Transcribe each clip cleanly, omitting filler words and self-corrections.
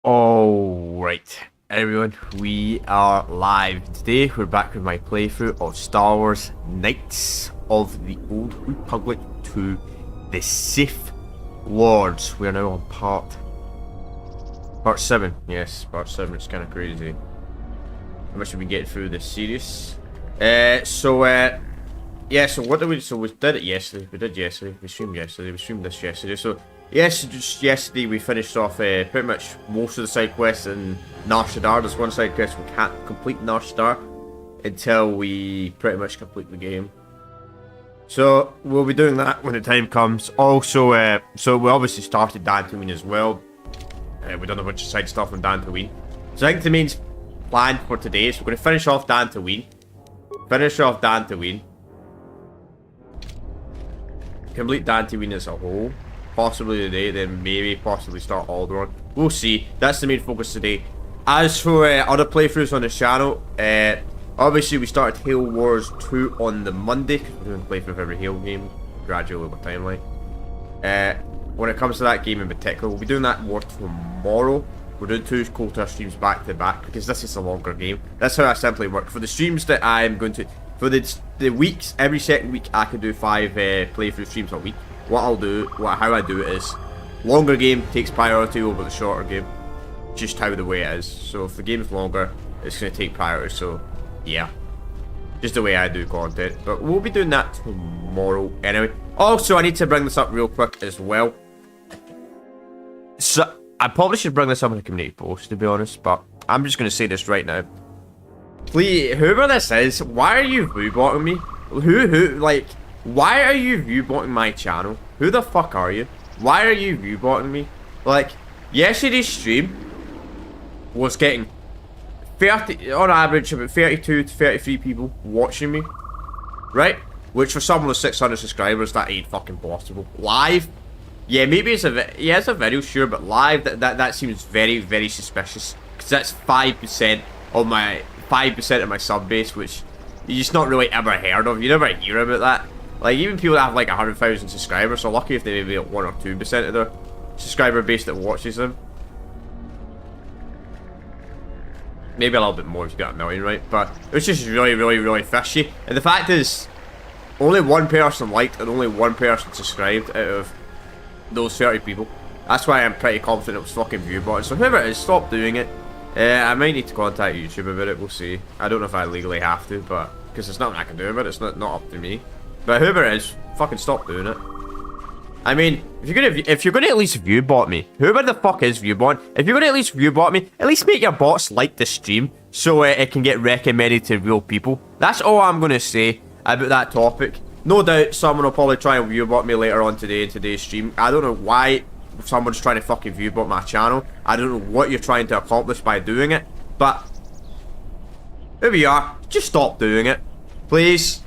Alright, everyone, we are live today. We're back with my playthrough of Star Wars Knights of the Old Republic 2, the Sith Lords. We are now on part 7. Yes, part 7. It's kind of crazy. How much have we getting through this series? Yeah, so what did we, we did it yesterday. We did yesterday. We streamed yesterday. We streamed this yesterday. So, yes, just yesterday we finished off pretty much most of the side quests in Nar Shaddaa. There's one side quest we can't complete Nar Shaddaa until we pretty much complete the game. So we'll be doing that when the time comes. Also, so we obviously started Dantooine as well. We've done a bunch of side stuff on Dantooine. So I think the main plan for today is we're going to finish off Dantooine. Complete Dantooine as a whole. Possibly today, then maybe possibly start Alderaan. We'll see. That's the main focus today. As for other playthroughs on the channel, obviously we started Halo Wars 2 on the Monday, because we're doing a playthrough of every Halo game, gradually over timeline. When it comes to that game in particular, we'll be doing that more tomorrow. We're doing 2 KOTOR streams back to back, because this is a longer game. That's how I simply work. For the streams that I'm going to... For the weeks, every second week, I can do 5 playthrough streams a week. What I'll do, how I do it is, longer game takes priority over the shorter game. Just how the way it is. So if the game's longer, it's going to take priority. So, yeah. Just the way I do content. But we'll be doing that tomorrow anyway. Also, I need to bring this up real quick as well. So, I probably should bring this up in the community post, to be honest. But I'm just going to say this right now. Please, whoever this is, why are you viewbotting me? Like... Why are you viewbotting my channel? Who the fuck are you? Why are you viewbotting me? Like, yesterday's stream was getting 30, on average, about 32 to 33 people watching me. Right? Which for someone with 600 subscribers, that ain't fucking possible. Live? Yeah, maybe it's it's a video, sure, but live, that seems very, very suspicious. Because that's 5% of my, 5% of my sub base, which you just not really ever heard of. You never hear about that. Like, even people that have like 100,000 subscribers are lucky if they maybe get 1 or 2% of their subscriber base that watches them. Maybe a little bit more if you got a million, right? But it's just really, really, really fishy. And the fact is, only one person liked and only one person subscribed out of those 30 people. That's why I'm pretty confident it was fucking viewbot. So whoever it is, stop doing it. I might need to contact YouTube about it, we'll see. I don't know if I legally have to, but because there's nothing I can do about it, it's not up to me. But whoever it is, fucking stop doing it. I mean, if you're gonna at least viewbot me, whoever the fuck is viewbot, if you're gonna at least viewbot me, at least make your bots like the stream so it can get recommended to real people. That's all I'm gonna say about that topic. No doubt someone will probably try and viewbot me later on today in today's stream. I don't know why someone's trying to fucking viewbot my channel. I don't know what you're trying to accomplish by doing it, but here we are. Just stop doing it, please.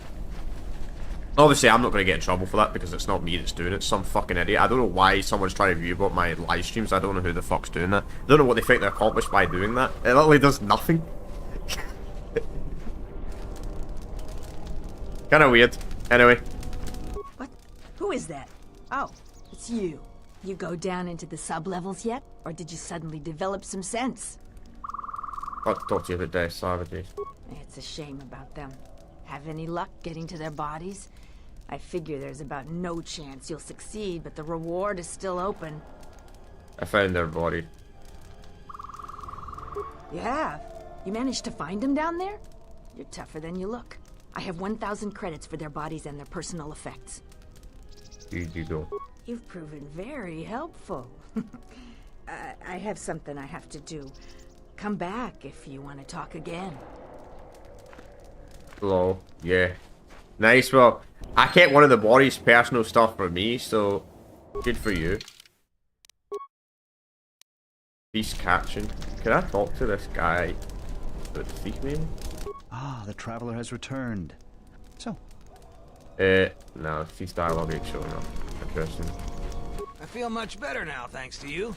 Obviously, I'm not going to get in trouble for that because it's not me that's doing it. It's some fucking idiot. I don't know why someone's trying to viewbot my live streams. I don't know who the fuck's doing that. I don't know what they think they accomplished by doing that. It literally does nothing. Kind of weird. Anyway. What? Who is that? Oh, it's you. You go down into the sub-levels yet? Or did you suddenly develop some sense? I'll have to talk to you about this, savages. It's a shame about them. Have any luck getting to their bodies? I figure there's about no chance you'll succeed, but the reward is still open. I found their body. You have? You managed to find them down there? You're tougher than you look. I have 1,000 credits for their bodies and their personal effects. Here you go. You've proven very helpful. I have something I have to do. Come back if you want to talk again. Hello. Yeah. Nice. Well, I kept one of the body's personal stuff for me, so good for you. Peace caption. Can I talk to this guy? The thief maybe? Ah, the traveler has returned. So? No, thief dialogue ain't showing up. Interesting. I feel much better now, thanks to you.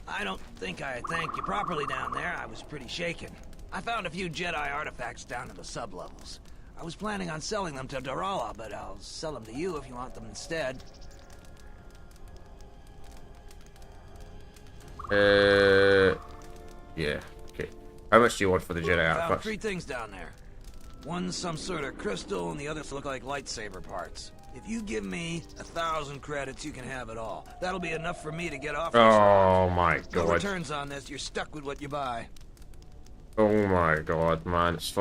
I don't think I thanked you properly down there. I was pretty shaken. I found a few Jedi artifacts down in the sub-levels. I was planning on selling them to Darala, but I'll sell them to you if you want them instead. Yeah, okay. How much do you want for the Jedi Found artifacts? 3 things down there. One's some sort of crystal, and the others look like lightsaber parts. If you give me 1,000 credits, you can have it all. That'll be enough for me to get off. Oh my No god. returns on this. You're stuck with what you buy. Oh my god, man. It's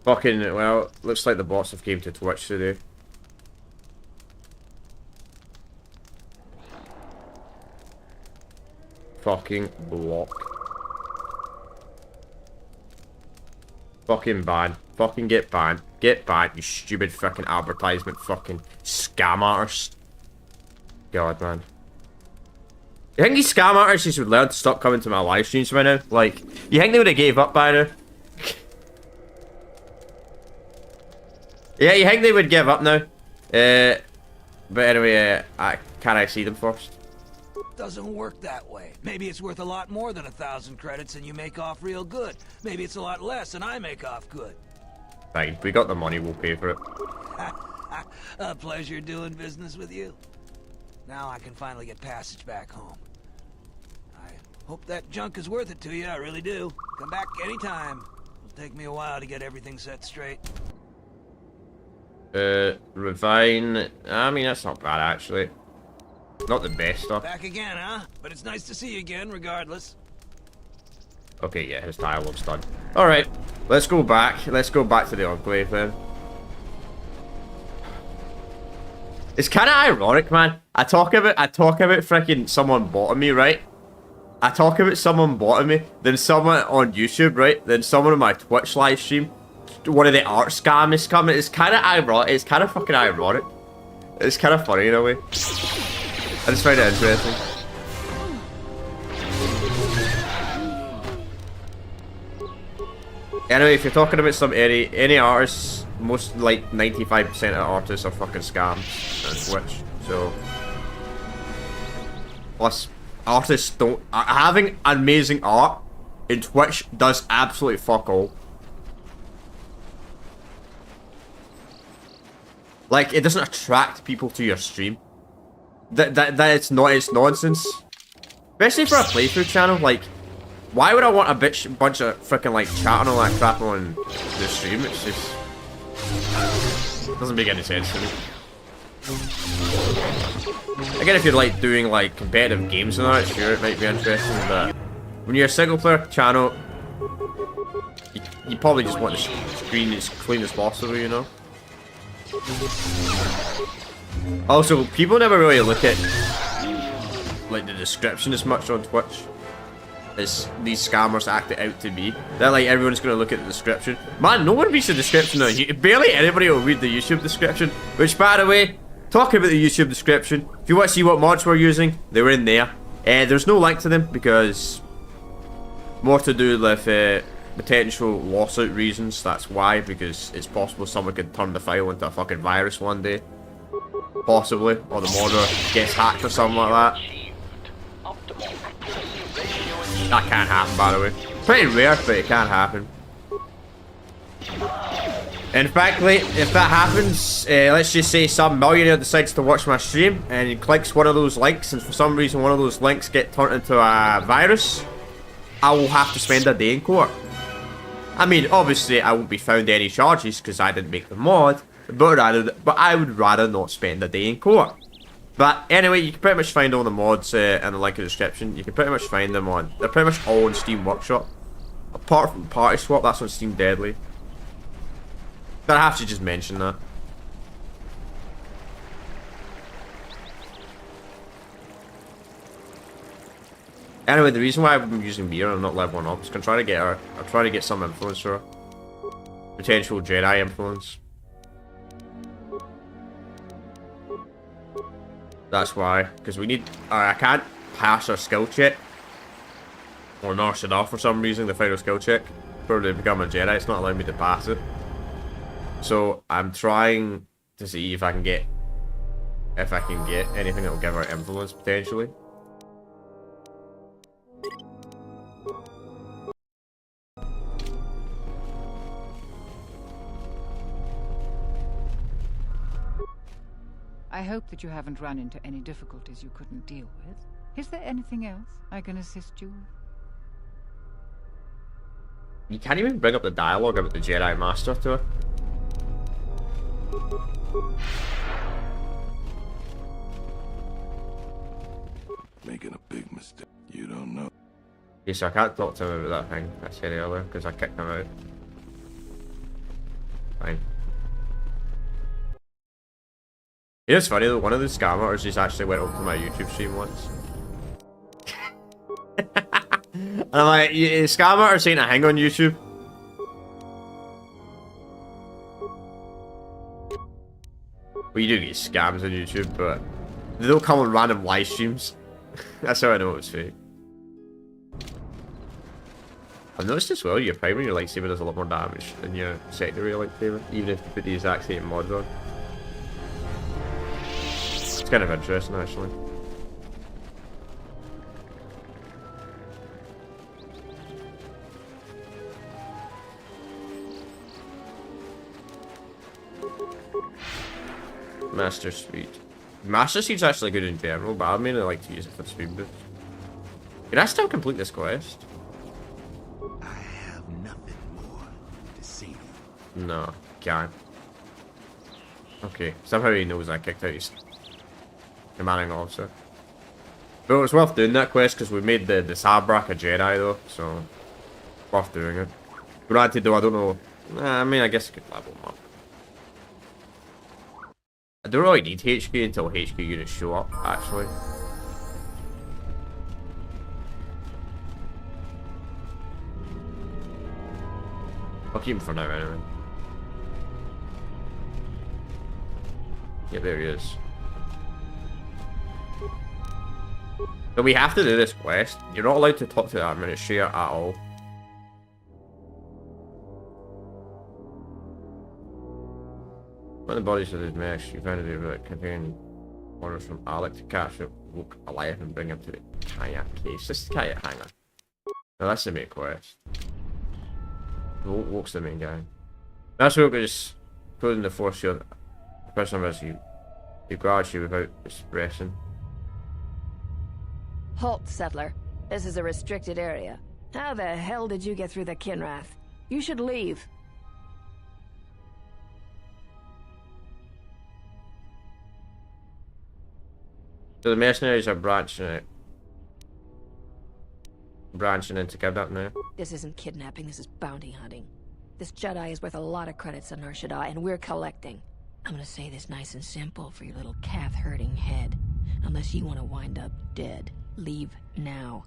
fucking, well, looks like the bots have came to Twitch today. Fucking block. Fucking ban. Fucking get banned. Get banned, you stupid fucking advertisement fucking scam artist. God, man. You think these scam artists would learn to stop coming to my live streams by now? Like, you think they would have gave up by now? Yeah, you think they would give up now? But anyway, can I see them first? Doesn't work that way. Maybe it's worth a lot more than 1,000 credits and you make off real good. Maybe it's a lot less and I make off good. Fine, we got the money, we'll pay for it. A pleasure doing business with you. Now I can finally get passage back home. I hope that junk is worth it to you, I really do. Come back anytime. It'll take me a while to get everything set straight. Refine. I mean, that's not bad, actually. Not the best stuff. Back again, huh? But it's nice to see you again, regardless. Okay, yeah, his dialogue's done. Alright, let's go back. Let's go back to the Enclave, then. It's kind of ironic, man. I talk about freaking someone botting me, right? I talk about someone botting me, then someone on YouTube, right? Then someone on my Twitch live stream, one of the art scam is coming. It's kind of ironic. It's kind of fucking ironic. It's kind of funny in a way. I just find it interesting. Anyway, if you're talking about any artists, most like 95% of artists are fucking scams on Twitch. So, plus artists don't having amazing art in Twitch does absolutely fuck all. Like, it doesn't attract people to your stream. It's nonsense. Especially for a playthrough channel. Like, why would I want a bunch of freaking like chat and all that crap on the stream? It's just doesn't make any sense to me. Again, if you're like doing like competitive games and all that, sure, it might be interesting. But when you're a single player channel, you probably just want the screen as clean as possible, you know. Also, people never really look at like the description as much on Twitch as these scammers act it out to be. They're like, everyone's gonna look at the description. Man, no one reads the description on YouTube. Barely anybody will read the YouTube description. Which, by the way, talking about the YouTube description, if you want to see what mods we're using, they're in there. There's no link to them because more to do with potential lawsuit reasons. That's why, because it's possible someone could turn the file into a fucking virus one day. Possibly, or the modder gets hacked or something like that. That can't happen, by the way. Pretty rare, but it can happen. In fact, if that happens, let's just say some millionaire decides to watch my stream and he clicks one of those links, and for some reason one of those links get turned into a virus, I will have to spend a day in court. I mean, obviously I won't be found any charges because I didn't make the mod, but I would rather not spend a day in court. But anyway, you can pretty much find all the mods in the link in the description. You can pretty much find them on, they're pretty much all on Steam Workshop. Apart from PARTYSWAP, that's on Steam Deadly. But I have to just mention that. Anyway, the reason why I'm using Mira and not level 1 up is I'm trying to get some influence for her. Potential Jedi influence. That's why, because we need. I can't pass our skill check or nurse it off for some reason. The final skill check for to become a Jedi, it's not allowing me to pass it. So I'm trying to see if I can get anything that will give her influence potentially. I hope that you haven't run into any difficulties you couldn't deal with. Is there anything else I can assist you with? You can't even bring up the dialogue about the Jedi Master to her. Making a big mistake. You don't know. Yeah, so I can't talk to him about that thing I said earlier because I kicked him out. Fine. You know, it's funny though, one of the scammers just actually went up to my YouTube stream once. And I'm like, is scammer saying a hang on YouTube? Well, you do get scams on YouTube, but they don't come on random live streams. That's how I know it's fake. I've noticed as well, your primary lightsaber does a lot more damage than your secondary lightsaber, even if you put the exact same mods on. It's kind of interesting, actually. Master Speed. Master Speed's actually good in general, but I mainly like to use it for the speed boost. Can I still complete this quest? I have nothing more to say to you. No, can't. Okay, somehow he knows I kicked out his commanding officer. But it was worth doing that quest because we made the Sabrak a Jedi though, so worth doing it. Granted though, I don't know. I mean, I guess I could level him up. I don't really need HQ until HQ units show up, actually. I'll keep him for now anyway. Yeah, there he is. So we have to do this quest. You're not allowed to talk to the administrator at all. When the bodies of his mesh, you found it that contained orders from Alec to capture Luke alive and bring him to the kayak case. This is the kayak hangar. No, that's the main quest. Luke's the main guy. That's what is putting the force shield. The person of us you guards you without expression. Halt, settler. This is a restricted area. How the hell did you get through the Kinrath? You should leave. So the mercenaries are branching into kidnap now. This isn't kidnapping, this is bounty hunting. This Jedi is worth a lot of credits on Nar Shaddaa, and we're collecting. I'm gonna say this nice and simple for your little calf-hurting head. Unless you want to wind up dead. Leave now.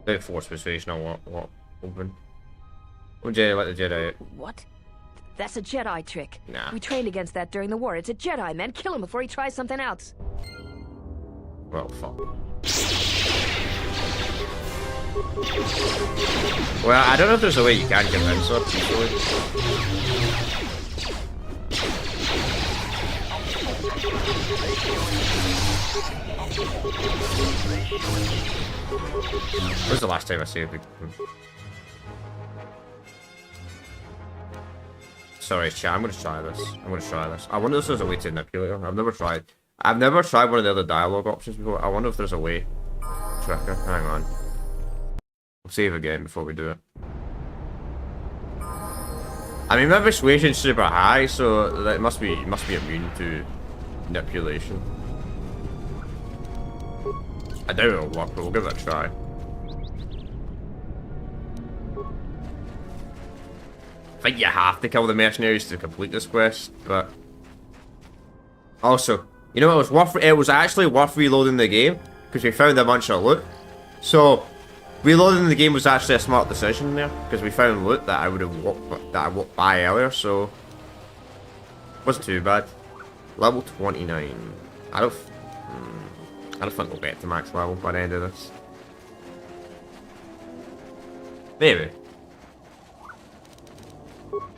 The force persuasion or what? Open. Would Jedi let the Jedi out? What? That's a Jedi trick. Nah. We trained against that during the war. It's a Jedi, man. Kill him before he tries something else. Well, fuck. Well, I don't know if there's a way you can convince her easily. When's the last time I saved it? Sorry, chat. I'm gonna try this. I wonder if there's a way to manipulate her. I've never tried one of the other dialogue options before. I wonder if there's a way. Tracker. Hang on. We'll save again before we do it. I mean, my persuasion's super high, so that must be immune to manipulation. I doubt it'll work, but we'll give it a try. I think you have to kill the mercenaries to complete this quest, but also, you know, it was actually worth reloading the game because we found a bunch of loot. So reloading the game was actually a smart decision there because we found loot that I walked by earlier, so it wasn't too bad. Level 29. I don't think we'll get to max level by the end of this. Maybe.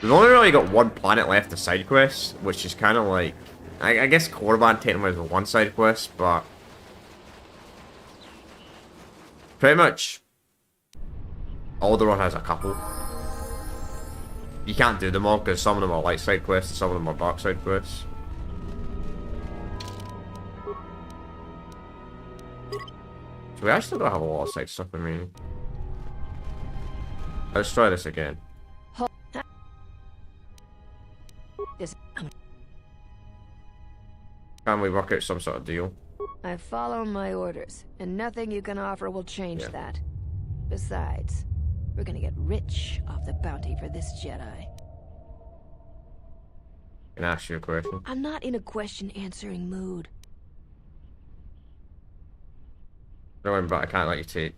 We've only really got one planet left to side quests, which is kind of like, I guess Korriban technically is a one side quest, but pretty much Alderaan has a couple. You can't do them all because some of them are light side quests and some of them are dark side quests. We actually don't have a lot of side stuff in me. Let's try this again. Can we work out some sort of deal? I follow my orders, and nothing you can offer will change that. Besides, we're gonna get rich off the bounty for this Jedi. Can I ask you a question? I'm not in a question-answering mood. No, but I can't let you take.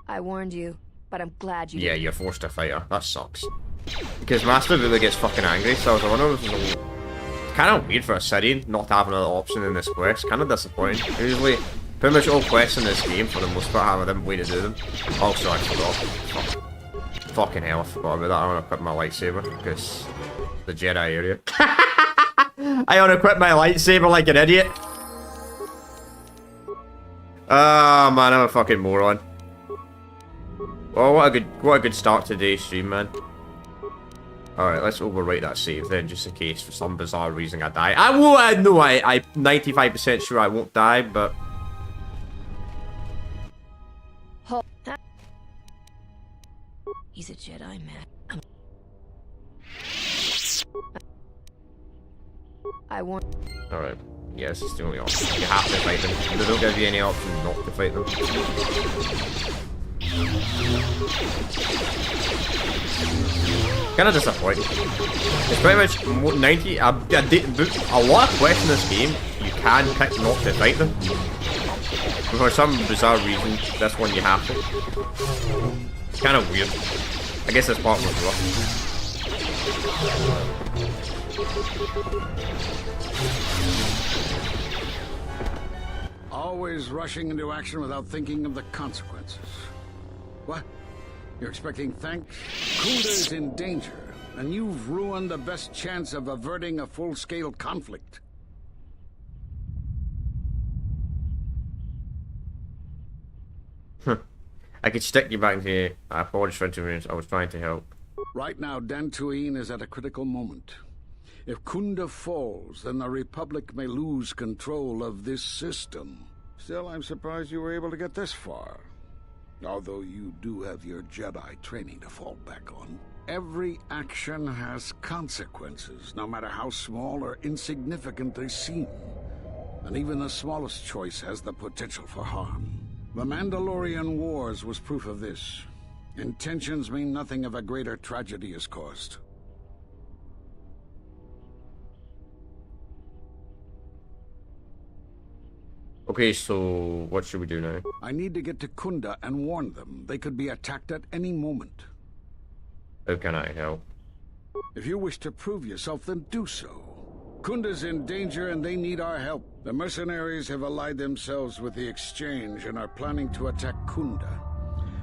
I warned you, but I'm glad you Yeah, didn't. you're forced to fight her. That sucks. Because Master really gets fucking angry, so I was wondering if it's kind of weird for a Obsidian not having another option in this quest. Kind of disappointing. Usually, pretty much all quests in this game, for the most part, have a different way to do them. Also, I forgot. Fucking hell, I forgot about that. I want to equip my lightsaber, because the Jedi area. I want to equip my lightsaber like an idiot. Ah, man, I'm a fucking moron. Well, what a good start to today's stream, man. Alright, let's overwrite that save then, just in case for some bizarre reason I die. I'm 95% sure I won't die, but... He's a Jedi, man. I want... Alright, yes, it's the only option. You have to fight them. They don't give you any option not to fight them. Kind of disappointing. It's pretty much 90. A lot of quests in this game, you can pick not to fight them. But for some bizarre reason, this one you have to. It's kind of weird. I guess this part was rough. Always rushing into action without thinking of the consequences. What? You're expecting thanks? Kunda's in danger, and you've ruined the best chance of averting a full-scale conflict. I could stick you back into. I apologize for interference. I was trying to help. Right now, Dantooine is at a critical moment. If Kunda falls, then the Republic may lose control of this system. Still, I'm surprised you were able to get this far. Although you do have your Jedi training to fall back on. Every action has consequences, no matter how small or insignificant they seem. And even the smallest choice has the potential for harm. The Mandalorian Wars was proof of this. Intentions mean nothing if a greater tragedy is caused. Okay, so what should we do now? I need to get to Kunda and warn them. They could be attacked at any moment. How can I help? If you wish to prove yourself, then do so. Kunda's in danger and they need our help. The mercenaries have allied themselves with the Exchange and are planning to attack Kunda.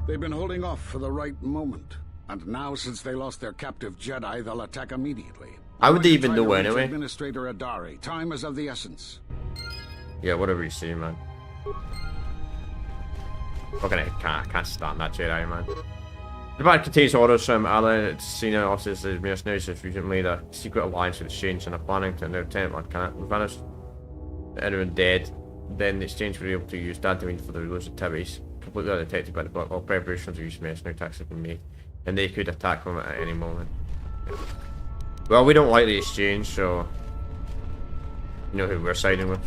They've been holding off for the right moment. And now, since they lost their captive Jedi, they'll attack immediately. How would they even know anyway? Administrator Adari, time is of the essence. Yeah, whatever you say, man. Fucking I can't stand that Jedi, man. The band contains orders from allied senior officers of mercenaries have recently made a secret alliance with the Exchange and are planning to attempt on vanish anyone dead. Then the Exchange will be able to use Dantooine for the rulers' activities. Completely undetected by the block. All preparations to use mercenary attacks have been made, and they could attack them at any moment. Yeah. Well, we don't like the Exchange, so you know who we're siding with.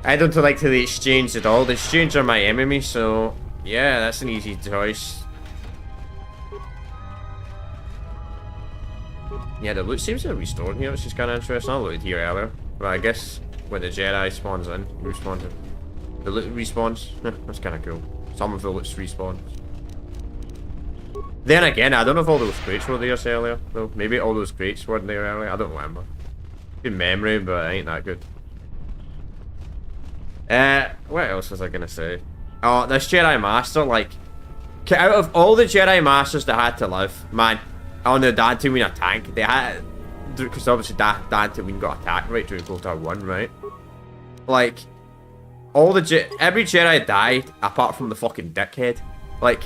I don't like to the Exchange at all. The Exchange are my enemy, so yeah, that's an easy choice. Yeah, the loot seems to have restored here, which is kind of interesting. I looted here earlier, but I guess when the Jedi spawns in, respawns in. The loot respawns. That's kind of cool. Some of the loots respawns. Then again, I don't know if all those crates were there earlier, though. Maybe all those crates weren't there earlier. I don't remember. Good memory, but it ain't that good. What else was I gonna say? Oh, this Jedi Master, like, out of all the Jedi Masters that had to live, man, on the Dantooine attack, they had, because obviously Dantooine got attacked right during KOTOR 1, right? Like, every Jedi died apart from the fucking dickhead. Like,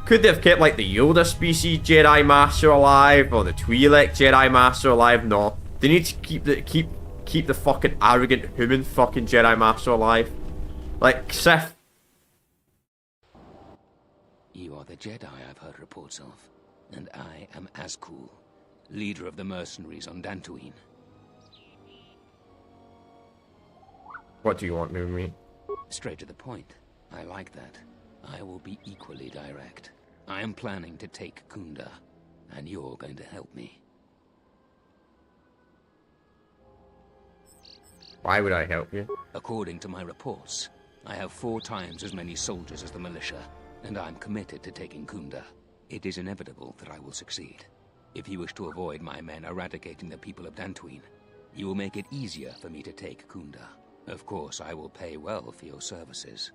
could they have kept like the Yoda species Jedi Master alive or the Twi'lek Jedi Master alive? No, they need to keep keep the fucking arrogant human fucking Jedi Master alive. Like, Sith. You are the Jedi I've heard reports of, and I am Azkul, leader of the mercenaries on Dantooine. What do you want with me? Straight to the point. I like that. I will be equally direct. I am planning to take Kunda, and you're going to help me. Why would I help you? According to my reports, I have 4 times as many soldiers as the militia, and I'm committed to taking Kunda. It is inevitable that I will succeed. If you wish to avoid my men eradicating the people of Dantooine, you will make it easier for me to take Kunda. Of course, I will pay well for your services.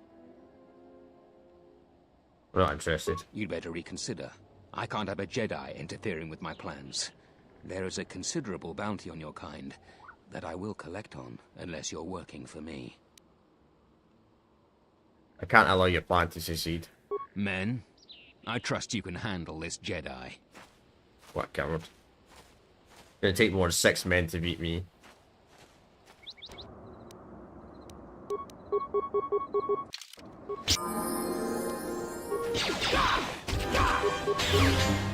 I'm not interested. You'd better reconsider. I can't have a Jedi interfering with my plans. There is a considerable bounty on your kind that I will collect on unless you're working for me. I can't allow your plan to succeed. Men, I trust you can handle this Jedi. What coward. It's gonna take more than 6 men to beat me.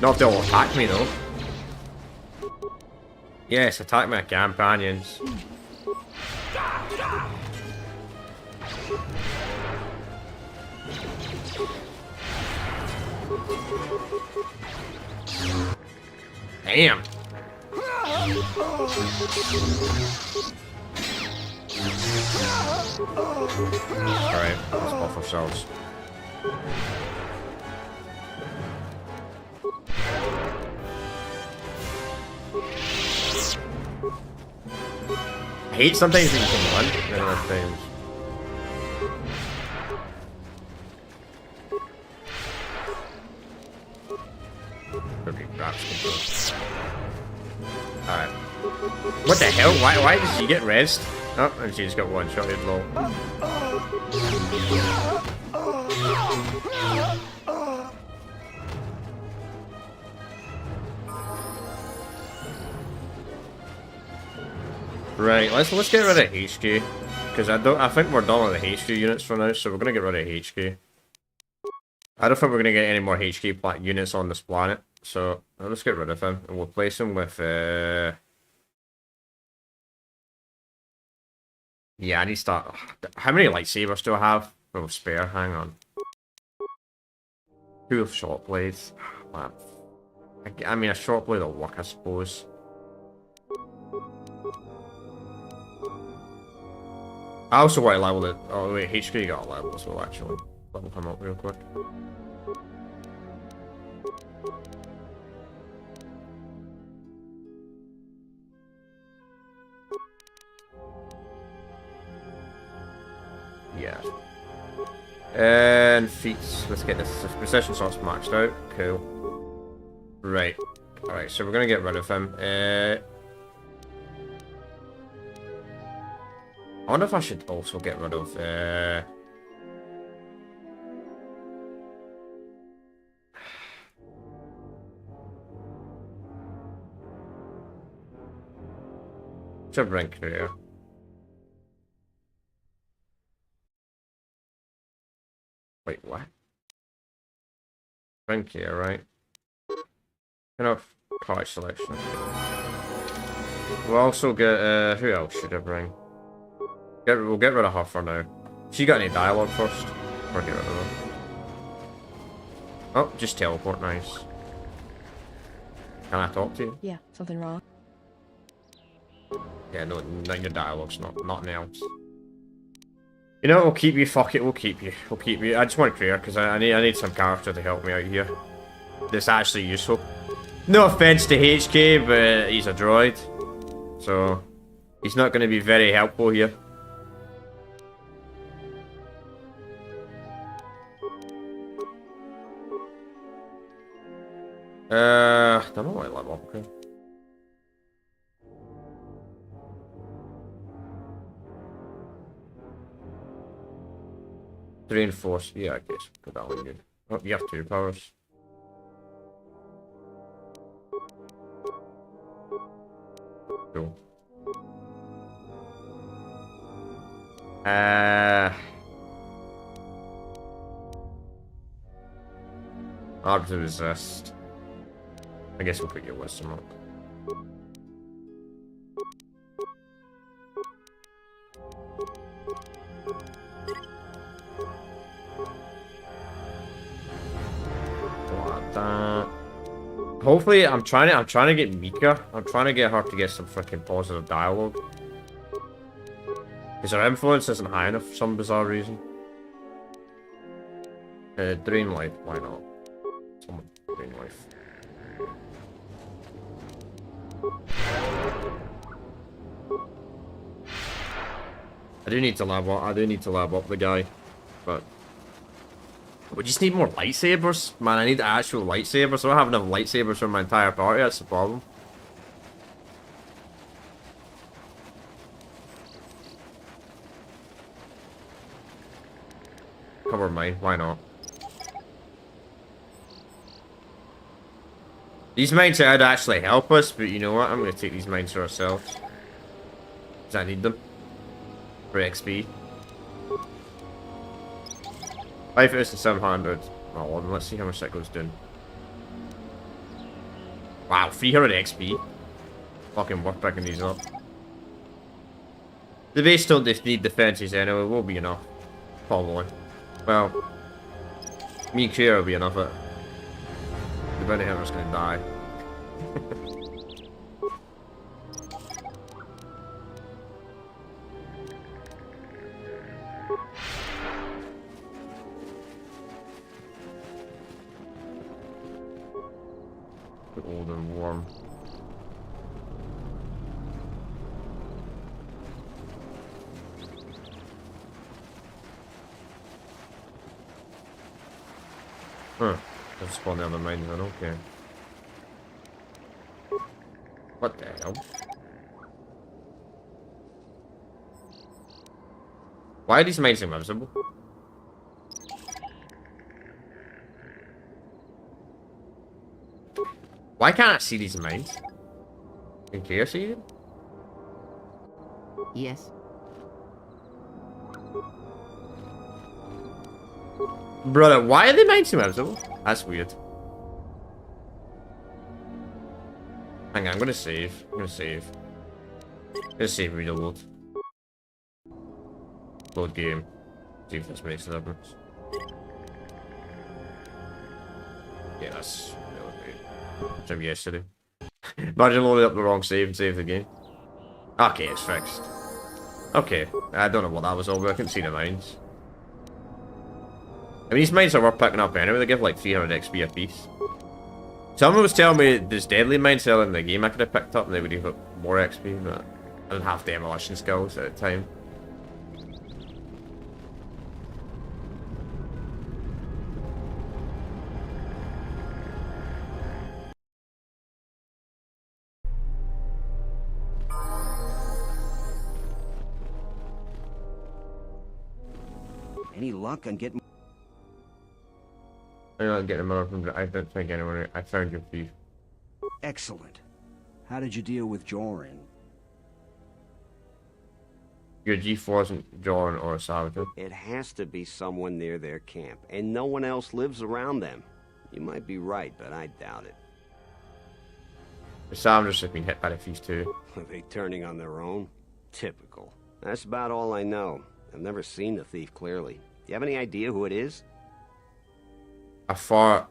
Not if they'll attack me though. Yes, attack my companions. Damn. Alright, let's buff ourselves. I hate sometimes when you can run, and other things. Alright. What the hell? Why did she get rezzed? Oh, and she just got one shot in low. Right, let's get rid of HQ. Because I think we're done with the HQ units for now, so we're gonna get rid of HQ. I don't think we're gonna get any more HQ units on this planet. So let's get rid of him and we'll replace him with yeah, I need to start. How many lightsabers do I have? Oh, spare, hang on. 2 short blades. Man. I mean a short blade will work, I suppose. I also want to level it. Oh wait, HQ got a level as well actually. Level him up real quick. Yeah. And feats. Let's get this precision source maxed out. Cool. Right. Alright, so we're gonna get rid of him. I wonder if I should also get rid of to bring career. Wait, what? Bring here, right? Enough college selection. We'll also get who else should I bring? We'll get rid of her for now. She got any dialogue first? Or get rid of her. Oh, just teleport, nice. Can I talk to you? Yeah, something wrong? Yeah, no, your dialogue's nothing else. You know, we'll keep you, fuck it, we'll keep you. We'll keep you. I just want to clear, because I need some character to help me out here. That's actually useful. No offense to HK, but he's a droid. So, he's not going to be very helpful here. I don't know what level. Okay. Reinforce. Yeah, I guess. Put that one good. Oh, you have 2 powers. Cool. Hard to resist. I guess we'll put your wisdom up. Like that. Hopefully, I'm trying to get Mika. I'm trying to get her to get some freaking positive dialogue. Because her influence isn't high enough for some bizarre reason. Drain life, why not? Someone drain life. I do need to level up the guy, but we just need more lightsabers. Man, I need actual lightsabers. I don't have enough lightsabers for my entire party, that's the problem. Cover mine, why not? These mines would actually help us, but you know what? I'm going to take these mines for ourselves. Because I need them. For XP. 5,700. Oh, well, let's see how much that goes down. Wow, 300 XP. Fucking worth picking these up. The base don't need defenses anyway, will be enough. Probably. Well, me and Kira will be enough. The bounty hunter's gonna die. Old and warm. Huh. Let's spawn the other mines then, okay. What the hell? Why are these mines invisible? Why can't I see these mines? Can you see them? Yes. Brother, why are the mines invisible? That's weird. Hang on, I'm gonna save. I'm gonna save me the load. Load game. See if this makes a difference. Yeah, that's really great. From yesterday. Imagine loading up the wrong save and save the game. Okay, it's fixed. Okay, I don't know what that was over. I couldn't see the mines. I mean, these mines are worth picking up anyway. They give like 300 XP a piece. Someone was telling me there's deadly mines selling in the game I could have picked up and they would give more XP, but I didn't have demolition skills at the time. Any luck on getting... I'm not getting more from I don't think anyone. I found your thief. Excellent. How did you deal with Jorin? Your G4 wasn't John or a Salvador. It has to be someone near their camp, and no one else lives around them. You might be right, but I doubt it. The Salvadors have been hit by the thief too. Are they turning on their own? Typical. That's about all I know. I've never seen the thief clearly. Do you have any idea who it is? I thought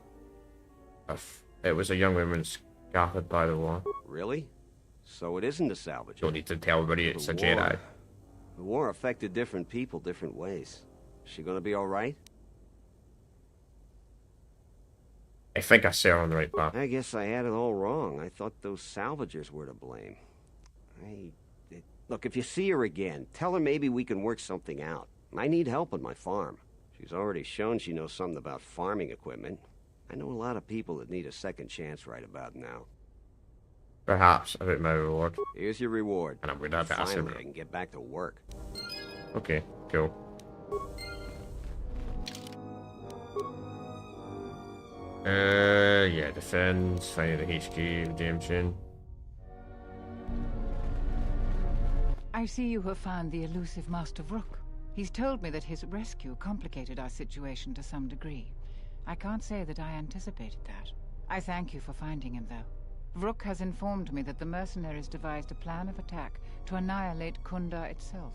it was a young woman scattered by the war. Really? So it isn't a salvager. Don't need to tell everybody it's a Jedi. The war affected different people different ways. Is she gonna be alright? I think I set her on the right path. I guess I had it all wrong. I thought those salvagers were to blame. Look, if you see her again, tell her maybe we can work something out. I need help on my farm. She's already shown she knows something about farming equipment. I know a lot of people that need a second chance right about now. Perhaps a bit my reward. Here's your reward. And I'm going to have to ask Finally, her. I can get back to work. Okay, cool. Yeah, defense, finding the HQ, redemption. I see you have found the elusive Master Rook. He's told me that his rescue complicated our situation to some degree. I can't say that I anticipated that. I thank you for finding him, though. Vrook has informed me that the mercenaries devised a plan of attack to annihilate Kunda itself.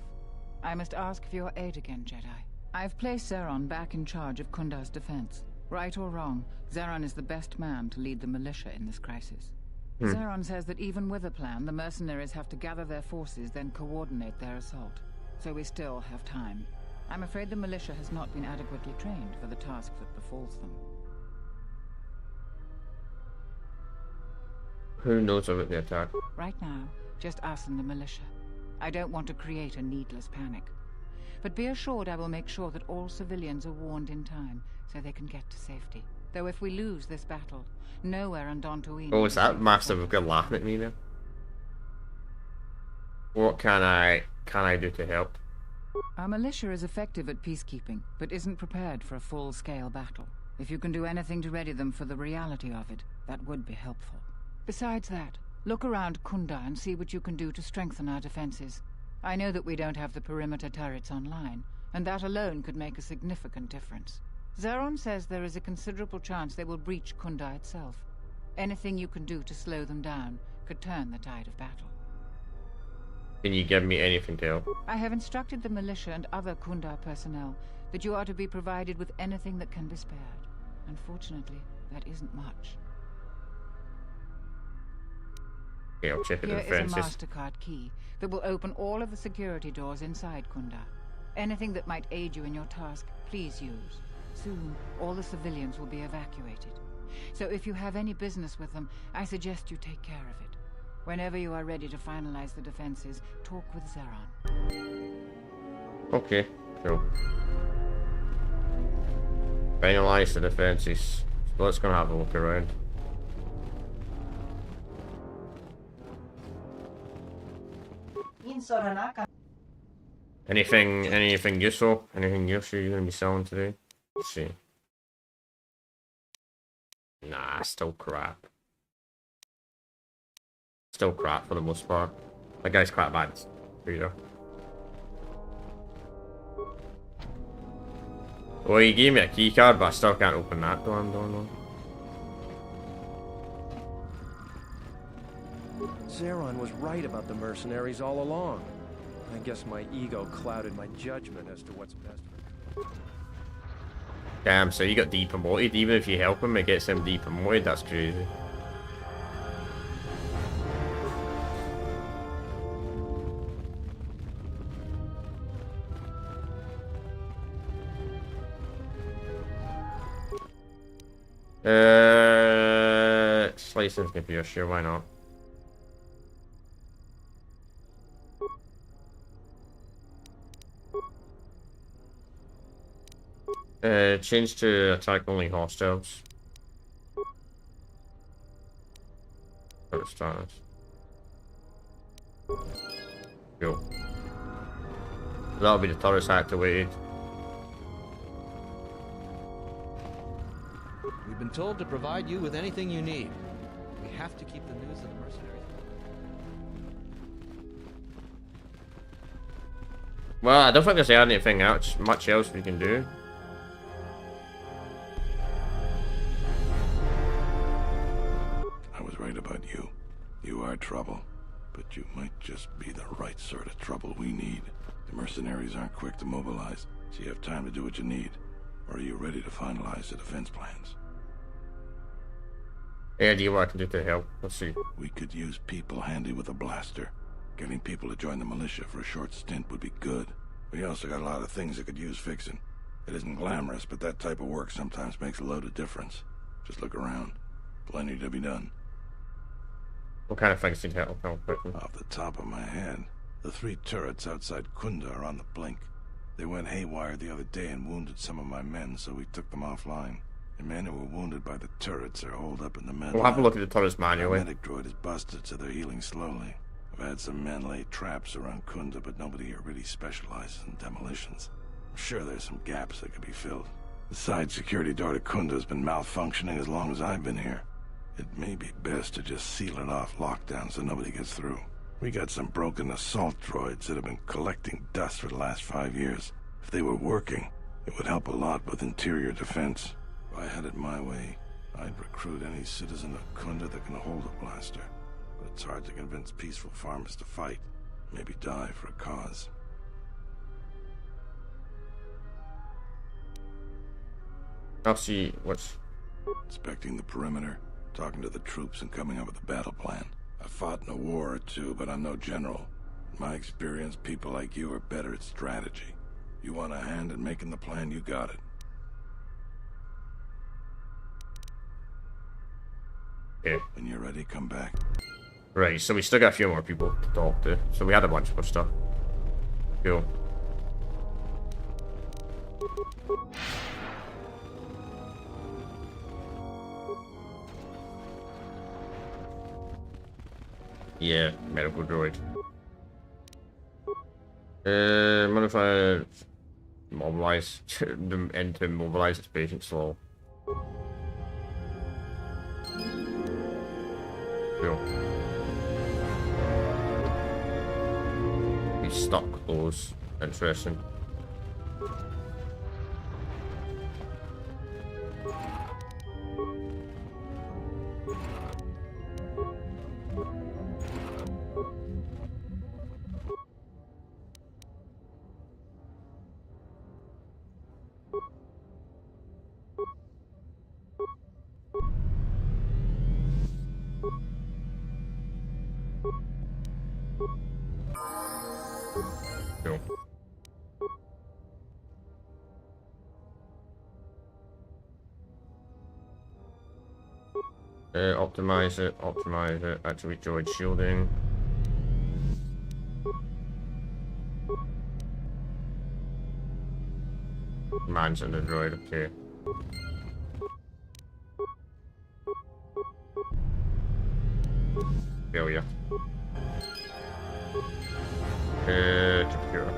I must ask for your aid again, Jedi. I've placed Zeron back in charge of Kunda's defense. Right or wrong, Zeron is the best man to lead the militia in this crisis. Zeron says that even with a plan, the mercenaries have to gather their forces, then coordinate their assault. So we still have time. I'm afraid the militia has not been adequately trained for the task that befalls them. Who knows about the attack? Right now, just us and the militia. I don't want to create a needless panic. But be assured I will make sure that all civilians are warned in time, so they can get to safety. Though if we lose this battle, nowhere on Dantooine... Oh, is that Master of God laughing at me now? What can I do to help? Our militia is effective at peacekeeping, but isn't prepared for a full-scale battle. If you can do anything to ready them for the reality of it, that would be helpful. Besides that, look around Kunda and see what you can do to strengthen our defenses. I know that we don't have the perimeter turrets online, and that alone could make a significant difference. Zeron says there is a considerable chance they will breach Kunda itself. Anything you can do to slow them down could turn the tide of battle. Can you give me anything to help? I have instructed the militia and other Kunda personnel that you are to be provided with anything that can be spared. Unfortunately, that isn't much. Okay, I'll check the Here defenses. is a MasterCard key that will open all of the security doors inside Kunda. Anything that might aid you in your task, please use. Soon, all the civilians will be evacuated. So if you have any business with them, I suggest you take care of it. Whenever you are ready to finalize the defenses, talk with Zeron. Okay, cool. Finalize the defenses. So let's go and have a look around. Anything useful? Anything useful you're gonna be selling today? Let's see. Nah, still crap. Still crap for the most part. That guy's quite bad. Here you go. Well, he gave me a key card, but I still can't open that door I'm doing on. Zeron was right about the mercenaries all along. I guess my ego clouded my judgment as to what's best for me. Damn, so you got depromoted. Even if you help him, it gets him depromoted. That's crazy. Slicing computer, sure, why not? Change to attack only hostiles. Turret status. Cool. That'll be the turrets activated. We've been told to provide you with anything you need. We have to keep the news of the mercenaries. Well, I don't think there's anything else, much else we can do. I was right about you. You are trouble, but you might just be the right sort of trouble we need. The mercenaries aren't quick to mobilize, so you have time to do what you need. Or are you ready to finalize the defense plans? Any idea what I can do to help? Let's see. We could use people handy with a blaster. Getting people to join the militia for a short stint would be good. We also got a lot of things that could use fixing. It isn't glamorous, but that type of work sometimes makes a load of difference. Just look around. Plenty to be done. What kind of things need help quickly? Off the top of my head, the 3 turrets outside Kunda are on the blink. They went haywire the other day and wounded some of my men, so we took them offline. The men who were wounded by the turrets are holed up in the med. We'll have a look at the turrets manually. The medic droid is busted, so they're healing slowly. I've had some men lay traps around Kunda, but nobody here really specializes in demolitions. I'm sure there's some gaps that could be filled. The side security door to Kunda has been malfunctioning as long as I've been here. It may be best to just seal it off lockdown so nobody gets through. We got some broken assault droids that have been collecting dust for the last 5 years. If they were working, it would help a lot with interior defense. If I had it my way, I'd recruit any citizen of Kunda that can hold a blaster. But it's hard to convince peaceful farmers to fight, maybe die for a cause. I'll see what's... Inspecting the perimeter, talking to the troops and coming up with a battle plan. I've fought in a war or two, but I'm no general. In my experience, people like you are better at strategy. You want a hand in making the plan, you got it. Yeah. When you're ready, come back. Right, so we still got a few more people to talk to. So we had a bunch of stuff. Cool. Yeah, medical droid. Modify mobilize them into mobilize its patient slow. Cool. He's stuck close. Interesting. Optimize it, activate droid shielding. Man's in the droid, okay. Failure. Computer.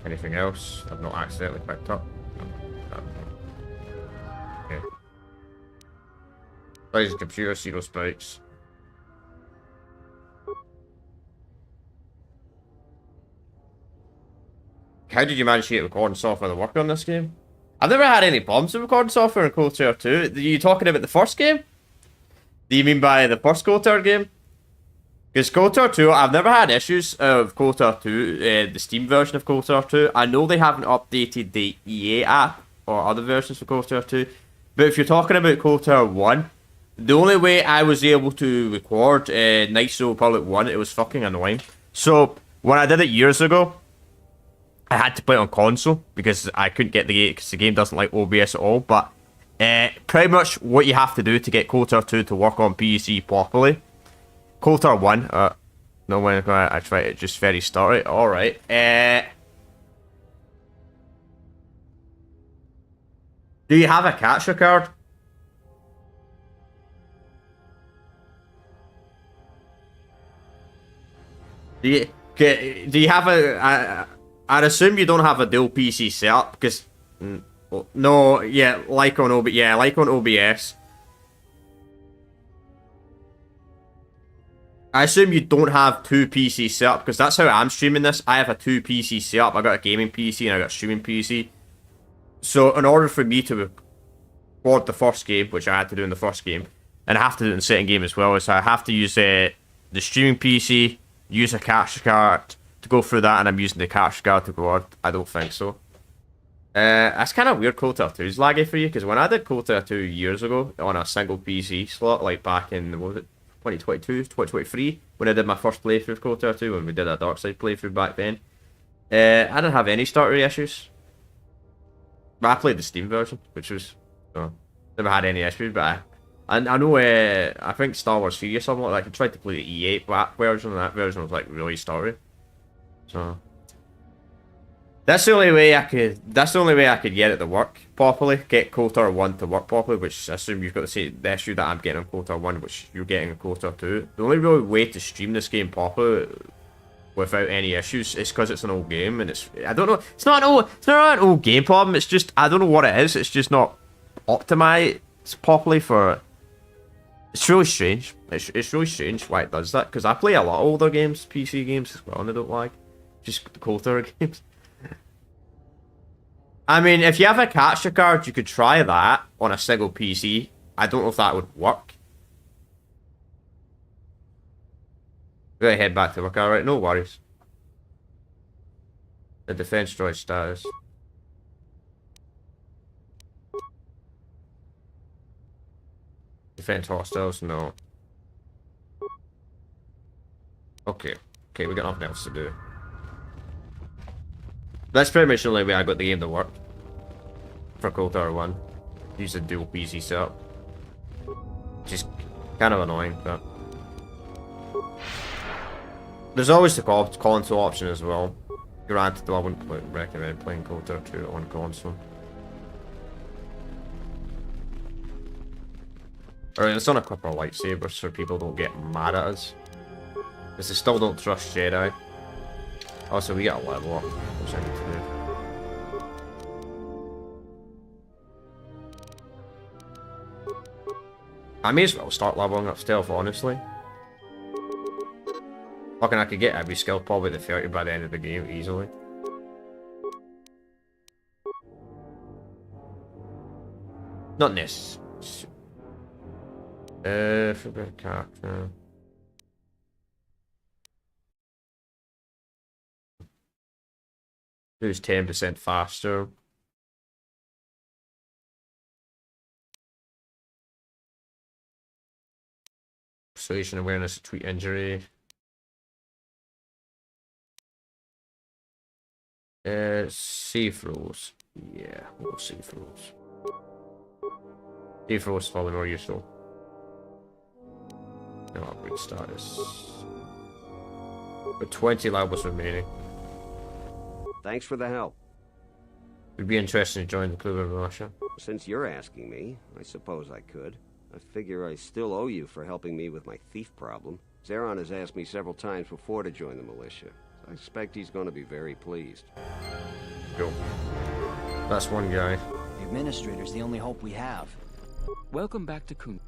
Anything else I've not accidentally picked up? No. Okay. Plays computer, zero spikes. How did you manage to get recording software to work on this game? I've never had any problems with recording software in KOTOR 2. Are you talking about the first game? Do you mean by the first KOTOR game? Because KOTOR 2, I've never had issues of KOTOR 2, the Steam version of KOTOR 2. I know they haven't updated the EA app or other versions of KOTOR 2. But if you're talking about KOTOR 1, the only way I was able to record Knights of the Republic 1, it was fucking annoying. So, when I did it years ago, I had to play it on console because I couldn't get the game because the game doesn't like OBS at all. But pretty much what you have to do to get KOTOR 2 to work on PC properly. KOTOR 1, no when I tried it just very started. Alright. Do you have a capture card? Do you have a I'd assume you don't have a dual PC setup because no, yeah, like on OBS. I assume you don't have two PC setup because that's how I'm streaming this. I have a 2 PC setup. I got a gaming PC and I got a streaming PC. So in order for me to record the first game, which I had to do in the first game, and I have to do it in the second game as well, so I have to use the streaming PC, use a capture card to go through that, and I'm using the capture card to record. I don't think so. That's kind of weird. KOTOR 2 is laggy for you because when I did KOTOR 2 years ago on a single PC slot, like back in, what was it, 2022, 2023, when I did my first playthrough of KOTOR 2, when we did a Dark Side playthrough back then, I didn't have any starter issues. But I played the Steam version, which was, never had any issues, but I know, I think Star Wars 3 or something like that, I tried to play the E8 version, and that version was like really starry. So that's the only way I could get it to work properly, get KOTOR 1 to work properly, which I assume you've got the issue that I'm getting on KOTOR 1, which you're getting on KOTOR 2. The only real way to stream this game properly without any issues is because it's an old game, and I don't know, it's not an old game problem, it's just, I don't know what it is, it's just not optimized properly for, it's really strange, it's really strange why it does that, because I play a lot of older games, PC games as well, and they don't lag. Just the KOTOR games. I mean, if you have a capture card, you could try that on a single PC. I don't know if that would work. We're gonna head back to work, alright, no worries. The defense droid status. Defense hostiles, no. Okay. Okay, we got nothing else to do. That's pretty much the only way I got the game to work. For KOTOR 1. Use a dual PC setup. Just kind of annoying, but... There's always the console option as well. Granted, though I wouldn't recommend playing KOTOR 2 on console. Alright, let's unequip our lightsabers so people don't get mad at us. Because they still don't trust Jedi. Also, we got a level up, which I need to do. I may as well start leveling up stealth, honestly. Fucking, I could get every skill probably to 30 by the end of the game easily. Not this. For a bit of character. Who's 10% faster? Persuasion, awareness, tweet injury. Safe rules. Yeah, we'll safe rules. Safe rules probably more useful. No upgrade status. But 20 levels remaining. Thanks for the help. Would be interested to join the club in Russia. Since you're asking me, I suppose I could. I figure I still owe you for helping me with my thief problem. Zeron has asked me several times before to join the militia. I expect he's going to be very pleased. Cool. That's one guy. The administrator's the only hope we have. Welcome back to Kunda.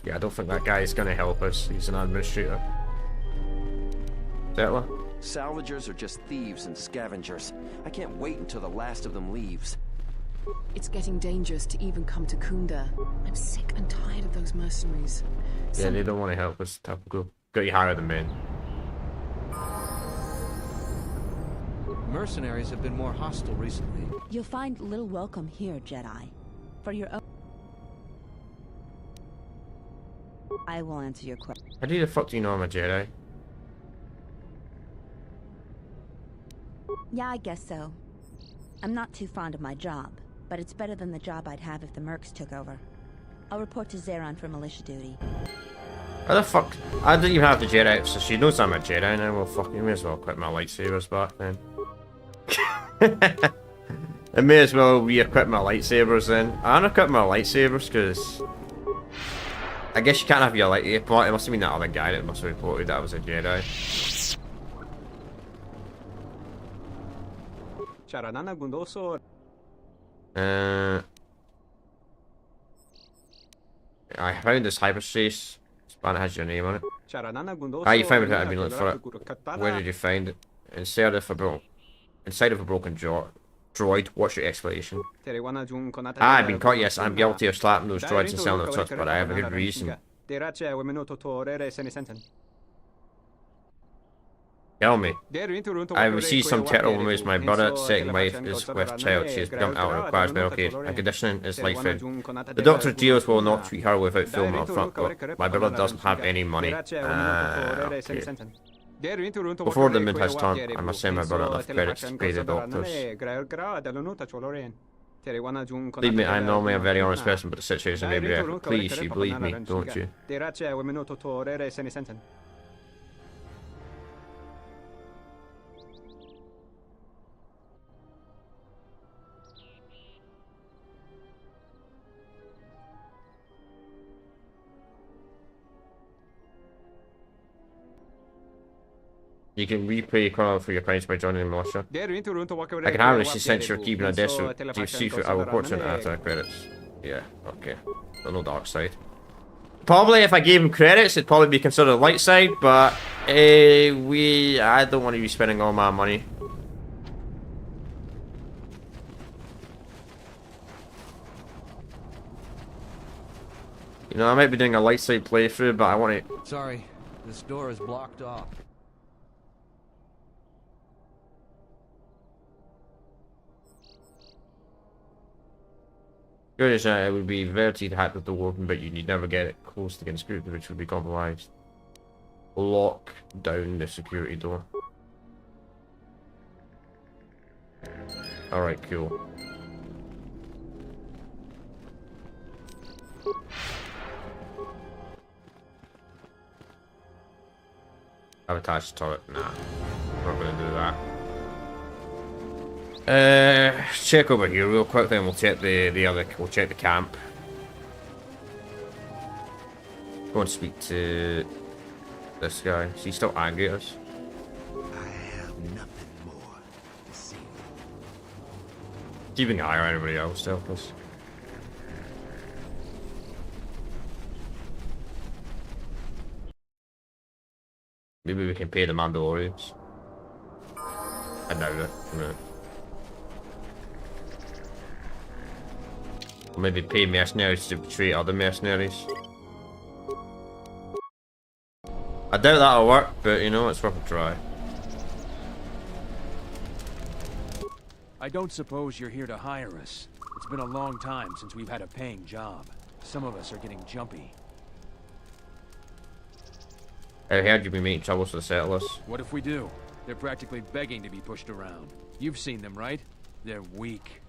Yeah, I don't think that guy is going to help us. He's an administrator. Settler? Salvagers are just thieves and scavengers. I can't wait until the last of them leaves. It's getting dangerous to even come to Kunda. I'm sick and tired of those mercenaries. Yeah, they don't want to help us. Typical. Got you higher than men. Mercenaries have been more hostile recently. You'll find little welcome here, Jedi. For your own... I will answer your question. How the fuck do you know I'm a Jedi? Yeah, I guess so. I'm not too fond of my job, but it's better than the job I'd have if the Mercs took over. I'll report to Zeron for militia duty. How the fuck? I didn't even have the Jedi, so she knows I'm a Jedi now. Well, fuck, you may as well quit my lightsabers back then. I may as well re-equip my lightsabers then. I unequip my lightsabers because I guess you can't have your lightsaber. It must have been that other guy that must have reported that I was a Jedi. I found this hyperspace. Span has your name on it. Ah, you found it. I've been looking for it. Where did you find it? Inside of a broken droid. What's your explanation? Ah, I've been caught. Yes, I'm guilty of slapping those droids and selling their trucks, but I have a good reason. Tell me. I received some terrible news. My brother's second wife is with child. She has become ill and requires medical care. Her condition is life-threatening. The doctor deals will not treat her without filming up front, but my brother doesn't have any money. Okay. Before the moon has turned, I must send my brother enough credits to pay the doctors. Believe me, I'm normally a very honest person, but the situation may be different. Please, you believe me, don't you? You can repay Colonel for your crimes by joining the militia. I can have this since you're keeping a desk so deep secret. I will report to him after credits. Yeah, okay. So no dark side. Probably if I gave him credits, it'd probably be considered light side, but I don't want to be spending all my money. You know, I might be doing a light side playthrough, but I want to... Sorry, this door is blocked off. Curious, it would be very easy to hack the door open, but you'd never get it close to getting screwed, which would be compromised. Lock down the security door. Alright, cool. I've attached turret. Nah, not gonna do that. Check over here real quick, then we'll check we'll check the camp. Go and speak to this guy. Is he still angry at us? I have nothing more to say. Keeping an eye on anybody else to help us. Maybe we can pay the Mandalorians. I doubt it. No. Or maybe pay mercenaries to betray other mercenaries. I doubt that'll work, but you know, it's worth a try. I don't suppose you're here to hire us. It's been a long time since we've had a paying job. Some of us are getting jumpy. I heard you've been making troubles for the settlers. What if we do? They're practically begging to be pushed around. You've seen them, right? They're weak.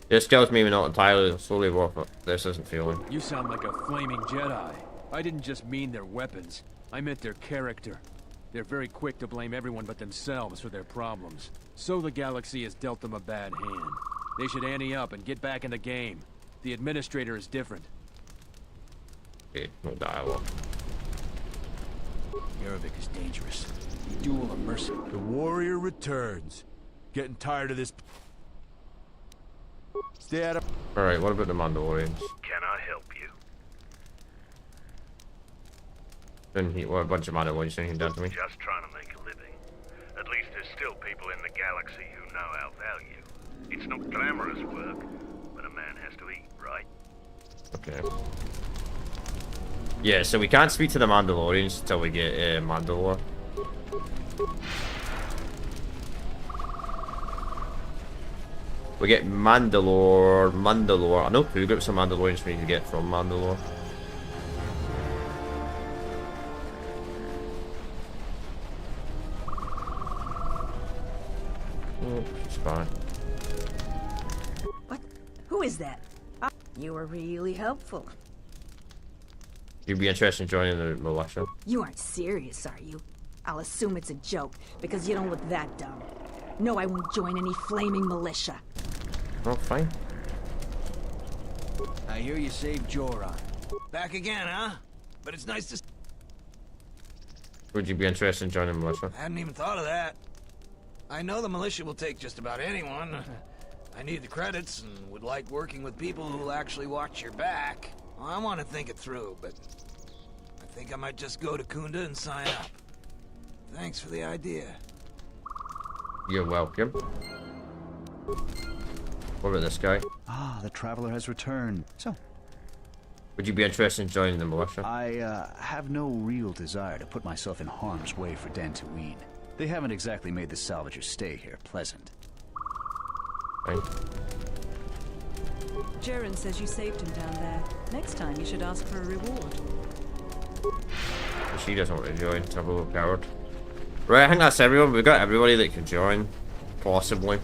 Your skills maybe not entirely solely worth it. This isn't feeling. You sound like a flaming Jedi. I didn't just mean their weapons. I meant their character. They're very quick to blame everyone but themselves for their problems. So the galaxy has dealt them a bad hand. They should ante up and get back in the game. The administrator is different. Okay, no dialogue. Yarvik is dangerous. Duel of mercy. The warrior returns. Getting tired of this. Stay out of. Alright, what about the Mandalorians? Can I help you? Didn't he? What a bunch of Mandalorians saying he done to me? Just trying to make a living. At least there's still people in the galaxy who know our value. It's not glamorous work, but a man has to eat, right? Okay. Yeah, so we can't speak to the Mandalorians until we get Mandalore. We get Mandalore. I know two groups of Mandalorians we need to get from Mandalore. Oh, it's fine. What? Who is that? You were really helpful. You'd be interested in joining the militia? You aren't serious, are you? I'll assume it's a joke, because you don't look that dumb. No, I won't join any flaming militia. Oh, fine. I hear you saved Joran. Back again, huh? But it's nice to... Would you be interested in joining the militia? I hadn't even thought of that. I know the militia will take just about anyone. I need the credits and would like working with people who'll actually watch your back. Well, I want to think it through, but I think I might just go to Kunda and sign up. Thanks for the idea. You're welcome. What about this guy? Ah, the traveler has returned. So, would you be interested in joining the militia? I have no real desire to put myself in harm's way for Dantooine. They haven't exactly made the salvagers' stay here pleasant. Fine. Jaren says you saved him down there. Next time you should ask for a reward. She doesn't want to join, so I'm a little coward. Right, I think that's everyone. We've got everybody that can join. Possibly.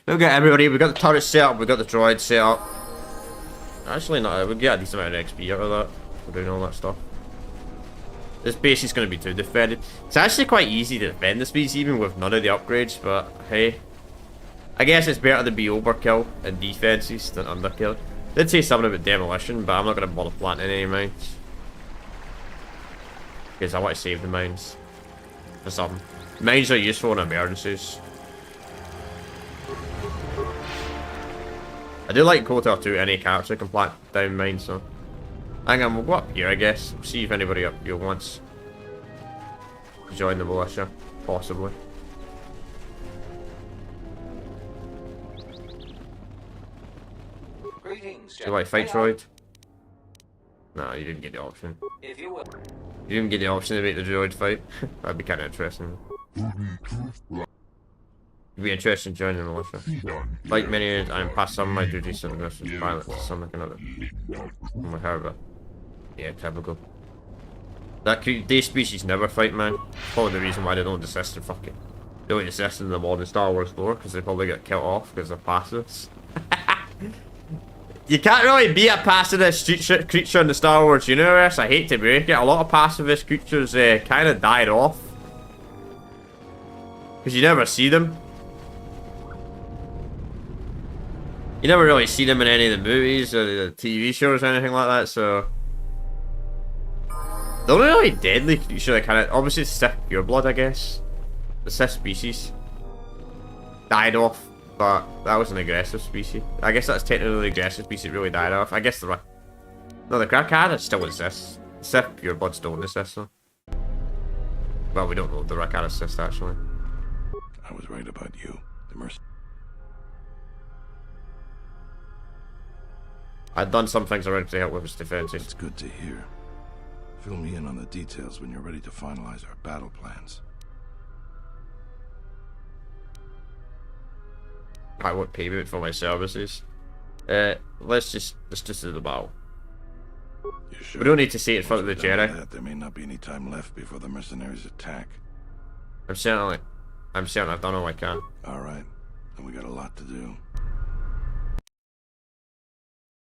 We've got everybody. We've got the turret set up. We've got the droid set up. Actually, not. We get a decent amount of XP out of that for doing all that stuff. This base is going to be too defended. It's actually quite easy to defend this base even with none of the upgrades, but hey. I guess it's better to be overkill in defenses than underkill. Did say something about demolition, but I'm not going to bother planting any mines. Because I want to save the mines. for something. Mines are useful in emergencies. I do like KOTOR 2, any character can plant down mines, so... Hang on, we'll go up here, I guess. See if anybody up here wants to join the militia, possibly. Greetings, Do you like fight droid? No, you didn't get the option. If you would. You didn't get the option to make the droid fight. That'd be kind of interesting. You'd be interested in joining the militia. Like many, I'm past some of my duties and missions, violence, some like another. I'm with her, but yeah, typical. These species never fight, man. Probably the reason why they don't desist in fucking. They don't desist in the modern Star Wars lore, because they probably get killed off because they're passives. You can't really be a pacifist creature in the Star Wars universe. I hate to break it. A lot of pacifist creatures kind of died off. Because you never see them. You never really see them in any of the movies or the TV shows or anything like that, so... The only really deadly creature that kind of... Obviously it's Sith pureblood, I guess. The Sith species. Died off. But that was an aggressive species. I guess that's technically the aggressive species it really died off. I guess the... No, the Rakata still exists. Sith purebloods don't exist, though. Well, we don't know if the Rakata exists, actually. I was right about you. The mercy. I'd done some things around to help with his defenses. It's good to hear. Fill me in on the details when you're ready to finalize our battle plans. I want payment for my services. Let's just do the battle. Sure? We don't need to see it in front of the Jedi. There may not be any time left before the mercenaries attack. I'm certain I've done all I can. Alright, and we got a lot to do.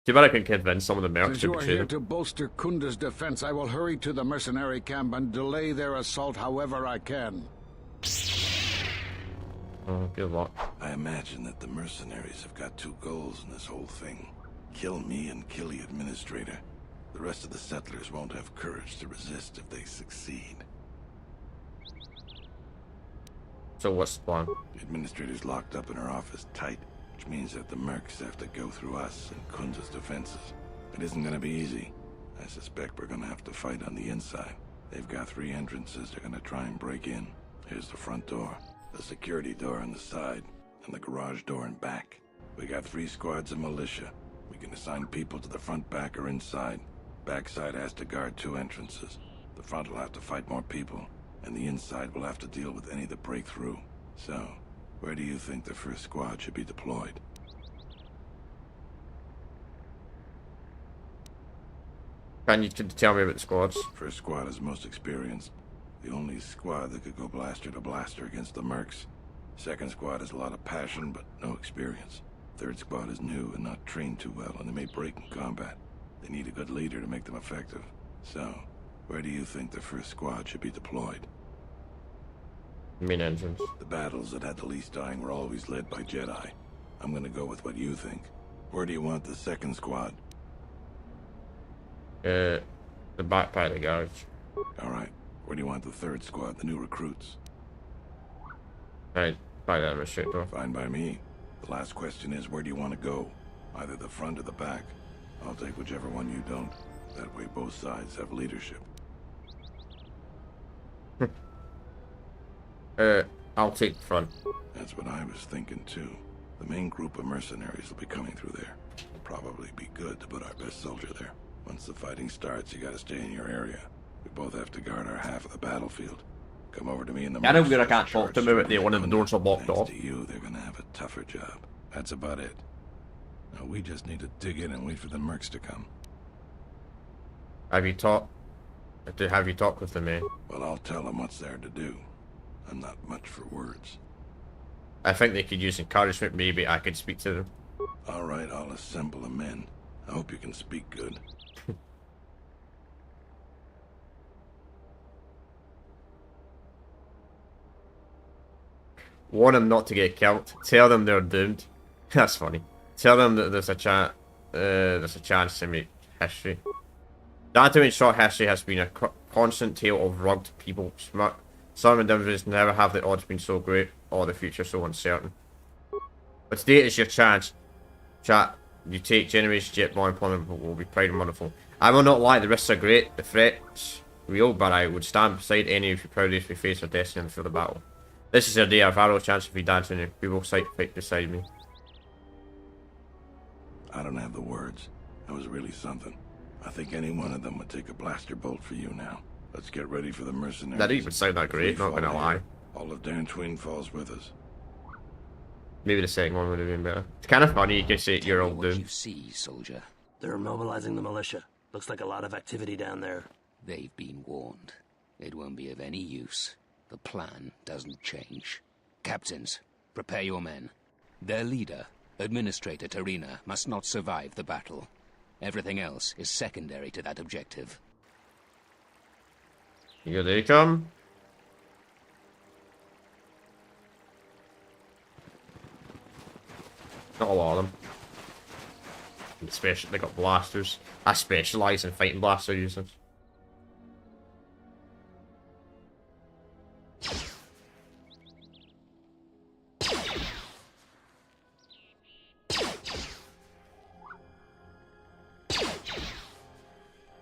Too bad I can convince some of the mercs Since to you are betray here them. to bolster Kunda's defense, I will hurry to the mercenary camp and delay their assault however I can. Oh, good luck. I imagine that the mercenaries have got two goals in this whole thing. Kill me and kill the administrator. The rest of the settlers won't have courage to resist if they succeed. So what's the plan? The administrator's locked up in her office tight, which means that the mercs have to go through us and Kunda's defenses. It isn't gonna be easy. I suspect we're gonna have to fight on the inside. They've got 3 entrances they're gonna try and break in. Here's the front door, the security door on the side, and the garage door in back. We got 3 squads of militia. We can assign people to the front, back, or inside. Backside has to guard 2 entrances. The front will have to fight more people, and the inside will have to deal with any that break through. So, where do you think the first squad should be deployed? Can you tell me about the squads? First squad is most experienced. The only squad that could go blaster to blaster against the mercs. Second squad has a lot of passion, but no experience. Third squad is new and not trained too well, and they may break in combat. They need a good leader to make them effective. So, where do you think the first squad should be deployed? Main entrance. The battles that had the least dying were always led by Jedi. I'm gonna go with what you think. Where do you want the second squad? The back part of the garage. Alright. Where do you want the third squad, the new recruits? Right, by that restrictor. Fine by me. The last question is, where do you want to go? Either the front or the back. I'll take whichever one you don't. That way both sides have leadership. I'll take the front. That's what I was thinking too. The main group of mercenaries will be coming through there. It'll probably be good to put our best soldier there. Once the fighting starts, you gotta stay in your area. We both have to guard our half of the battlefield. Come over to me in the... I know I can't talk to them about one of the doors are blocked off. To you, they're gonna have a tougher job. That's about it. Now we just need to dig in and wait for the mercs to come. Have you talked with them, eh? Well, I'll tell them what's there to do. I'm not much for words. I think they could use encouragement. Maybe I could speak to them. Alright, I'll assemble the men. I hope you can speak good. Warn them not to get killed. Tell them they're doomed. That's funny. Tell them that there's a chance to make history. That in short history has been a constant tale of rugged people Some individuals never have the odds been so great, or the future so uncertain. But today is your chance. Chat, you take Generation Jet Boy employment will be proud and wonderful. I will not lie, the risks are great, the threats real, but I would stand beside any of you proudest we face our destiny and feel the battle. This is your day, I've had a chance of you dancing and people fight beside me. I don't have the words. That was really something. I think any one of them would take a blaster bolt for you now. Let's get ready for the mercenaries. That didn't even sound that great, not gonna lie. All of Dantooine falls with us. Maybe the second one would have been better. It's kind of funny you can say you're all doomed. You see, soldier. They're mobilizing the militia. Looks like a lot of activity down there. They've been warned. It won't be of any use. The plan doesn't change. Captains, prepare your men. Their leader, Administrator Tarina, must not survive the battle. Everything else is secondary to that objective. Here they come. Not a lot of them. Especially, they got blasters. I specialise in fighting blaster users.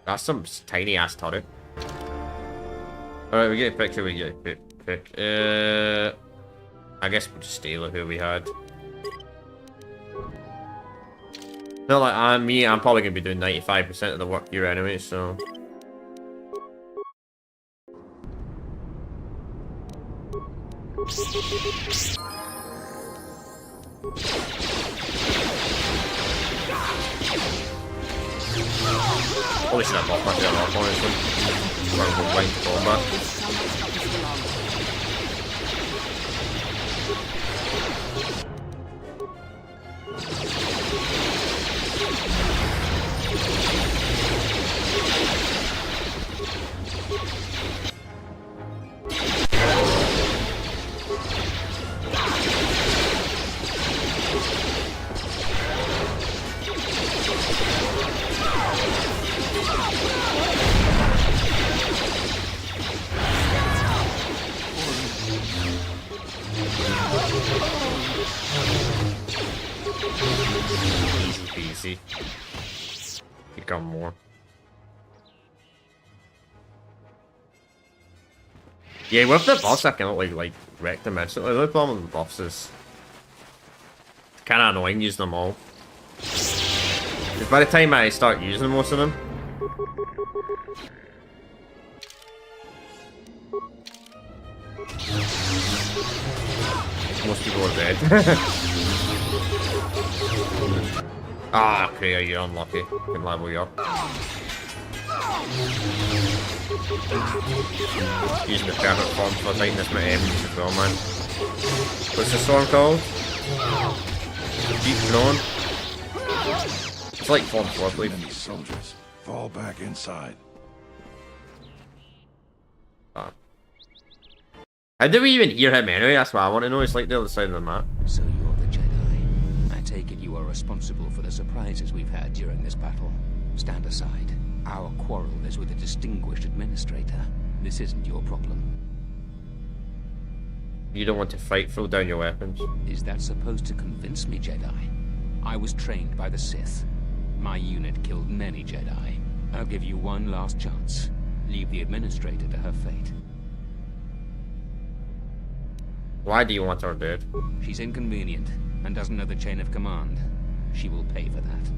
That's some tiny ass turret. Alright, we get a picture, we get a pick. I guess we'll just steal it who we had. Not like I'm probably gonna be doing 95% of the work here anyway, so. Probably should have bought my tail off, honestly. Rather than wait for combat. Easy peasy. Become more. Yeah, with the buffs I cannot like wreck them instantly. The problem with the buffs is kinda annoying using them all. Because by the time I start using most of them, most people are dead. Ah, okay, you're unlucky. Can level you up. Using the perfect form for fighting this many enemies as well, man. What's the storm called? Deep known. It's like form 4, I believe. Enemy soldiers fall back inside. Ah. How do we even hear him anyway? That's what I want to know. It's like the other side of the map. So you're the Jedi. I take it you are responsible for the surprises we've had during this battle. Stand aside. Our quarrel is with a distinguished administrator. This isn't your problem. You don't want to fight, throw down your weapons. Is that supposed to convince me, Jedi? I was trained by the Sith. My unit killed many Jedi. I'll give you one last chance. Leave the administrator to her fate. Why do you want her dead? She's inconvenient and doesn't know the chain of command. She will pay for that.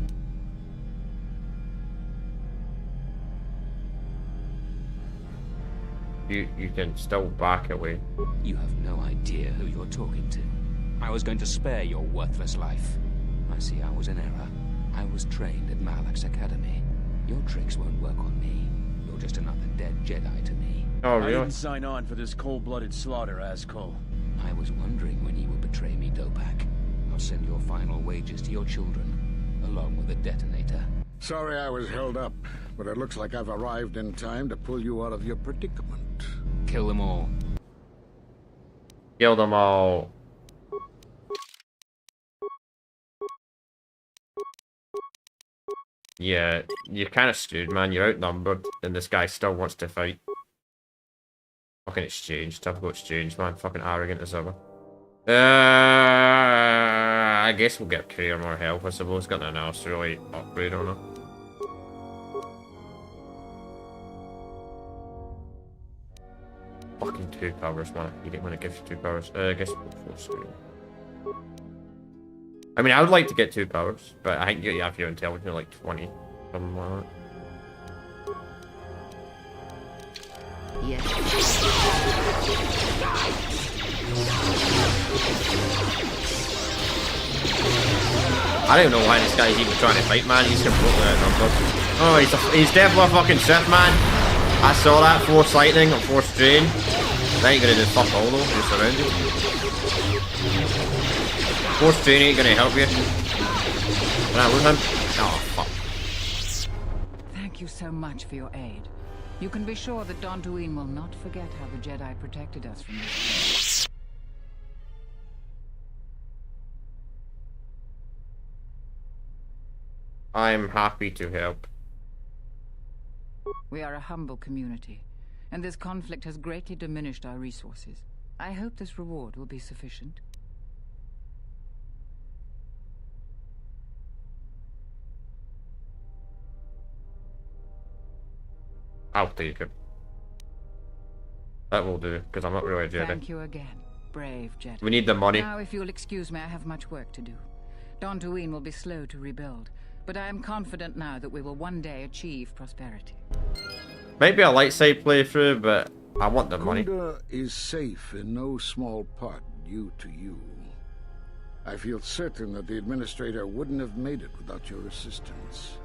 You can still back away. You have no idea who you're talking to. I was going to spare your worthless life. I see I was in error. I was trained at Malak's academy. Your tricks won't work on me. You're just another dead Jedi to me. Oh, really? I didn't sign on for this cold-blooded slaughter, Ascol. I was wondering when you would betray me, Dopak. I'll send your final wages to your children, along with a detonator. Sorry I was held up, but it looks like I've arrived in time to pull you out of your predicament. Kill them all. Kill them all. Yeah, you're kind of screwed, man. You're outnumbered, and this guy still wants to fight. Fucking exchange. Typical exchange, man. Fucking arrogant as ever. I guess we'll get career more health, I suppose. Got nothing else to really upgrade on her. Fucking 2 powers, man. You didn't want to give you 2 powers. I guess we'll force screen. I mean, I would like to get 2 powers, but I think you have your intelligence like 20. Something like that. Yes. I don't know why this guy's even trying to fight, man. He's completely outnumbered. Oh, he's definitely a fucking Sith, man. I saw that. Force lightning or force drain. That ain't gonna do fuck all though. You're surrounded. Force drain ain't gonna help you. Can I lose him? Oh, fuck. Thank you so much for your aid. You can be sure that Dantooine will not forget how the Jedi protected us from this. I'm happy to help. We are a humble community, and this conflict has greatly diminished our resources. I hope this reward will be sufficient. I'll take it. That will do, because I'm not really a Jedi. Thank you again, brave Jedi. We need the money. Now, if you'll excuse me, I have much work to do. Dantooine will be slow to rebuild, but I am confident now that we will one day achieve prosperity. Maybe a light side playthrough, but I want the money. Kunda is safe in no small part due to you. I feel certain that the Administrator wouldn't have made it without your assistance.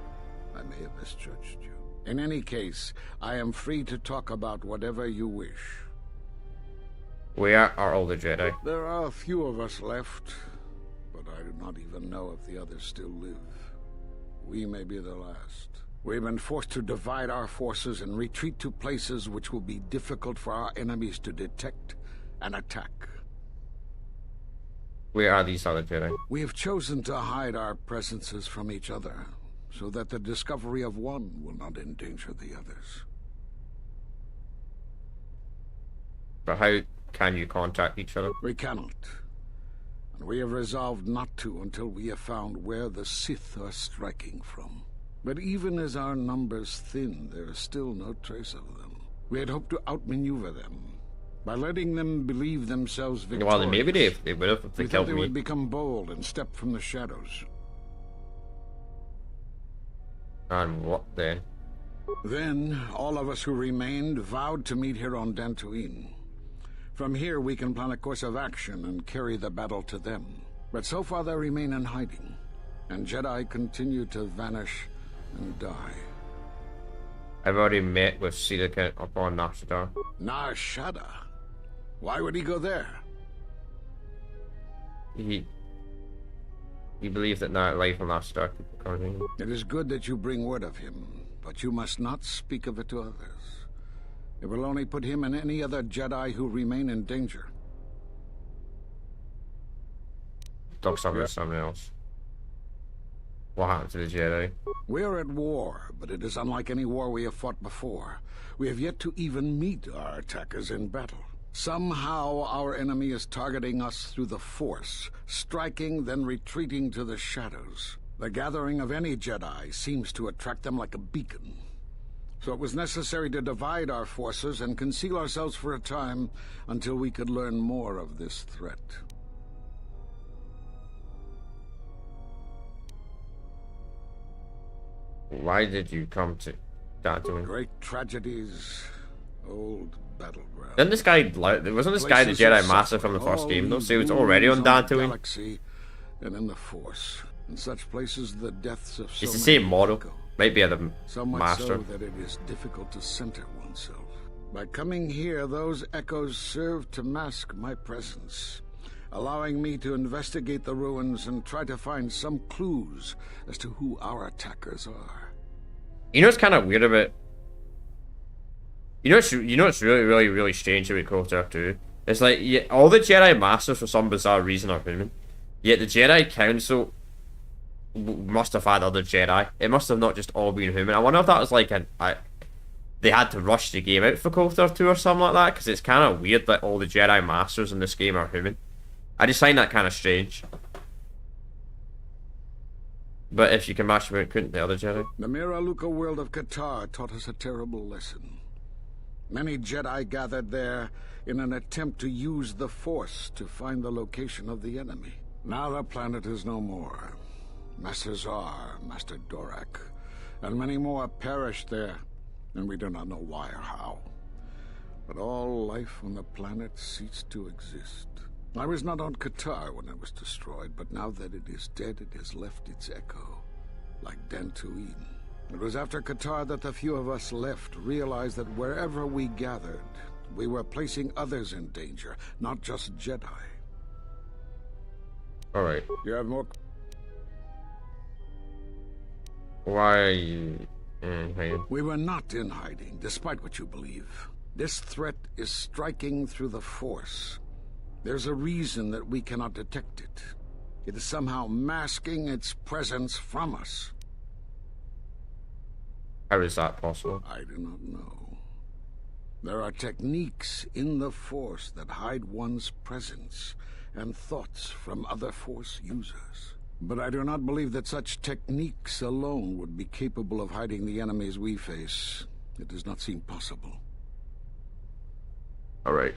I may have misjudged you. In any case, I am free to talk about whatever you wish. Where are all the Jedi? There are a few of us left, but I do not even know if the others still live. We may be the last. We've been forced to divide our forces and retreat to places which will be difficult for our enemies to detect and attack. Where are these other Jedi? We have chosen to hide our presences from each other, so that the discovery of one will not endanger the others. But how can you contact each other? We cannot. And we have resolved not to until we have found where the Sith are striking from. But even as our numbers thin, there is still no trace of them. We had hoped to outmaneuver them by letting them believe themselves victorious. Well, maybe they would have if they killed me. They would become bold and step from the shadows. And what then? Then, all of us who remained vowed to meet here on Dantooine. From here, we can plan a course of action and carry the battle to them. But so far, they remain in hiding, and Jedi continue to vanish and die. I've already met with Sidikin up on Nar Shaddaa. Nar Shaddaa? Why would he go there? He believes that life on Nar Shaddaa could continue. It is good that you bring word of him, but you must not speak of it to others. It will only put him and any other Jedi who remain in danger. Talk about something else. What happened to the Jedi? We are at war, but it is unlike any war we have fought before. We have yet to even meet our attackers in battle. Somehow our enemy is targeting us through the Force, striking, then retreating to the shadows. The gathering of any Jedi seems to attract them like a beacon. So it was necessary to divide our forces and conceal ourselves for a time until we could learn more of this threat. Why did you come to Dantooine? Great tragedies, old battlegrounds. Wasn't this guy the Jedi Master from the first game though? So he was already on Dantooine? Galaxy and in the Force. In such places, the deaths of so It's the same model. Might be the somewhat Master. so that it is difficult to center oneself. By coming here, those echoes serve to mask my presence, allowing me to investigate the ruins and try to find some clues as to who our attackers are. You know what's kind of weird about... You know what's really, really strange about KOTOR 2? It's like, all the Jedi Masters for some bizarre reason are human. Yet the Jedi Council must have had other Jedi. It must have not just all been human. I wonder if that was like they had to rush the game out for KOTOR 2 or something like that, because it's kind of weird that all the Jedi Masters in this game are human. I just find that kind of strange. But if you can match them out, couldn't the other Jedi? The Miraluka world of KOTOR taught us a terrible lesson. Many Jedi gathered there in an attempt to use the Force to find the location of the enemy. Now the planet is no more. Master Zar, Master Dorak, and many more perished there, and we do not know why or how. But all life on the planet ceased to exist. I was not on KOTOR when it was destroyed, but now that it is dead, it has left its echo, like Dantooine. It was after KOTOR that the few of us left realized that wherever we gathered, we were placing others in danger, not just Jedi. Alright. You have more... Why are you in hiding? We were not in hiding, despite what you believe. This threat is striking through the Force. There's a reason that we cannot detect it. It is somehow masking its presence from us. How is that possible? I do not know. There are techniques in the Force that hide one's presence and thoughts from other Force users. But I do not believe that such techniques alone would be capable of hiding the enemies we face. It does not seem possible. Alright.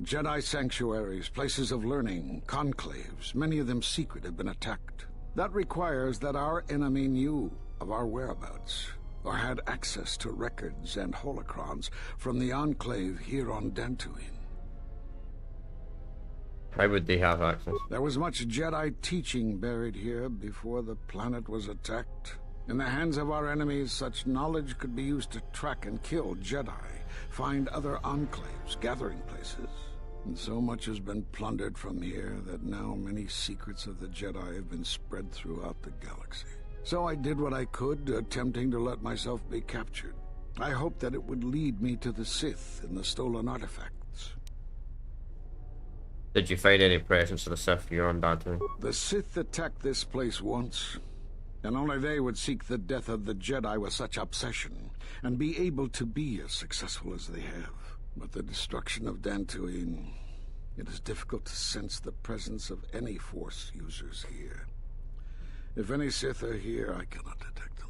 Jedi sanctuaries, places of learning, conclaves, many of them secret, have been attacked. That requires that our enemy knew of our whereabouts, or had access to records and holocrons from the Enclave here on Dantooine. How would they have access? There was much Jedi teaching buried here before the planet was attacked. In the hands of our enemies, such knowledge could be used to track and kill Jedi, find other enclaves, gathering places. And so much has been plundered from here that now many secrets of the Jedi have been spread throughout the galaxy. So I did what I could, attempting to let myself be captured. I hoped that it would lead me to the Sith and the stolen artifacts. Did you find any presence of the Sith here on Dantooine? The Sith attacked this place once, and only they would seek the death of the Jedi with such obsession, and be able to be as successful as they have. But the destruction of Dantooine, it is difficult to sense the presence of any Force users here. If any Sith are here, I cannot detect them.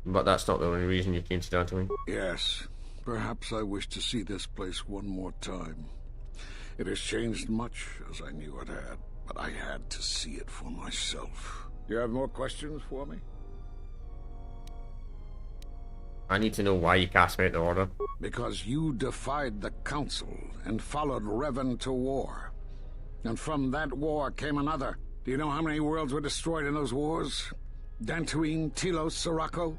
But that's not the only reason you came to Dantooine? Yes. Perhaps I wish to see this place one more time. It has changed much, as I knew it had, but I had to see it for myself. You have more questions for me? I need to know why you cast me out the order. Because you defied the Council and followed Revan to war. And from that war came another. Do you know how many worlds were destroyed in those wars? Dantooine, Telos, Sirocco?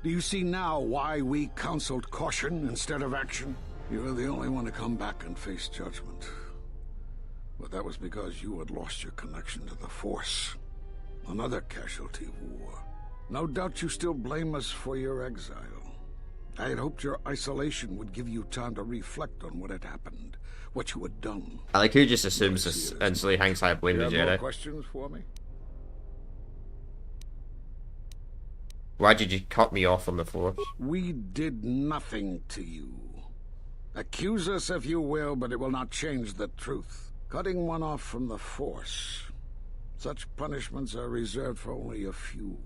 Do you see now why we counseled caution instead of action? You were the only one to come back and face judgment. But that was because you had lost your connection to the Force. Another casualty of war. No doubt you still blame us for your exile. I had hoped your isolation would give you time to reflect on what had happened, what you had done. I like who just assumes this instantly hangs I blame the You have more Jedi. questions for me? Why did you cut me off on the Force? We did nothing to you. Accuse us if you will, but it will not change the truth. Cutting one off from the Force. Such punishments are reserved for only a few.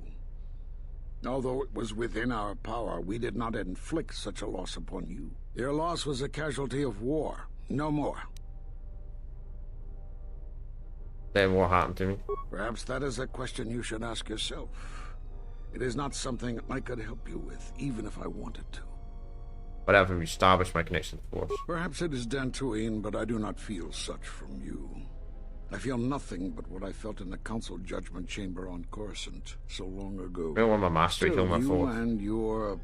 Although it was within our power, we did not inflict such a loss upon you. Your loss was a casualty of war, no more. Then what happened to me? Perhaps that is a question you should ask yourself. It is not something I could help you with, even if I wanted to. But I haven't established my connection to the Force. Perhaps it is Dantooine, but I do not feel such from you. I feel nothing but what I felt in the Council Judgment Chamber on Coruscant so long ago. I don't want my master to kill my you Force. and your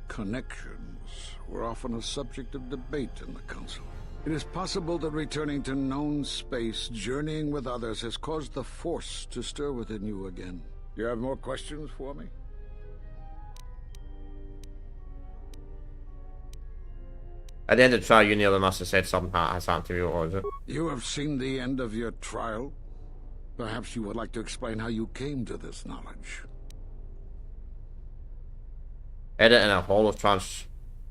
connections were often a subject of debate in the Council. It is possible that returning to known space, journeying with others, has caused the Force to stir within you again. You have more questions for me? At the end of the trial, you and the other master said something has happened to you, or is it? You have seen the end of your trial. Perhaps you would like to explain how you came to this knowledge. Edit in a holotrans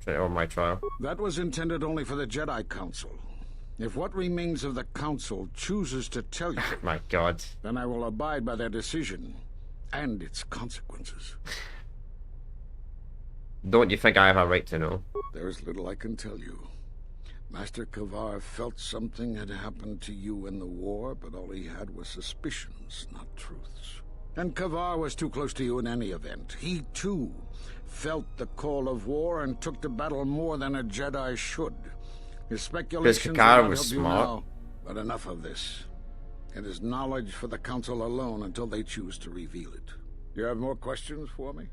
on my trial. That was intended only for the Jedi Council. If what remains of the Council chooses to tell you... My God. Then I will abide by their decision and its consequences. Don't you think I have a right to know? There is little I can tell you. Master KOTOR felt something had happened to you in the war, but all he had was suspicions, not truths. And KOTOR was too close to you in any event. He, too, felt the call of war and took to battle more than a Jedi should. His speculations KOTOR was smart. now, but enough of this. It is knowledge for the Council alone until they choose to reveal it. You have more questions for me?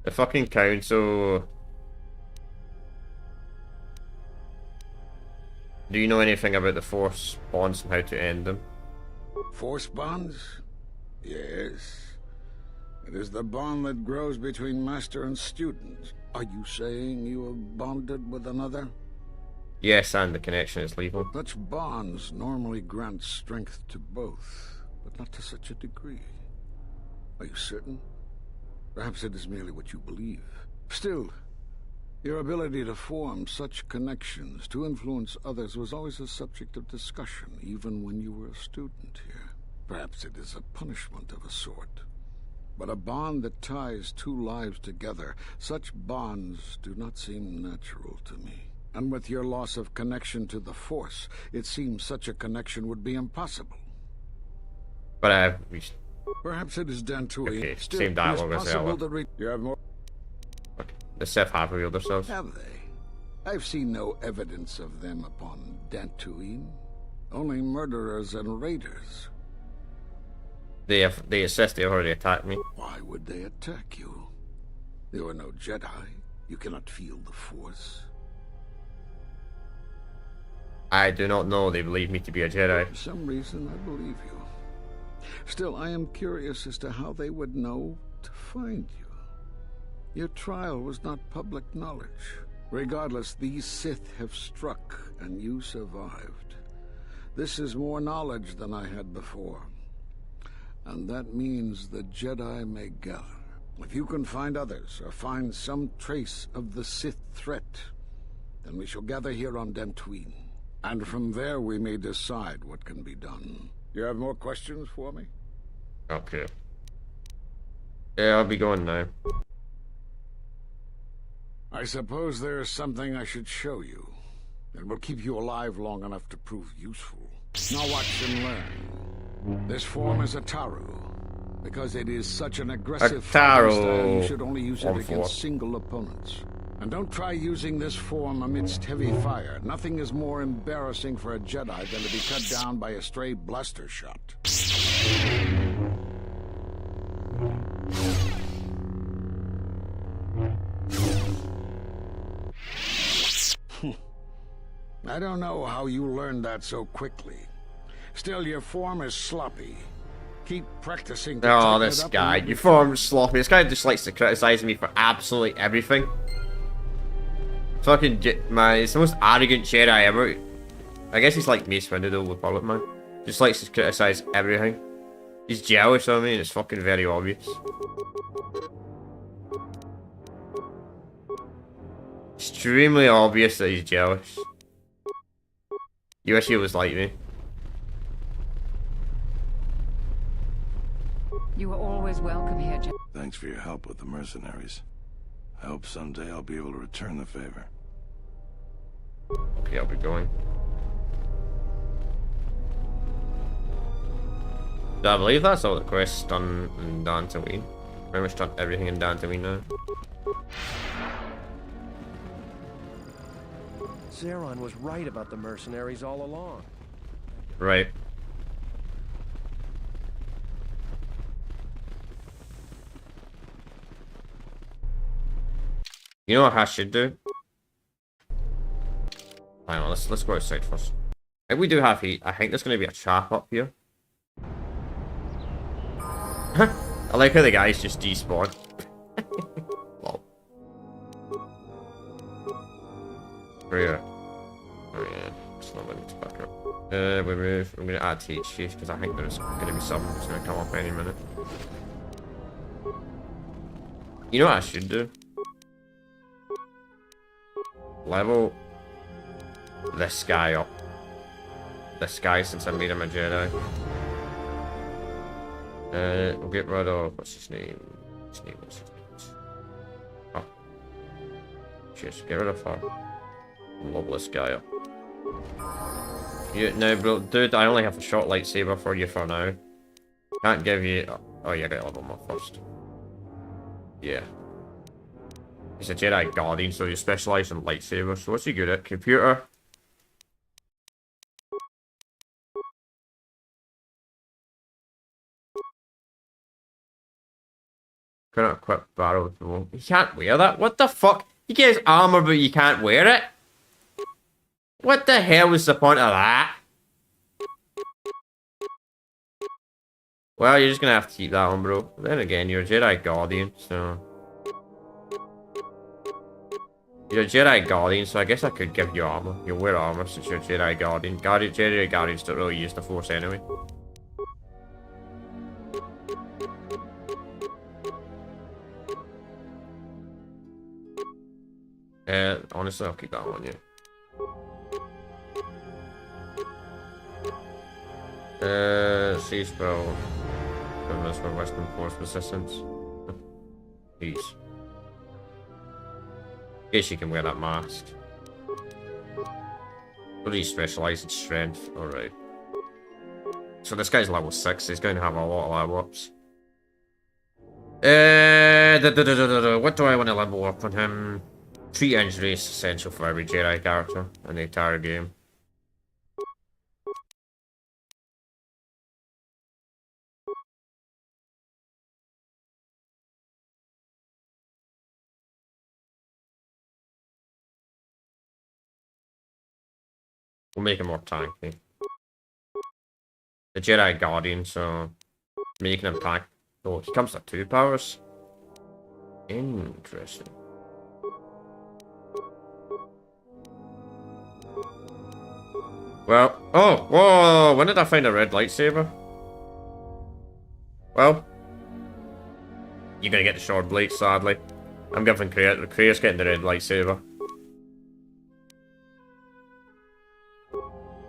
The fucking Council... Do you know anything about the Force bonds and how to end them? Force bonds? Yes. It is the bond that grows between master and student. Are you saying you have bonded with another? Yes, and the connection is lethal. Such bonds normally grant strength to both, but not to such a degree. Are you certain? Perhaps it is merely what you believe. Still, your ability to form such connections, to influence others, was always a subject of discussion, even when you were a student here. Perhaps it is a punishment of a sort. But a bond that ties two lives together, such bonds do not seem natural to me. And with your loss of connection to the Force, it seems such a connection would be impossible. But perhaps it is Dantooine. Okay, Still, same dialogue it is as possible Ella. that you have more. Okay. The Sith have revealed themselves. Have they? I've seen no evidence of them upon Dantooine. Only murderers and raiders. They assist. They already attacked me. Why would they attack you? You are no Jedi. You cannot feel the Force. I do not know. They believe me to be a Jedi. For some reason, I believe you. Still, I am curious as to how they would know to find you. Your trial was not public knowledge. Regardless, these Sith have struck, and you survived. This is more knowledge than I had before. And that means the Jedi may gather. If you can find others, or find some trace of the Sith threat, then we shall gather here on Dantooine. And from there we may decide what can be done. You have more questions for me? Okay. Yeah, I'll be going now. I suppose there is something I should show you. It will keep you alive long enough to prove useful. Now watch and learn. This form is a Taru. Because it is such an aggressive fighting style, you should only use it against single opponents. And don't try using this form amidst heavy fire. Nothing is more embarrassing for a Jedi than to be cut down by a stray blaster shot. I don't know how you learned that so quickly. Still, your form is sloppy. Keep practicing. Oh, this guy. Your form's sloppy. This guy just likes to criticize me for absolutely everything. Fucking man, he's the most arrogant Jedi ever. I guess he's like Mace Windu with Bullet Man. Just likes to criticize everything. He's jealous of me, and it's fucking very obvious. Extremely obvious that he's jealous. You wish he was like me. You are always welcome here, Jedi. Thanks for your help with the mercenaries. I hope someday I'll be able to return the favor. Okay, I'll be going. So I believe that's all the quests done in Dantooine. Pretty much done everything in Dantooine now. Zeron was right about the mercenaries all along. Right. You know what I should do? Hang on, let's go outside first. If we do have heat, I think there's gonna be a trap up here. I like how the guys just despawn. Lol. Oh yeah. Oh yeah. It's not letting us back up. We move. I'm gonna add THC because I think there's gonna be something that's gonna come up any minute. You know what I should do? level this guy up. This guy, since I made him a Jedi. We'll get rid of, what's his name? Oh. Just get rid of her. Level this guy up. No, bro, dude, I only have a short lightsaber for you for now. Can't give you... Oh, yeah, I gotta level him up first. Yeah. He's a Jedi Guardian, so he specializes in lightsabers. So what's he good at? Computer. Couldn't equip barrel with the wall. You can't wear that? What the fuck? He gets armor, but you can't wear it? What the hell is the point of that? Well, you're just gonna have to keep that one, bro. Then again, you're a Jedi Guardian, so... You're a Jedi Guardian, so I guess I could give you armor. You'll wear armor since you're a Jedi Guardian. Jedi Guardians don't really use the Force anyway. Honestly, I'll keep that one, yeah. C spell. This for Western Force resistance. Peace. Guess you can wear that mask. What do you specialize in? Strength? Alright. So this guy's level 6, he's going to have a lot of level ups. What do I want to level up on him? 3 injuries is essential for every Jedi character in the entire game. We'll make him more tanky. The Jedi Guardian, so making him tank. Oh, he comes to 2 powers. Interesting. Well, oh, whoa, when did I find a red lightsaber? Well, you're gonna get the short blade, sadly. I'm giving Krea's getting the red lightsaber.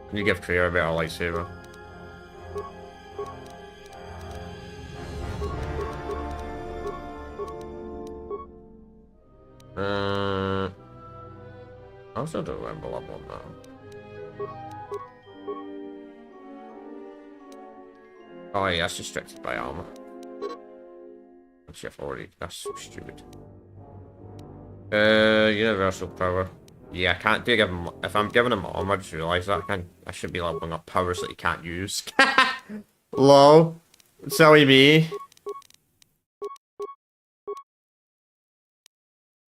Can you give Krea a better lightsaber? I also don't remember up on that. Oh yeah, that's restricted by armor. Which I've already... That's so stupid. Universal power. Yeah, I can't do give him... If I'm giving him armor, I just realised that I should be leveling up powers that he can't use. Lol. Silly me.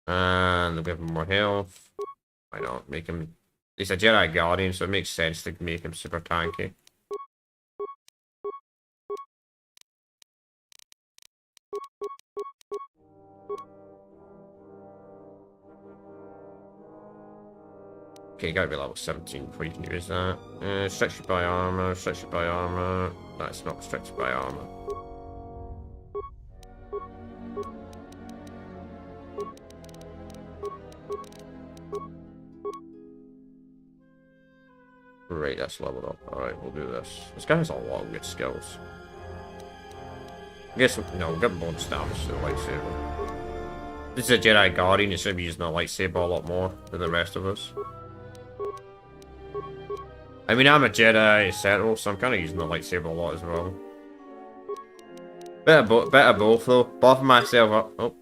And I'll give him more health. Why not? Make him... He's a Jedi Guardian, so it makes sense to make him super tanky. Okay, you gotta be level 17 before you can use that. Restricted by armor, restricted by armor. That's not restricted by armor. Right, that's leveled up. Alright, we'll do this. This guy has a lot of good skills. I guess, no, we'll give him bonus damage to the lightsaber. This is a Jedi Guardian, you should be using a lightsaber a lot more than the rest of us. I mean, I'm a Jedi Sentinel, so I'm kind of using the lightsaber a lot as well. Bit of both, though. Buffing myself up. Oh.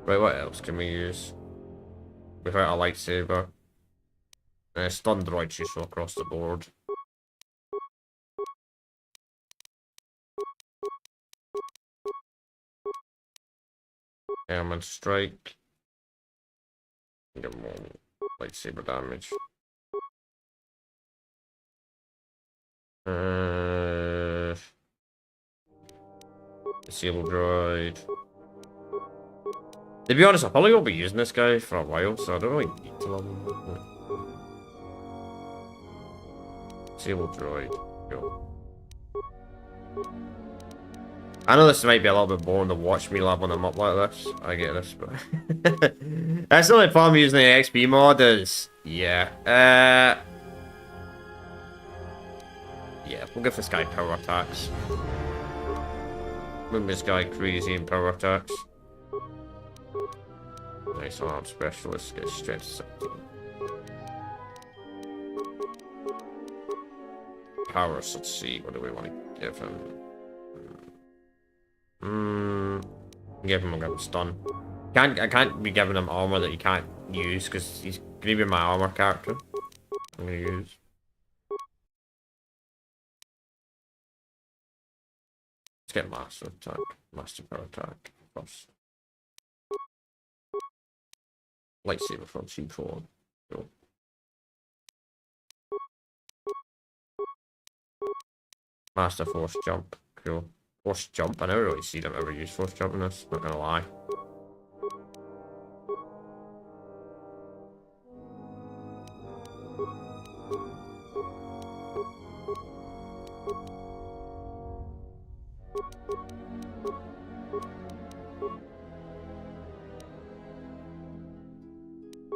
Right, what else can we use? Without a lightsaber. Stun droids useful across the board. Airman strike. Get more lightsaber damage. Disable droid. To be honest, I probably won't be using this guy for a while, so I don't really need to level him up. Disable droid. Go. I know this might be a little bit boring to watch me leveling them up like this. I get this, but that's the only problem using the XP mod is, yeah. Yeah, we'll give this guy power attacks. Move this guy crazy in power attacks. Nice arm specialist, get strength 17. Powers, let's see, what do we want to give him? Give him a stun. I can't be giving him armor that you can't use because he's gonna be my armor character. I'm gonna use. Let's get master attack, master power attack first. Lightsaber from C4. Cool. Master force jump. Cool. Force jump. I never really see them ever use force jump in this, not gonna lie.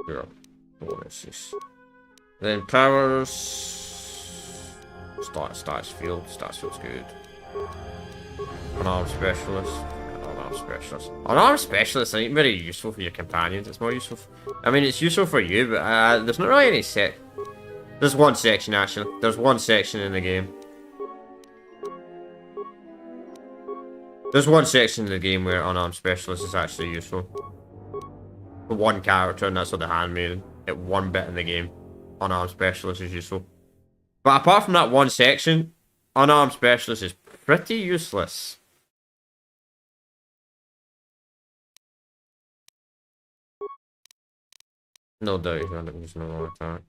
Zero. Bonuses. Then powers. Starts field's good. Unarmed specialist. Unarmed specialist. Unarmed specialist ain't very useful for your companions. It's more useful. I mean, it's useful for you, but there's not really any set. There's one section actually. There's one section in the game. There's one section in the game where unarmed specialist is actually useful. For one character, and that's what the handmaiden. At one bit in the game, unarmed specialist is useful. But apart from that one section, unarmed specialist is pretty useless. No doubt he's going to use no attack.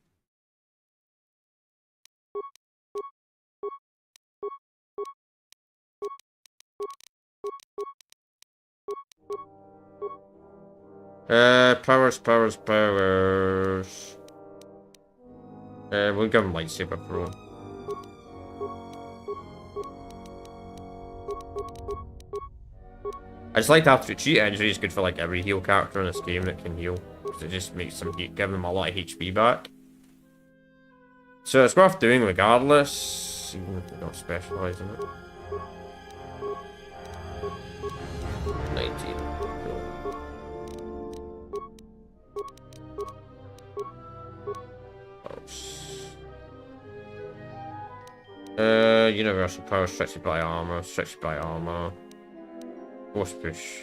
Powers. We'll give him lightsaber pro. I just like to have to cheat injury is good for like every heal character in this game that can heal. Because it just makes them give them a lot of HP back. So it's worth doing regardless, even if they don't specialize in it. 19. Universal power, stretched by armor, Force push.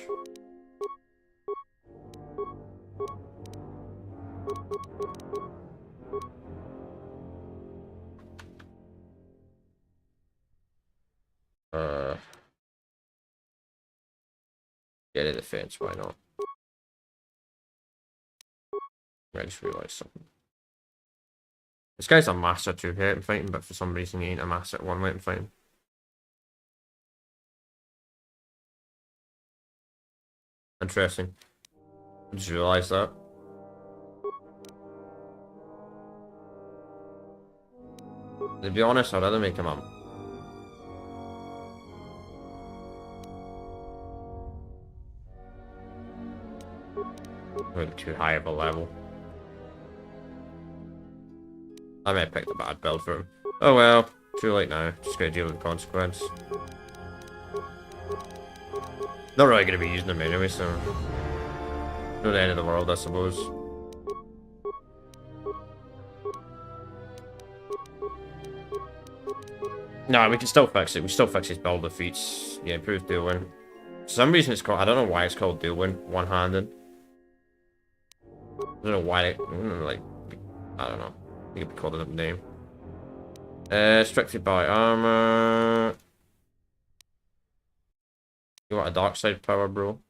Get a defense, why not? I just realized something. This guy's a master 2 weapon fighting, but for some reason he ain't a master 1 weapon fighting. Interesting. I just realized that. To be honest, I'd rather make him a... Maybe too high of a level. I may have picked a bad build for him. Oh well, too late now. Just gotta deal with the consequence. Not really gonna be using them anyway, so... Not the end of the world, I suppose. No, we can still fix it. We still fix his build defeats. Yeah, improved dual win. For some reason it's called... I don't know why it's called dual win. One-handed. I don't know why it... like... I don't know. I think it'd be called a different name. Restricted by armor. You want a dark side power, bro?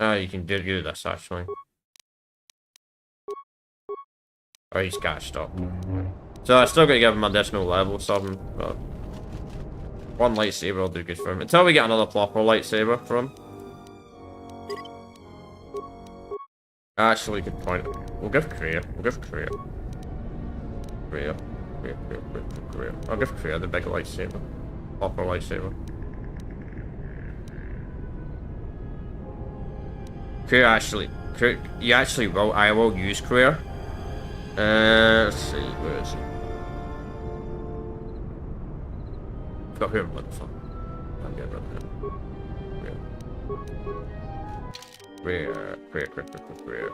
Ah, you can do this actually. Or he's catched up. So I still gotta give him additional level something, but one lightsaber will do good for him. Until we get another proper lightsaber from him. Actually, good point. We'll give Korea. I'll give Korea the big lightsaber. Proper lightsaber. You actually will. I will use career. Let's see, where is he? Got him, what the fuck? I'm getting rid of him. Career.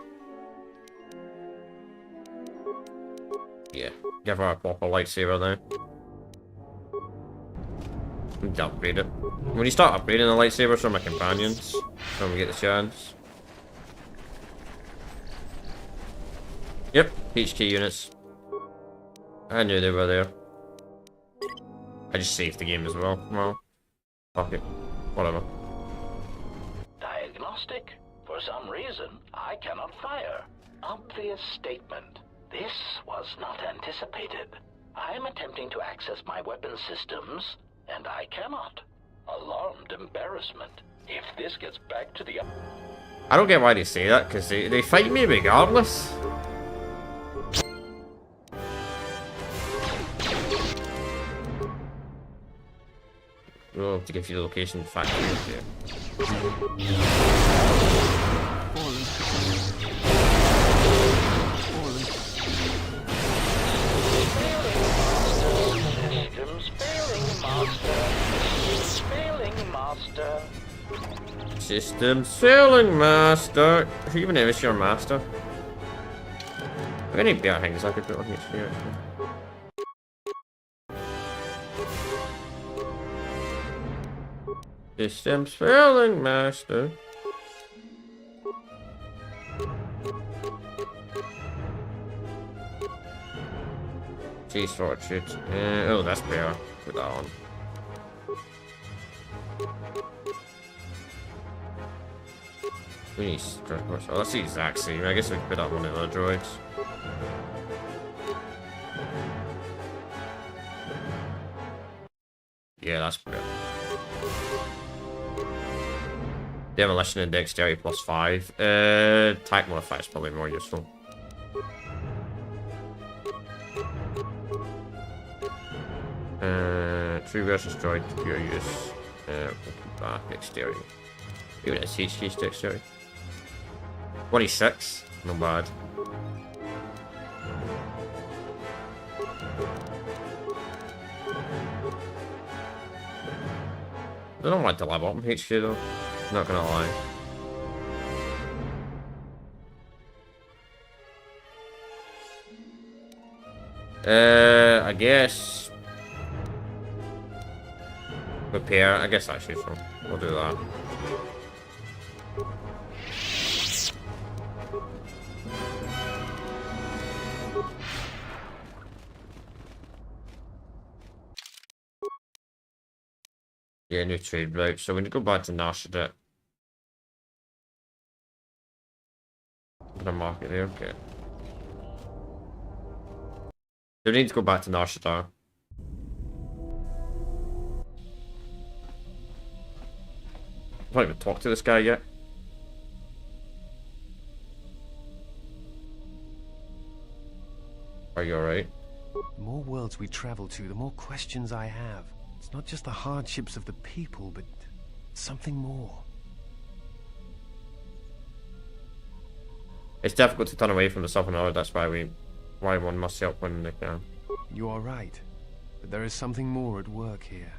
Yeah, give her a proper lightsaber now. Need to upgrade it. When you start upgrading the lightsabers for my companions, when we get the chance. Yep, HK units. I knew they were there. I just saved the game as well. Well, fuck it. Whatever. Diagnostic? For some reason, I cannot fire. Obvious statement. This was not anticipated. I am attempting to access my weapon systems, and I cannot. Alarmed embarrassment. If this gets back to the... I don't get why they say that, because they fight me regardless. We'll have to give you the location factory here. Systems failing, master. Who even is your master? I've got any better things I could put on here actually. Systems failing, master. Cheese fortune. Oh, that's better. Put that on. We need stripers. Oh, that's the exact same. I guess we can put that one in the droids. Yeah, that's better. Demolition and dexterity +5. Attack modifier is probably more useful. True versus droid pure use. Dexterity. Even it's HQ's dexterity. 26. Not bad. I don't want to level up HQ though. Not gonna lie. I guess repair. I guess that's useful. We'll do that. Yeah, new trade route. So we need to go back to Narshada. Gonna mark it there, okay. So we need to go back to Narshada. I haven't even talked to this guy yet. Are you alright? The more worlds we travel to, the more questions I have. It's not just the hardships of the people, but something more. It's difficult to turn away from the Southern Order, that's why one must help when they can. You are right, but there is something more at work here.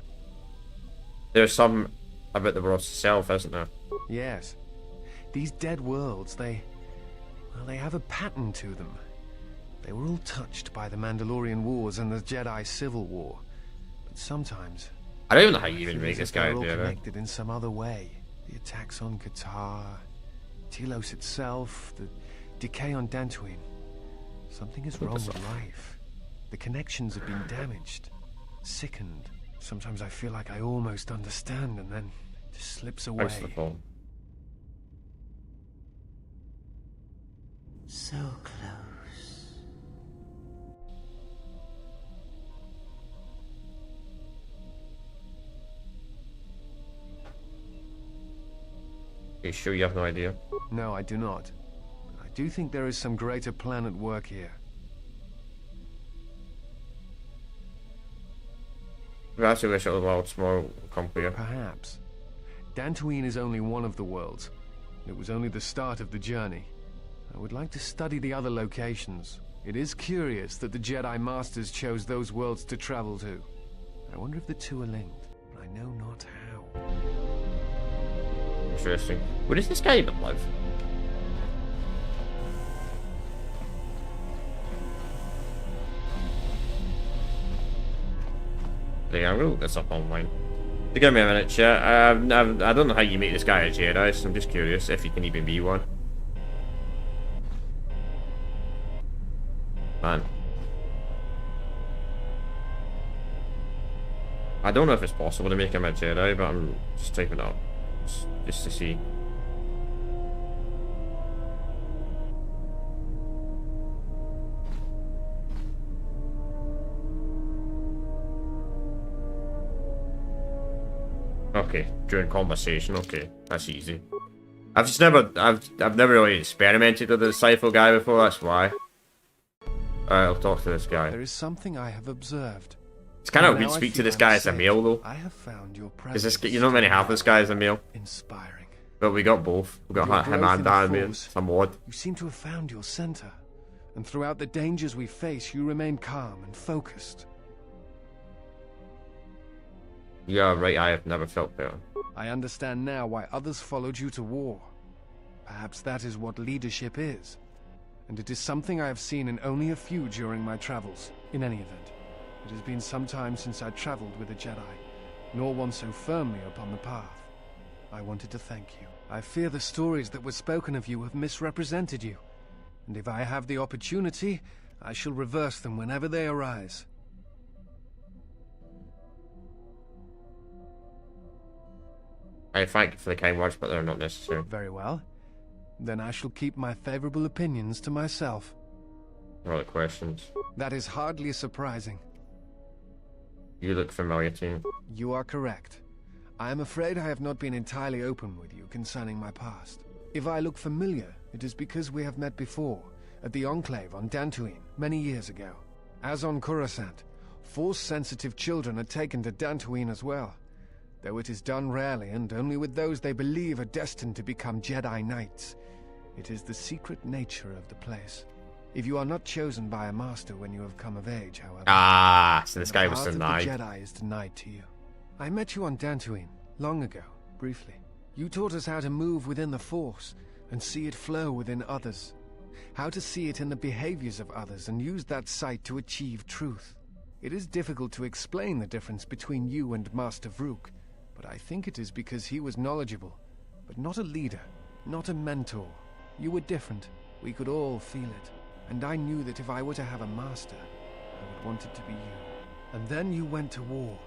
There's some about the world itself, isn't there? Yes. These dead worlds, they have a pattern to them. They were all touched by the Mandalorian Wars and the Jedi Civil War. But sometimes... I don't even know how you even make this guy do it. Connected in some other way. The attacks on KOTOR, Telos itself, the decay on Dantooine. Something is wrong with life. The connections have been damaged, sickened. Sometimes I feel like I almost understand, and then it just slips away. Thanks for the phone. So close. Are you sure you have no idea? No, I do not. I do think there is some greater plan at work here. That's a wish of the world small come clear. Perhaps. Dantooine is only one of the worlds. It was only the start of the journey. I would like to study the other locations. It is curious that the Jedi Masters chose those worlds to travel to. I wonder if the two are linked, but I know not how. Interesting. Where does this guy even live? Yeah, I'm gonna look this up online. Give me a minute, chat. I don't know how you make this guy a Jedi, so I'm just curious if he can even be one. Man. I don't know if it's possible to make him a Jedi, but I'm just typing it up. Just to see. Okay, during conversation, okay, that's easy. I've never really experimented with the Scytho guy before, that's why. Alright, I'll talk to this guy. There is something I have observed. It's kind of weird to speak to this guy as a male though. I have found your Because this, you know, many half this guy as a male. Inspiring. But we got both. We got him and Dan, some odd. You seem to have found your center, and throughout the dangers we face, you remain calm and focused. Yeah, right, I have never felt better. I understand now why others followed you to war. Perhaps that is what leadership is. And it is something I have seen in only a few during my travels. In any event, it has been some time since I traveled with a Jedi, nor one so firmly upon the path. I wanted to thank you. I fear the stories that were spoken of you have misrepresented you, and if I have the opportunity, I shall reverse them whenever they arise. I thank you for the kind words, but they're not necessary. Very well. Then I shall keep my favorable opinions to myself. What are the questions? That is hardly surprising. You look familiar to me. You are correct. I am afraid I have not been entirely open with you concerning my past. If I look familiar, it is because we have met before, at the Enclave on Dantooine, many years ago. As on Coruscant, Force-sensitive children are taken to Dantooine as well, though it is done rarely and only with those they believe are destined to become Jedi Knights. It is the secret nature of the place. If you are not chosen by a master when you have come of age, however... Ah, so this guy was denied. The Jedi is denied to you. I met you on Dantooine, long ago, briefly. You taught us how to move within the Force, and see it flow within others. How to see it in the behaviors of others, and use that sight to achieve truth. It is difficult to explain the difference between you and Master Vrook, but I think it is because he was knowledgeable, but not a leader, not a mentor. You were different. We could all feel it. And I knew that if I were to have a master, I would want it to be you. And then you went to war.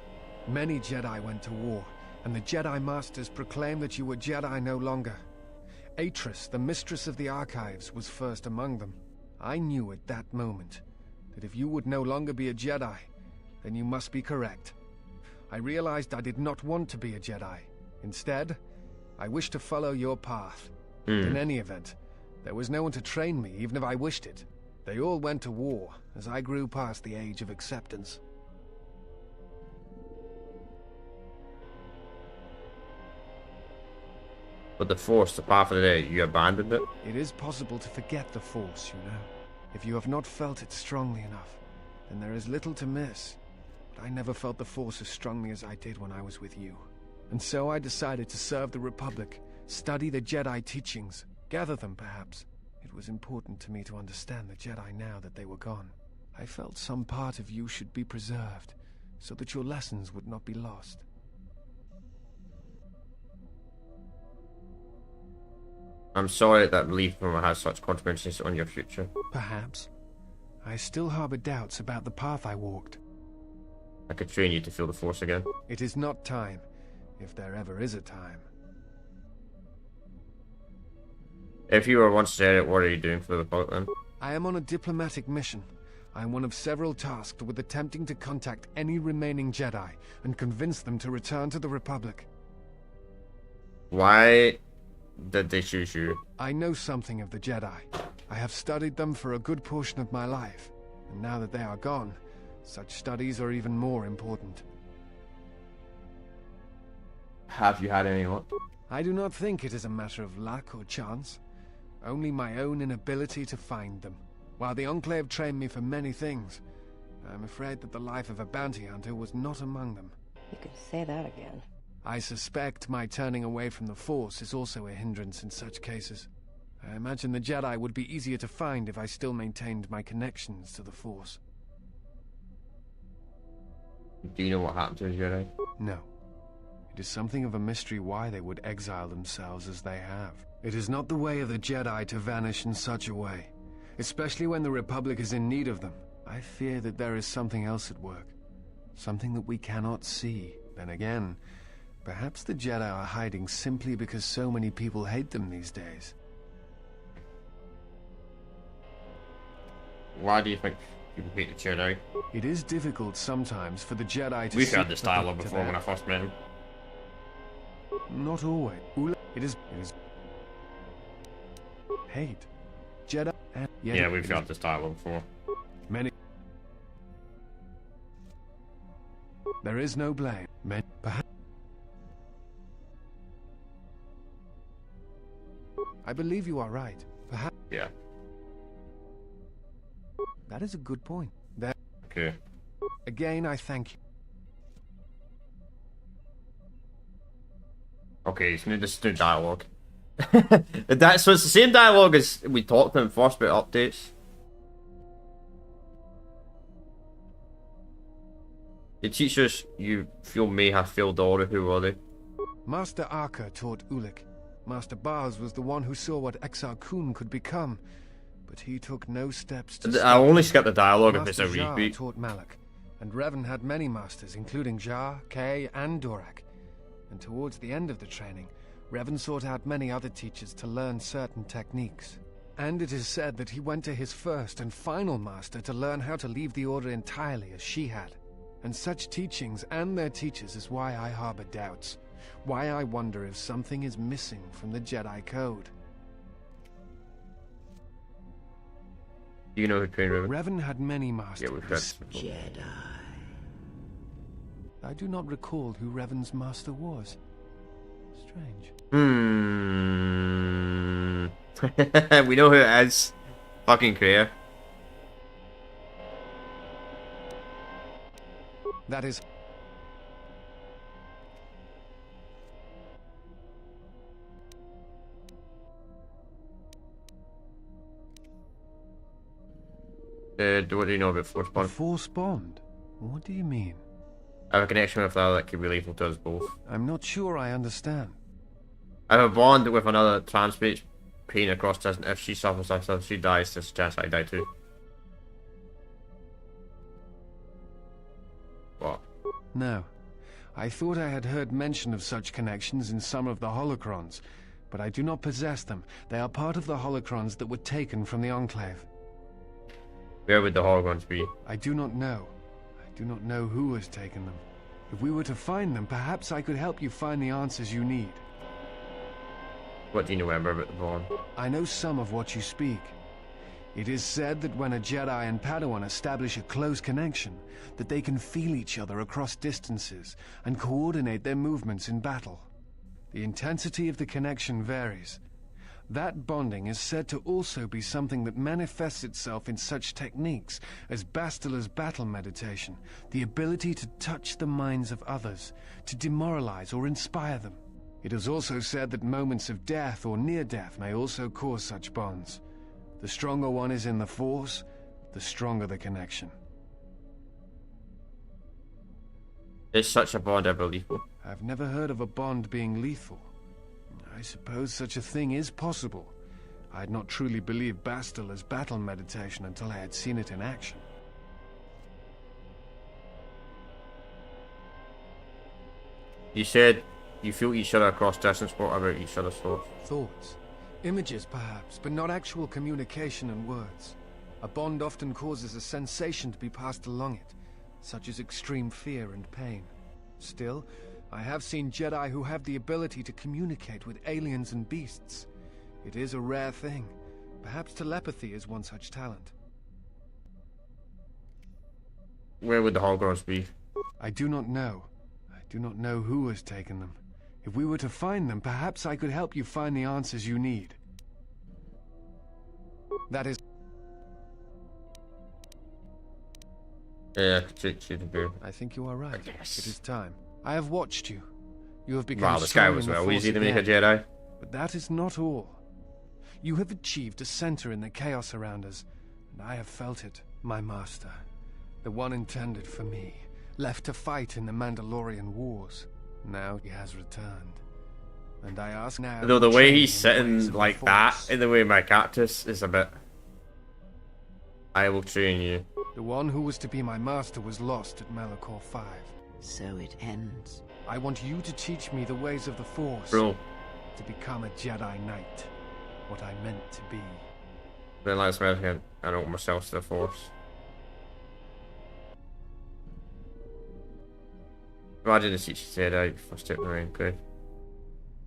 Many Jedi went to war, and the Jedi Masters proclaimed that you were Jedi no longer. Atris, the mistress of the Archives, was first among them. I knew at that moment that if you would no longer be a Jedi, then you must be correct. I realized I did not want to be a Jedi. Instead, I wished to follow your path. In any event, there was no one to train me, even if I wished it. They all went to war, as I grew past the age of acceptance. But the Force, the path of the day, you abandoned it? It is possible to forget the Force, you know. If you have not felt it strongly enough, then there is little to miss. But I never felt the Force as strongly as I did when I was with you. And so I decided to serve the Republic, study the Jedi teachings, gather them perhaps. It was important to me to understand the Jedi now that they were gone. I felt some part of you should be preserved, so that your lessons would not be lost. I'm sorry that belief has such consequences on your future. Perhaps. I still harbor doubts about the path I walked. I could train you to feel the Force again. It is not time, if there ever is a time. If you were once Jedi, what are you doing for the Republic then? I am on a diplomatic mission. I am one of several tasked with attempting to contact any remaining Jedi and convince them to return to the Republic. Why did they choose you? I know something of the Jedi. I have studied them for a good portion of my life, and now that they are gone, such studies are even more important. Have you had any luck? I do not think it is a matter of luck or chance. Only my own inability to find them. While the Enclave trained me for many things, I'm afraid that the life of a bounty hunter was not among them. You could say that again. I suspect my turning away from the Force is also a hindrance in such cases. I imagine the Jedi would be easier to find if I still maintained my connections to the Force. Do you know what happened to the Jedi? No. It is something of a mystery why they would exile themselves as they have. It is not the way of the Jedi to vanish in such a way, especially when the Republic is in need of them. I fear that there is something else at work, something that we cannot see. Then again, perhaps the Jedi are hiding simply because so many people hate them these days. Why do you think people hate the Jedi? It is difficult sometimes for the Jedi to We've see had this dialogue to before them. when I first met him. Not always. It is hate. Jedi and yet Yeah, we've had this dialogue before. Many. There is no blame. Perhaps. I believe you are right. Perhaps. Yeah. That is a good point. There. Okay. Again, I thank you. Okay, so this is new dialogue. So it's the same dialogue as we talked in first about updates. The teachers you feel may have failed Aura, who were they? Master Arca taught Ulik. Master Baz was the one who saw what Exar Kun could become, but he took no steps to I'll only skip the dialogue if Master it's a Jar repeat. taught Malak, and Revan had many masters, including Jar, Kay, and Dorak. And towards the end of the training, Revan sought out many other teachers to learn certain techniques. And it is said that he went to his first and final master to learn how to leave the Order entirely as she had. And such teachings and their teachers is why I harbor doubts. Why I wonder if something is missing from the Jedi Code. Do you know who trained Revan? Revan had many masters. Yeah, we've got Jedi. I do not recall who Revan's master was. Strange. We know who it is. Fucking clear. That is... What do you know about Force Bond? Force Bond? What do you mean? I have a connection with her that could be lethal to us both. I'm not sure I understand. I have a bond with another trans-speech pain across distance. If she suffers, if she dies, there's a chance I die too. What? No. I thought I had heard mention of such connections in some of the holocrons, but I do not possess them. They are part of the holocrons that were taken from the Enclave. Where would the holograms be? I do not know. I do not know who has taken them. If we were to find them, perhaps I could help you find the answers you need. What do you know about the bond? I know some of what you speak. It is said that when a Jedi and Padawan establish a close connection, that they can feel each other across distances and coordinate their movements in battle. The intensity of the connection varies. That bonding is said to also be something that manifests itself in such techniques as Bastila's battle meditation, the ability to touch the minds of others, to demoralize or inspire them. It is also said that moments of death or near death may also cause such bonds. The stronger one is in the Force, the stronger the connection. Is such a bond ever lethal? I've never heard of a bond being lethal. I suppose such a thing is possible. I had not truly believed Bastila's battle meditation until I had seen it in action. You said you feel each other across distance. What about each other's thoughts? Thoughts. Images, perhaps, but not actual communication and words. A bond often causes a sensation to be passed along it, such as extreme fear and pain. Still, I have seen Jedi who have the ability to communicate with aliens and beasts. It is a rare thing. Perhaps telepathy is one such talent. Where would the holograms be? I do not know. I do not know who has taken them. If we were to find them, perhaps I could help you find the answers you need. That is... Yeah, I think you are right. Yes. It is time. I have watched you. You have become wow, this guy was well easy to make a Jedi. But that is not all. You have achieved a center in the chaos around us, and I have felt it, my master. The one intended for me, left to fight in the Mandalorian wars. Now he has returned. And I ask now... Though the way he's sitting like that, in the way my cactus is a bit... I will train you. The one who was to be my master was lost at Malachor 5. So it ends. I want you to teach me the ways of the Force. Bro. To become a Jedi Knight. What I meant to be. Then let's make him and open myself to the Force. Imagine the teacher said out first step in the rain, great.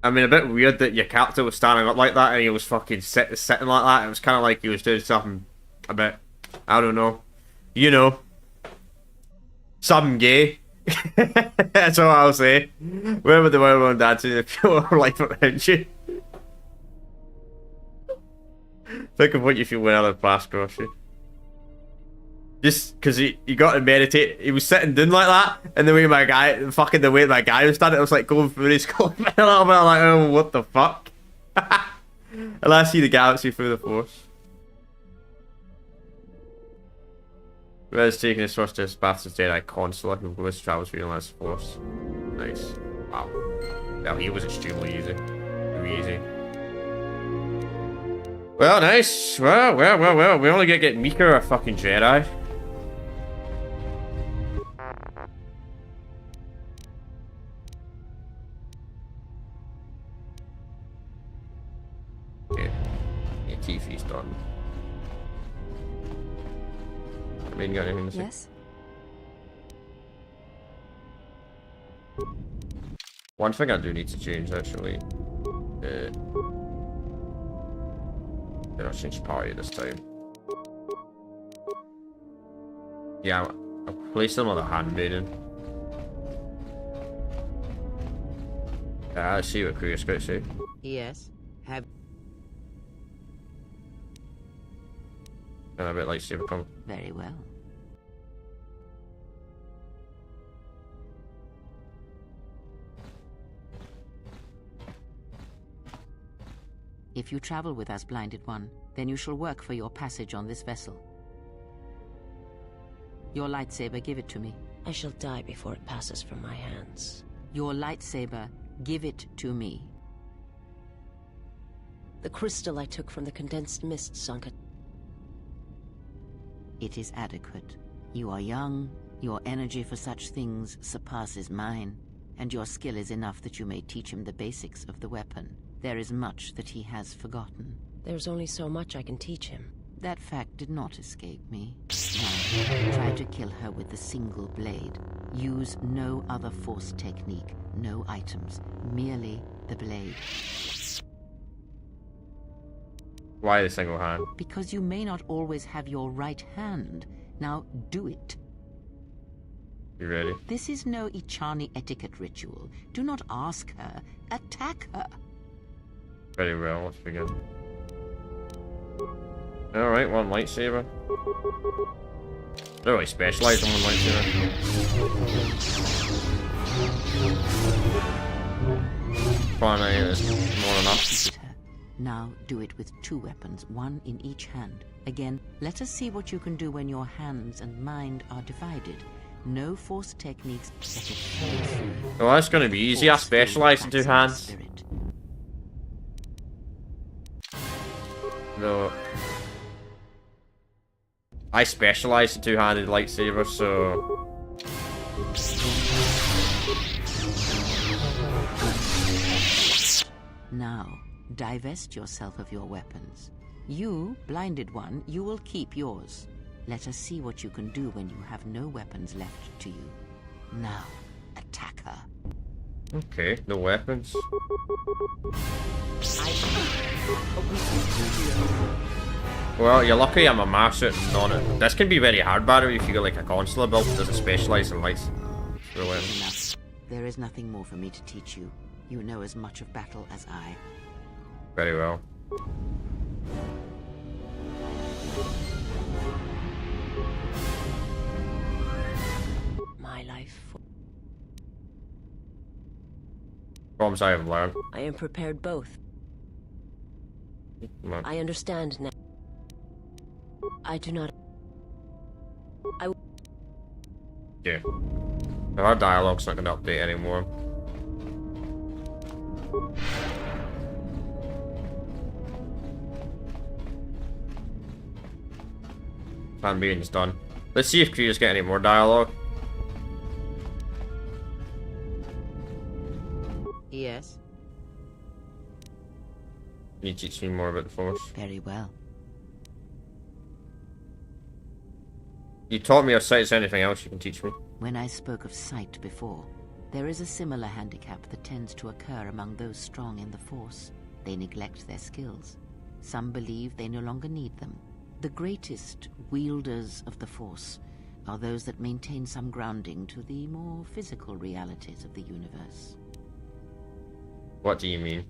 I mean, a bit weird that your character was standing up like that and he was fucking sitting like that. It was kind of like he was doing something a bit, I don't know. You know. Something gay. That's all I'll say. Wherever the world around dancing, the pure life around you. Think of what you feel when other paths cross you. Just because he got to meditate, he was sitting down like that, and the way my guy was standing, it was like going through his skull a little bit. I'm like, oh, what the fuck? And I see the galaxy through the Force. Red's taking his first path to Jedi Consular, who goes travels through the last Force. Nice. Wow. Well, he was extremely easy. Very easy. Well, nice. Well. We only get Mika a fucking Jedi. Okay. Yeah, TV's done. I mean, got anything to say? Yes? One thing I do need to change, actually. I'll change party this time. Yeah, I'll place them on the handmaiden. Let's see what Kriya's got to say. Yes. Have. And a bit lightsaber come. Very well. If you travel with us, Blinded One, then you shall work for your passage on this vessel. Your lightsaber, give it to me. I shall die before it passes from my hands. Your lightsaber, give it to me. The crystal I took from the condensed mist sunk it. It is adequate. You are young, your energy for such things surpasses mine, and your skill is enough that you may teach him the basics of the weapon. There is much that he has forgotten. There's only so much I can teach him. That fact did not escape me. Now, try to kill her with the single blade. Use no other Force technique, no items, merely the blade. Why the single hand? Because you may not always have your right hand. Now do it. You ready? This is no Ichani etiquette ritual. Do not ask her, attack her. Very well, let's begin. Alright, one lightsaber. They're really specialised on one lightsaber. Fine, it's more than enough. Now do it with 2 weapons, one in each hand. Again, let us see what you can do when your hands and mind are divided. No Force techniques set it free. Well, that's going to be easy. I specialise in 2 hands. No. I specialise in 2-handed lightsabers, so... Now, divest yourself of your weapons. You, Blinded One, you will keep yours. Let us see what you can do when you have no weapons left to you. Now, attack her. Okay, no weapons. Well, you're lucky I'm a master on it. This can be very hard, Barry, if you got like a consular build that doesn't specialise in lights. Enough. There is nothing more for me to teach you. You know as much of battle as I. Very well. My life. Problems I have learned. I am prepared both. No. I understand now. I do not. Yeah. Our dialogue's not going to update anymore. Plan meeting's done. Let's see if Kriya's get any more dialogue. Yes. Can you teach me more about the Force? Very well. You taught me of sight, is there anything else you can teach me? When I spoke of sight before, there is a similar handicap that tends to occur among those strong in the Force. They neglect their skills. Some believe they no longer need them. The greatest wielders of the Force are those that maintain some grounding to the more physical realities of the universe. What do you mean?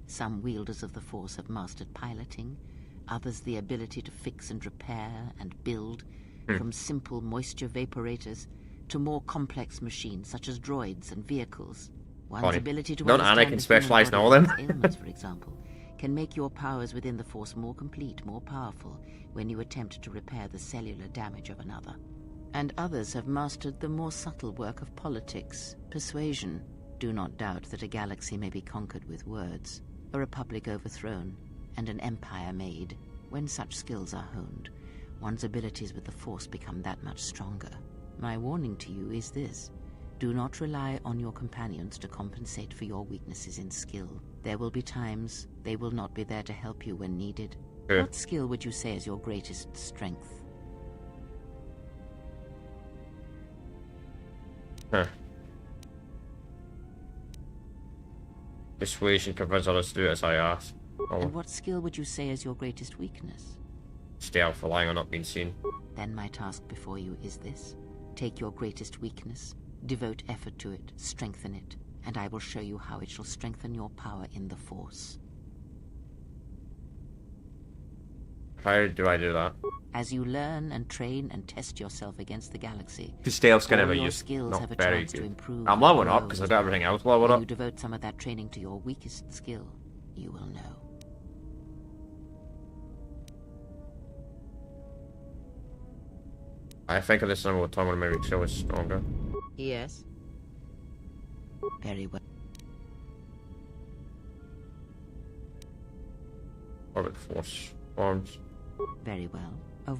Some wielders of the Force have mastered piloting, others the ability to fix and repair and build, from simple moisture vaporators to more complex machines such as droids and vehicles. One's ability to Don't understand Anakin specialize in all of them? ailments, for example, can make your powers within the Force more complete, more powerful, when you attempt to repair the cellular damage of another. And others have mastered the more subtle work of politics, persuasion. Do not doubt that a galaxy may be conquered with words, a republic overthrown, and an empire made. When such skills are honed, one's abilities with the Force become that much stronger. My warning to you is this: do not rely on your companions to compensate for your weaknesses in skill. There will be times they will not be there to help you when needed. Yeah. What skill would you say is your greatest strength? Huh. Persuasion convince others to do it as I ask. Oh. And what skill would you say is your greatest weakness? Stealth, relying on not being seen. Then my task before you is this. Take your greatest weakness, devote effort to it, strengthen it, and I will show you how it shall strengthen your power in the Force. How do I do that? As you learn and train and test yourself against the galaxy, Because stealth's kind of all a your use. skills Not have a very chance to good. improve I'm and leveling up grow. because I got everything else leveled When up. you devote some of that training to your weakest skill, you will know. I think of this number of time when maybe Chill is stronger. Yes. Very well. Or with Force forms. Very well. Oh,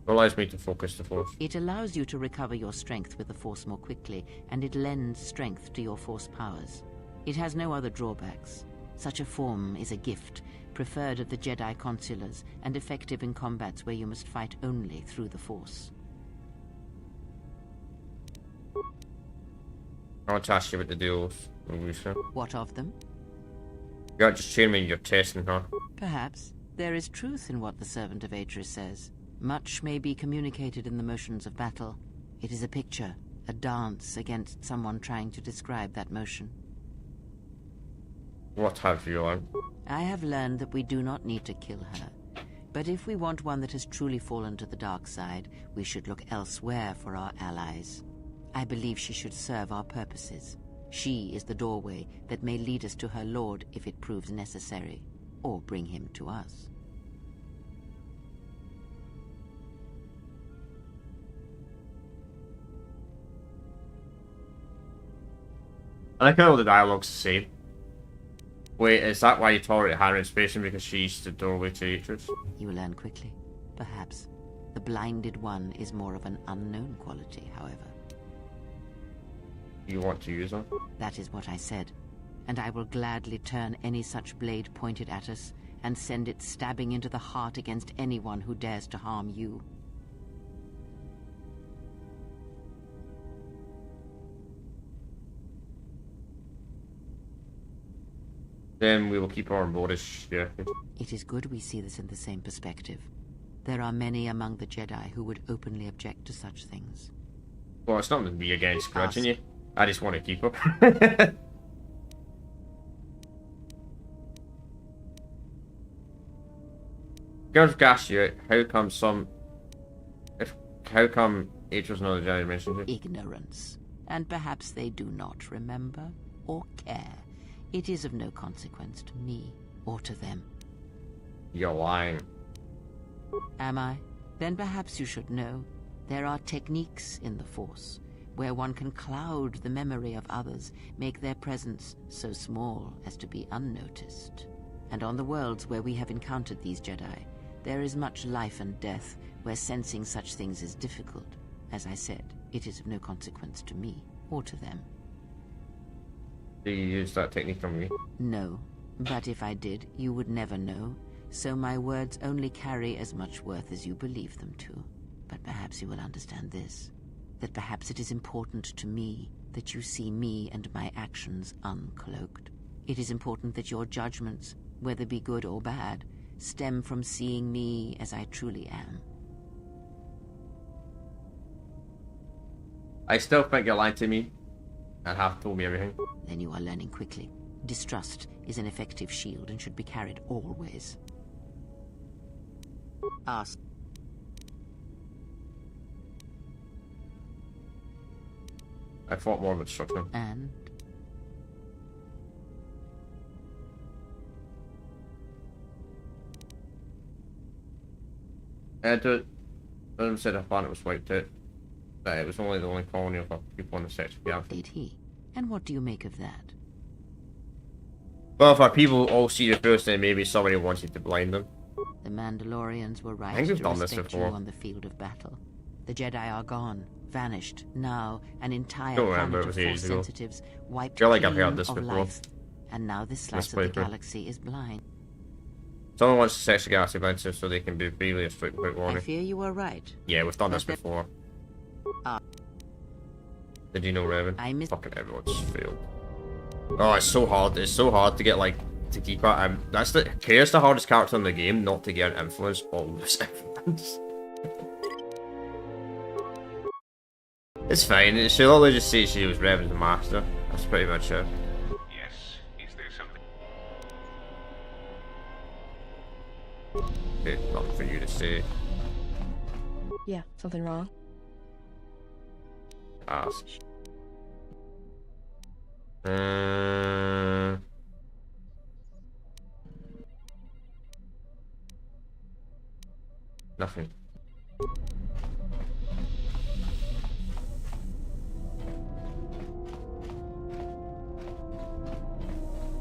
Allows me to focus the Force. it allows you to recover your strength with the Force more quickly, and it lends strength to your Force powers. It has no other drawbacks. Such a form is a gift, preferred of the Jedi consulars, and effective in combats where you must fight only through the Force. I want to ask you about the deals, Lucia. What of them? You got just cheering me you're testing her. Perhaps. There is truth in what the Servant of Atris says. Much may be communicated in the motions of battle. It is a picture, a dance against someone trying to describe that motion. What have you learned? I have learned that we do not need to kill her. But if we want one that has truly fallen to the dark side, we should look elsewhere for our allies. I believe she should serve our purposes. She is the doorway that may lead us to her lord if it proves necessary, or bring him to us. I like how all the dialogue's the same. Wait, is that why you tolerate Hannah in space? Because she's the doorway to Atris? You learn quickly, perhaps. The blinded one is more of an unknown quality, however. You want to use her? That is what I said, and I will gladly turn any such blade pointed at us and send it stabbing into the heart against anyone who dares to harm you. Then we will keep her on board as yeah. It is good we see this in the same perspective. There are many among the Jedi who would openly object to such things. Well, it's not me against grudging you. I just want to keep her. Girls gas you. How come how come H was not a Jedi mentioned it? Ignorance. And perhaps they do not remember or care. It is of no consequence to me or to them. You're lying. Am I? Then perhaps you should know. There are techniques in the Force where one can cloud the memory of others, make their presence so small as to be unnoticed. And on the worlds where we have encountered these Jedi, there is much life and death where sensing such things is difficult. As I said, it is of no consequence to me or to them. Do you use that technique on me? No, but if I did, you would never know. So my words only carry as much worth as you believe them to. But perhaps you will understand this, that perhaps it is important to me that you see me and my actions uncloaked. It is important that your judgments, whether be good or bad, stem from seeing me as I truly am. I still think you're lying to me and have told me everything. Then you are learning quickly. Distrust is an effective shield and should be carried always. Ask. I thought more of it structure. And? Edward said a planet was wiped out. But it was only the only colony of people on the section. Yeah. Did he? And what do you make of that? Well, if our people all see the first, then maybe somebody wants you to blind them. The Mandalorians were right I think we've to done this respect you before. on the field of battle. The Jedi are gone, vanished. Now, an entire Don't remember, planet it of was Force ages ago. sensitives wiped Feel like I've clean heard this of before. life. And now this slice of the playthrough. galaxy is blind. Someone wants to search the galaxy blind so they can be really a strict quick I warning. fear you are right. Yeah, we've done this But before. Ah. Did you know, Revan? I missed. Fucking everyone's failed. Oh, it's so hard. It's so hard to get, like, to keep it. That's the Kair's the hardest character in the game, not to get an influence or lose influence. It's fine. She'll only just say she was Revan's master. That's pretty much it. Yes, is there something? Okay, nothing for you to say. Yeah, something wrong? Ask. Nothing.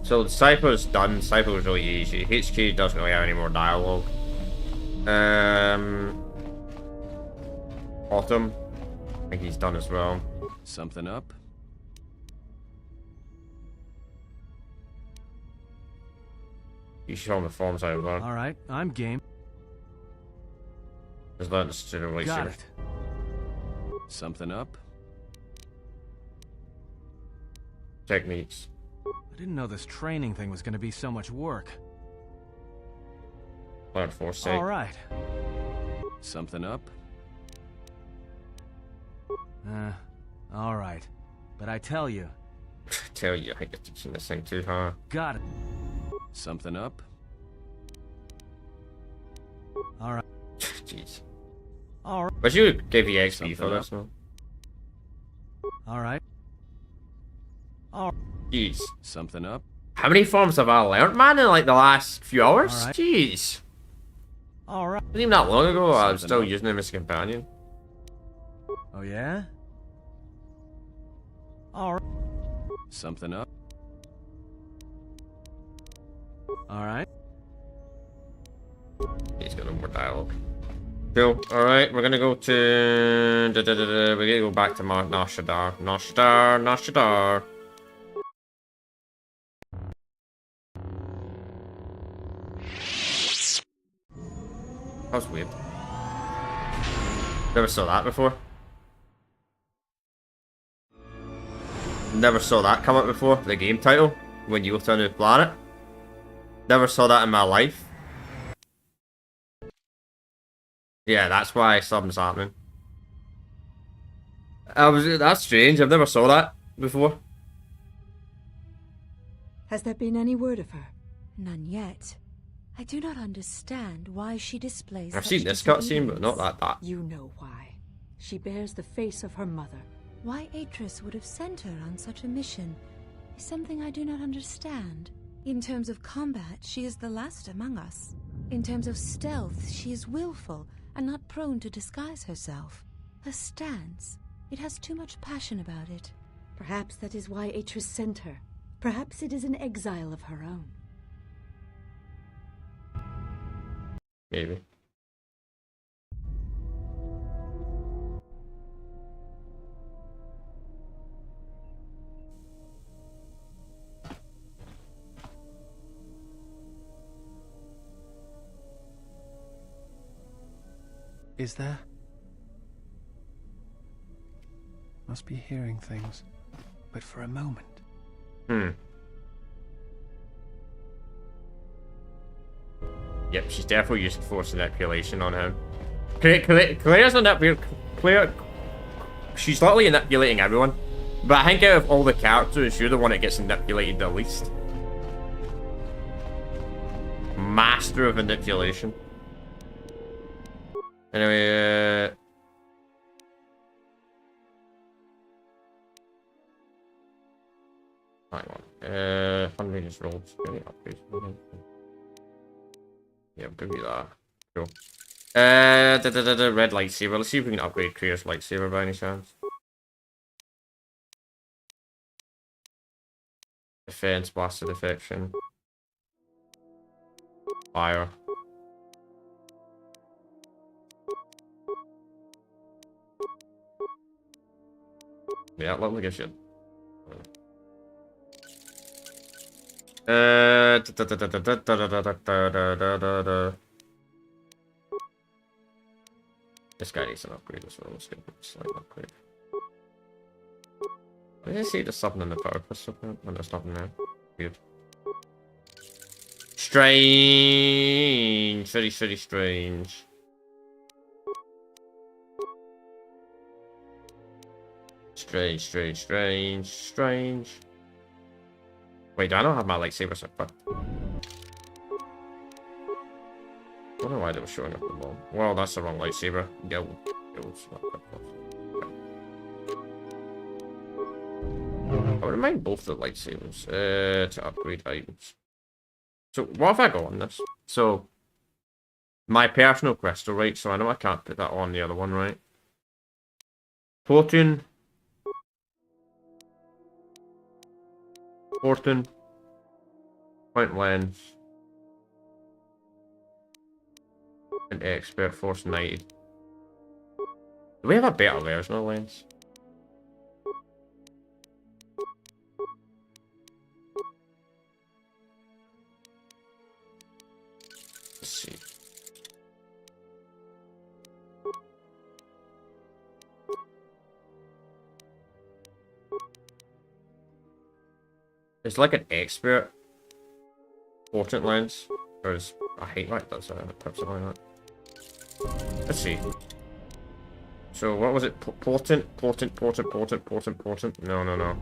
So the Cypher's done. Cypher was really easy. HQ doesn't really have any more dialogue. Autumn, I think he's done as well. Something up? You show him the forms I learned. All right, I'm game. Just learned to the Got it. Something up? Techniques. I didn't know this training thing was going to be so much work. Learn Force sake. All right. Something up? All right. But I tell you. Tell you, I think you're teaching this thing too hard. Got it. Something up? All right. Jeez. All right. But you gave you XP Something for this up. one. All right. All right. Jeez. Something up? How many forms have I learned, man, in like the last few hours? All right. Jeez. All right. Wasn't even that long ago, I was Something still up. using him as a companion. Oh, yeah? All right. Something up? All right. He's got no more dialogue. Cool. Alright, we're gonna go to... We're gonna go back to Nashadar. Nashadar. That was weird. Never saw that before. Never saw that come up before, the game title, when you go to a new planet. Never saw that in my life. Yeah, that's why something's happening. That's strange, I've never saw that. before. Has there been any word of her? None yet. I do not understand why she displays I've such seen this cutscene, but not disobedience. that. You know why. She bears the face of her mother. Why Atris would have sent her on such a mission is something I do not understand. In terms of combat, she is the last among us. In terms of stealth, she is willful and not prone to disguise herself. Her stance, it has too much passion about it. Perhaps that is why Atris sent her. Perhaps it is an exile of her own. Maybe. Is there? Must be hearing things. But for a moment. Yep, she's definitely using force manipulation on him. Claire's Claire, she's literally manipulating everyone. But I think out of all the characters, you're the one that gets manipulated the least. Master of manipulation. Anyway, hang on. Fundraisers roles. Upgrades. Yeah, give me that. Cool. Red lightsaber. Let's see if we can upgrade Claire's lightsaber by any chance. Defense, blasted defection. Fire. Yeah, let me get you. This guy needs an upgrade as well. Let's get a slight upgrade. Did I see there's something in the power pistol? Oh, there's nothing there. Weird. Strange. Very, very strange. Strange. Wait, I don't have my lightsaber so far. I don't know why they were showing up the wall. Well, that's the wrong lightsaber. Guild. I would mind both the lightsabers to upgrade items. So, what have I got on this? So, my personal crystal, right? So, I know I can't put that on the other one, right? Portin, point lens, and expert force knighted. Do we have a better version of lens? Let's see. It's like an expert portent lens. Whereas I hate like that, so perhaps something like that. Let's see. So what was it? Portent. No.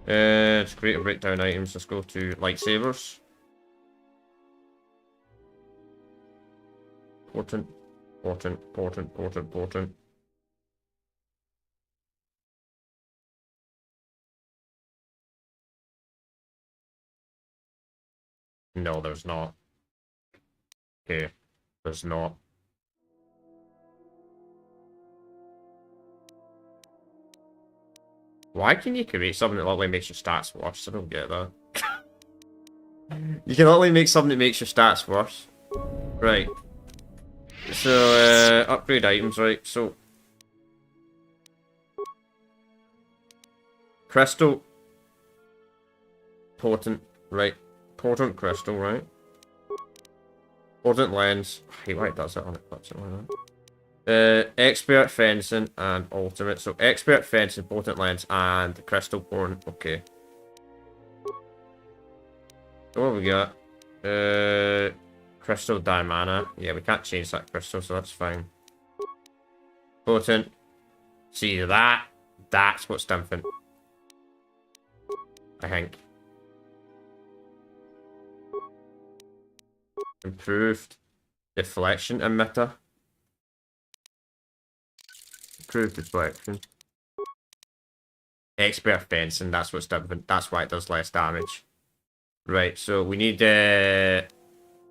It's create and break down items. Let's go to lightsabers. Portent. No, there's not. Okay, there's not. Why can you create something that literally makes your stats worse? I don't get that. You can literally make something that makes your stats worse. Right. So, upgrade items, right? So, crystal. Potent, right? Potent crystal, right? Potent lens. I hate why it does it on it. Expert fencing and ultimate. So expert fencing, potent lens, and crystal porn. Okay. So what have we got? Crystal diamana. Yeah, we can't change that crystal, so that's fine. Potent. See that? That's what's different. I think. Improved deflection emitter. Improved deflection. Expert fencing, that's what's different. That's why it does less damage. Right, so we need I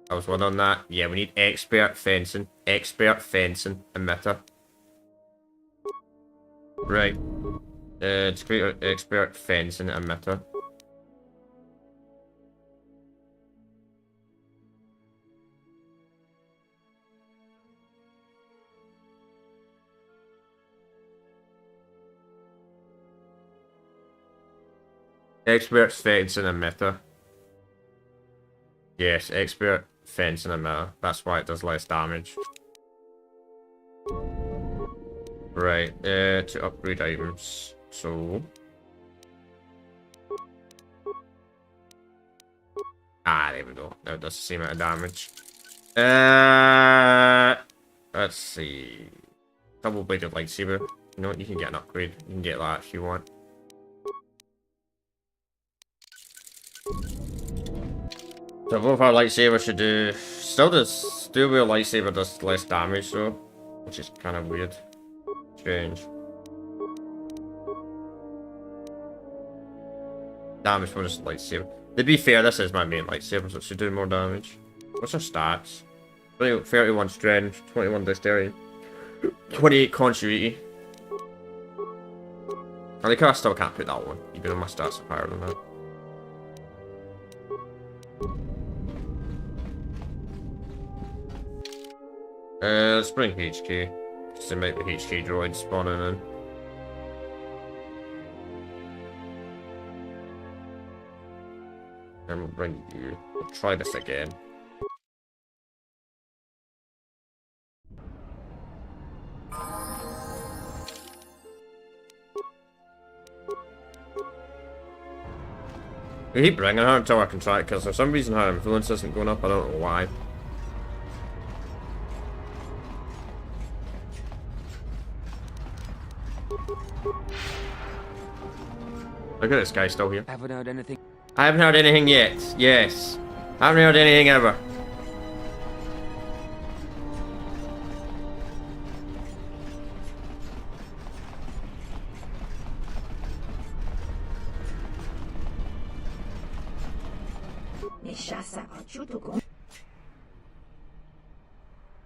was one on that. Yeah, we need expert fencing. Expert fencing emitter. Right. It's create expert fencing emitter. Expert fencing emitter. Yes, expert fencing emitter. That's why it does less damage. Right, to upgrade items. So there we go. Now it does the same amount of damage. Let's see. Double-bladed lightsaber. You know what? You can get an upgrade. You can get that if you want. So both our lightsaber should do. Still wheel lightsaber does less damage though, which is kind of weird. Strange. Damage for this lightsaber. To be fair, this is my main lightsaber, so it should do more damage. What's our stats? 31 strength, 21 dexterity, 28 continuity. I think I still can't put that one, even though my stats are higher than that. Let's bring HK, just to make the HK droid spawning in. And we'll bring you. We'll try this again. We keep bringing her until I can try it, because for some reason her influence isn't going up. I don't know why. Look at this guy still here. Haven't heard anything. I haven't heard anything yet. Yes. I haven't heard anything ever.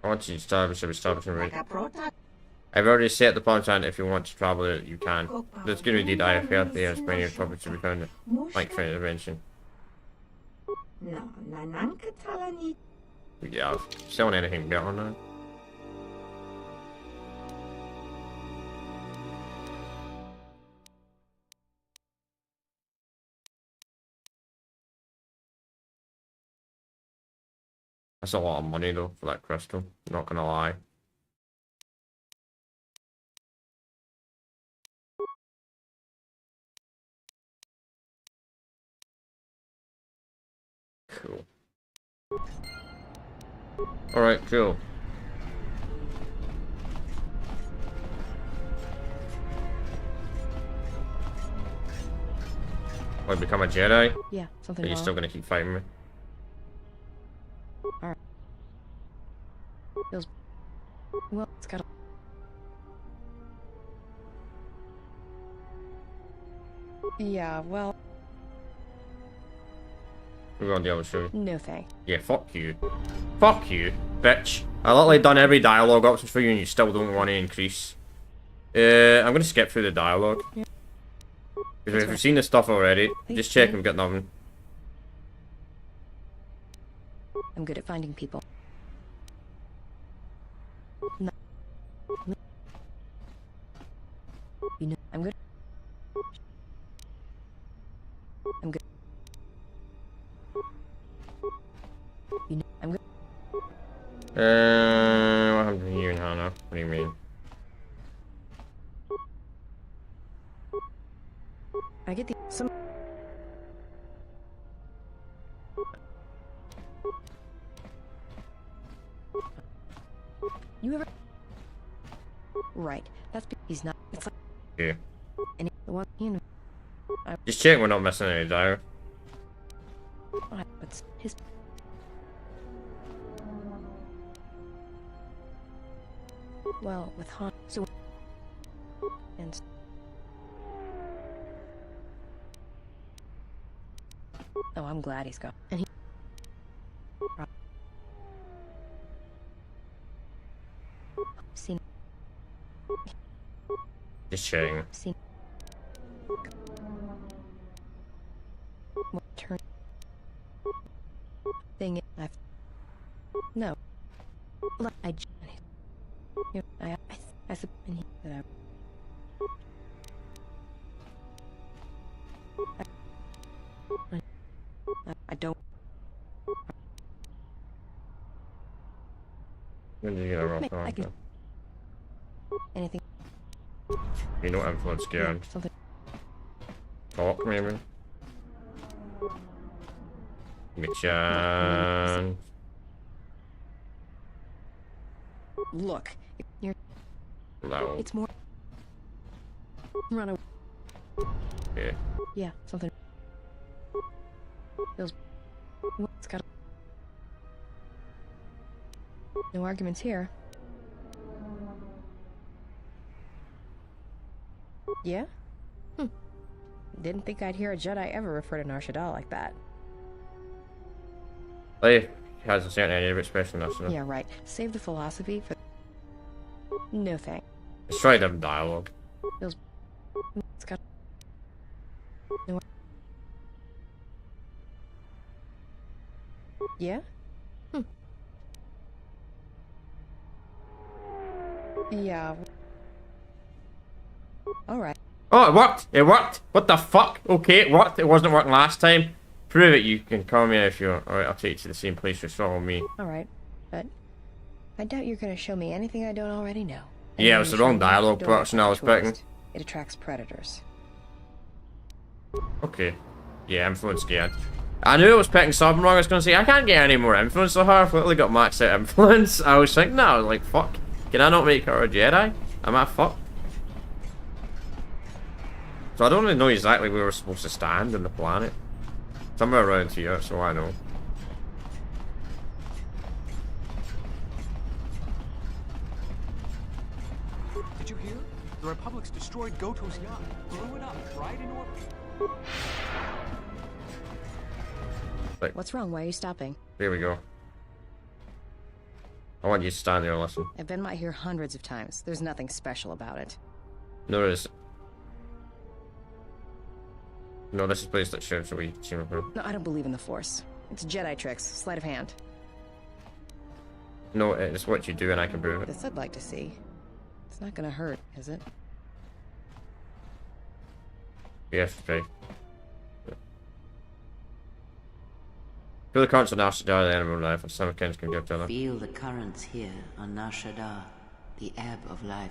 I want to establish a establishing rate. I've already set the plan if you want to travel it, you can. There's going to be I have heard there's many topics to be found, like for intervention. Yeah, selling anything better now. That's a lot of money though for that crystal, not gonna lie. Cool. Alright, cool. Will I become a Jedi? Yeah, something Are you wrong? still gonna keep fighting me? Alright. Feels... Well, it's gotta... Yeah, well... We're on the other show. No thanks. Yeah, fuck you. Fuck you, bitch. I literally done every dialogue option for you and you still don't want to increase. I'm gonna skip through the dialogue. Yeah. Because if you've seen this stuff already, just check we've got nothing. I'm good at finding people. No. You know, I'm good. I'm good. You know, I'm good. What happened to you and Hannah? What do you mean? I get the some. You ever? Right. That's he's not. It's like. Yeah. And the one you know. Just check we're not missing any dial. What's his... Well, with Han... So... And... Oh, I'm glad he's gone. And he... Seen... Just checking. Seen... Turn... Thing I've... No. I that I don't. When did you get a rock on? Anything. You know influence gear. Something. Talk maybe. Michan. Look, you're. No. It's more. Run away. Yeah. Yeah, something. Feels. It's got. No arguments here. Yeah? Didn't think I'd hear a Jedi ever refer to Nar Shaddaa like that. He hasn't seen any of it, especially enough. Yeah, right. Save the philosophy for... No thanks. Let's try them dialogue. Feels... It's got... No... Yeah? Yeah. Alright. Oh, it worked! It worked! What the fuck? Okay, it worked. It wasn't working last time. Prove it. You can call me if you want. Alright, I'll take you to the same place you saw me. Alright, but I doubt you're gonna show me anything I don't already know. Yeah, it was the wrong dialogue person I was picking. It attracts predators. Okay. Yeah, influence geared. I knew it was picking something wrong. I was gonna say, I can't get any more influence to her. I've literally got maxed out influence. I was thinking that. I was like, fuck. Can I not make her a Jedi? Am I fucked? So I don't really know exactly where we're supposed to stand in the planet. Somewhere around here, so I know. Did you hear? The Republic's destroyed Goto's yacht. Blew it up right in orbit. Right. What's wrong? Why are you stopping? Here we go. I want you to stand there and listen. I've been out here hundreds of times. There's nothing special about it. No, there is. No, this is a place that shows we team up. No, I don't believe in the Force. It's Jedi tricks. Sleight of hand. No, it's what you do and I can prove it. This I'd like to see. It's not gonna hurt, is it? Yes, okay. Feel the currents of Nar Shaddaa, the enemy of life, and some kinds can give to other. Feel the currents here on Nar Shaddaa, the ebb of life.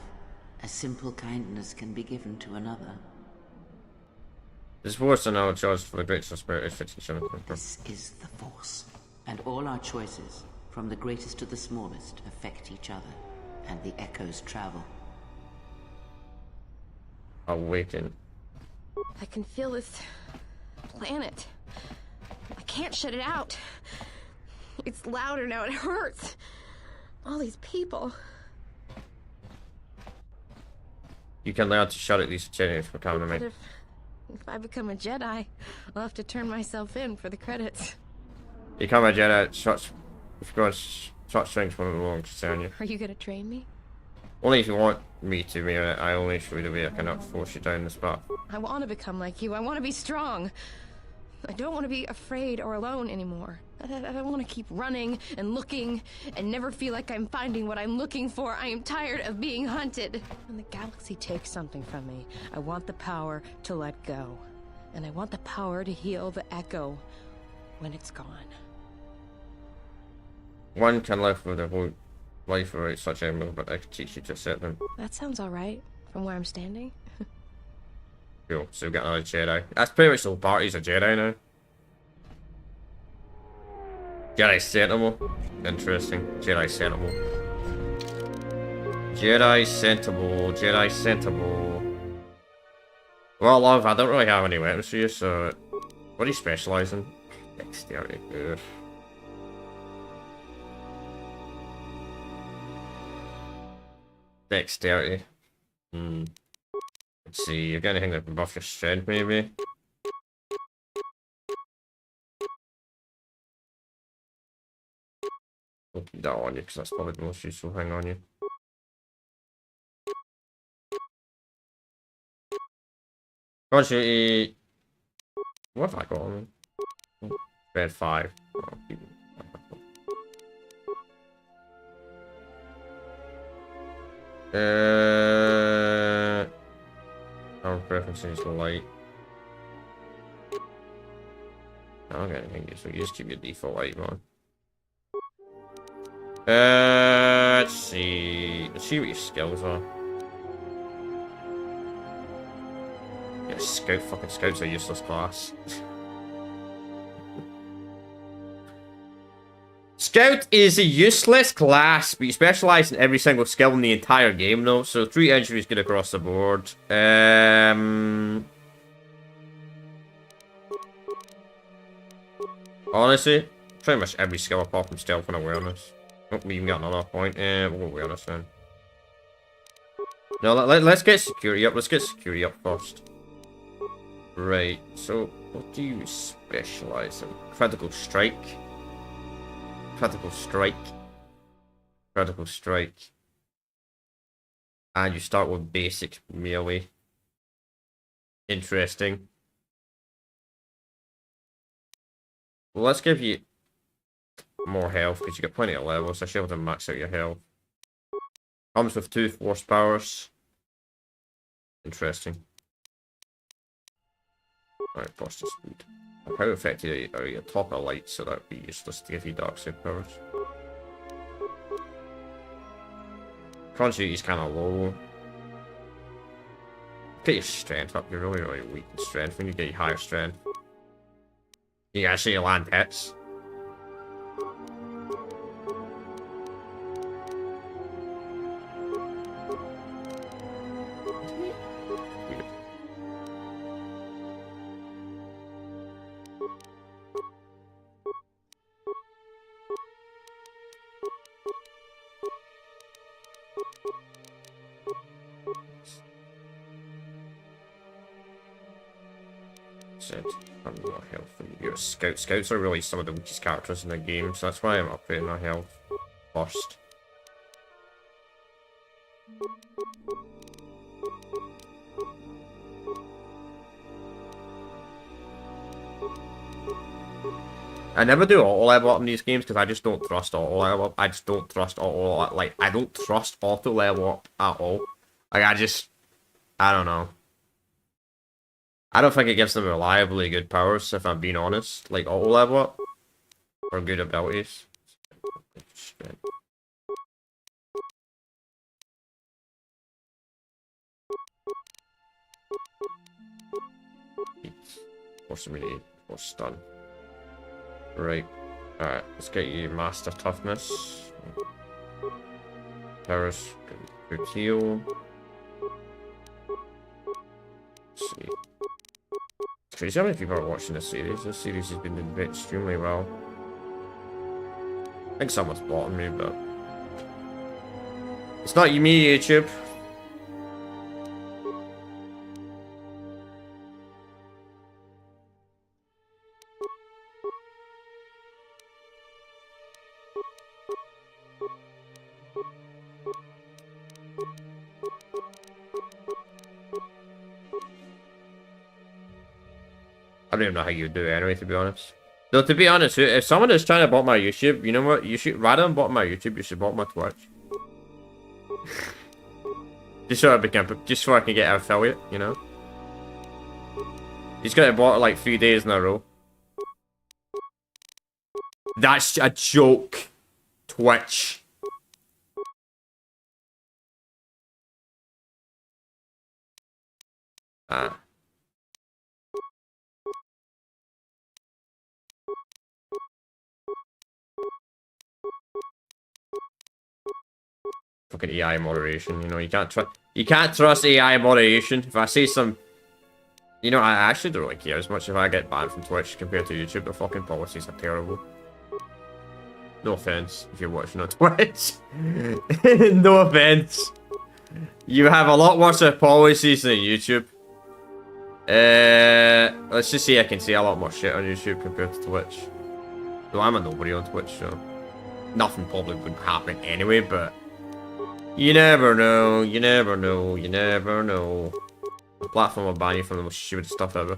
A simple kindness can be given to another. This Force and our choice for the greatest of spirit is 57. This is the Force, and all our choices, from the greatest to the smallest, affect each other, and the echoes travel. Awaken. I can feel this planet. I can't shut it out. It's louder now. It hurts. All these people. You can learn to shut at least Jedi for coming to me. If I become a Jedi, I'll have to turn myself in for the credits. Become a Jedi, such things won't long concern you. Are you gonna train me? Only if you want me to, me. I only show you the way. I cannot force you down this path. I want to become like you. I want to be strong. I don't want to be afraid or alone anymore. I don't want to keep running and looking and never feel like I'm finding what I'm looking for. I am tired of being hunted. When the galaxy takes something from me, I want the power to let go. And I want the power to heal the echo when it's gone. One can live with a whole life without such a move, but I can teach you to accept them. That sounds alright, from where I'm standing. Cool, so we got another Jedi. That's pretty much the whole party's a Jedi now. Jedi Sentinel. Interesting. Jedi Sentinel. Jedi Sentinel. Jedi Sentinel. Well, love, I don't really have any weapons for you, so... What do you specialise in? Dexterity. Ugh. Dexterity. Let's see, you've got anything that can buff your strength, maybe? I'll keep that on you, because that's probably the most useful thing on you. Conjury. What have I got on me? Bed 5. Our preferences light. I don't get anything, so you just keep your default light on. Let's see. Let's see what your skills are. Yeah, scout. Fucking scouts are a useless class. Scout is a useless class, but you specialise in every single skill in the entire game, though. So 3 injuries good across the board. Honestly, pretty much every skill apart from stealth and awareness. Oh, we even got another point. We'll go awareness then. No, let's get security up. Let's get security up first. Right. So, what do you specialise in? Critical strike. Critical strike. Critical strike. And you start with basic melee. Interesting. Well, let's give you more health, because you got plenty of levels, so I should be able to max out your health. Comes with 2 force powers. Interesting. Alright, burst of speed. How effective are your top of light, so that would be useless to give you dark side powers. Conjure is kind of low. Get your strength up, you're really, really weak in strength. When you get your higher strength, you can actually land hits. Scouts are really some of the weakest characters in the game, so that's why I'm upgrading my health first. I never do auto level up in these games because I just don't trust auto level up. I just don't trust auto, like, I don't trust auto level up at all. Like, I don't know. I don't think it gives them reliably good powers, if I'm being honest. Like, auto level up. Or good abilities. Force immunity. Force stun. Right. Alright, let's get you master toughness. Powers. Good heal. Let's see. It's crazy how many people are watching this series. This series has been doing extremely well. I think someone's bought me, but it's not you, me, YouTube. I don't even know how you do it anyway, to be honest. Though, to be honest, if someone is trying to bot my YouTube, you know what? You should, rather than bot my YouTube, you should bot my Twitch. Just so I can get an affiliate, you know? He's got it bought like 3 days in a row. That's a joke. Twitch. Ah. Fucking AI moderation, you know, you can't trust AI moderation. If I say some You know, I actually don't really care as much if I get banned from Twitch compared to YouTube. The fucking policies are terrible. No offense if you're watching on Twitch. No offense. You have a lot worse policies than YouTube. Let's just say I can say a lot more shit on YouTube compared to Twitch. Though I'm a nobody on Twitch, so nothing probably would happen anyway, but you never know, you never know, you never know. The platform will ban you from the most stupid stuff ever.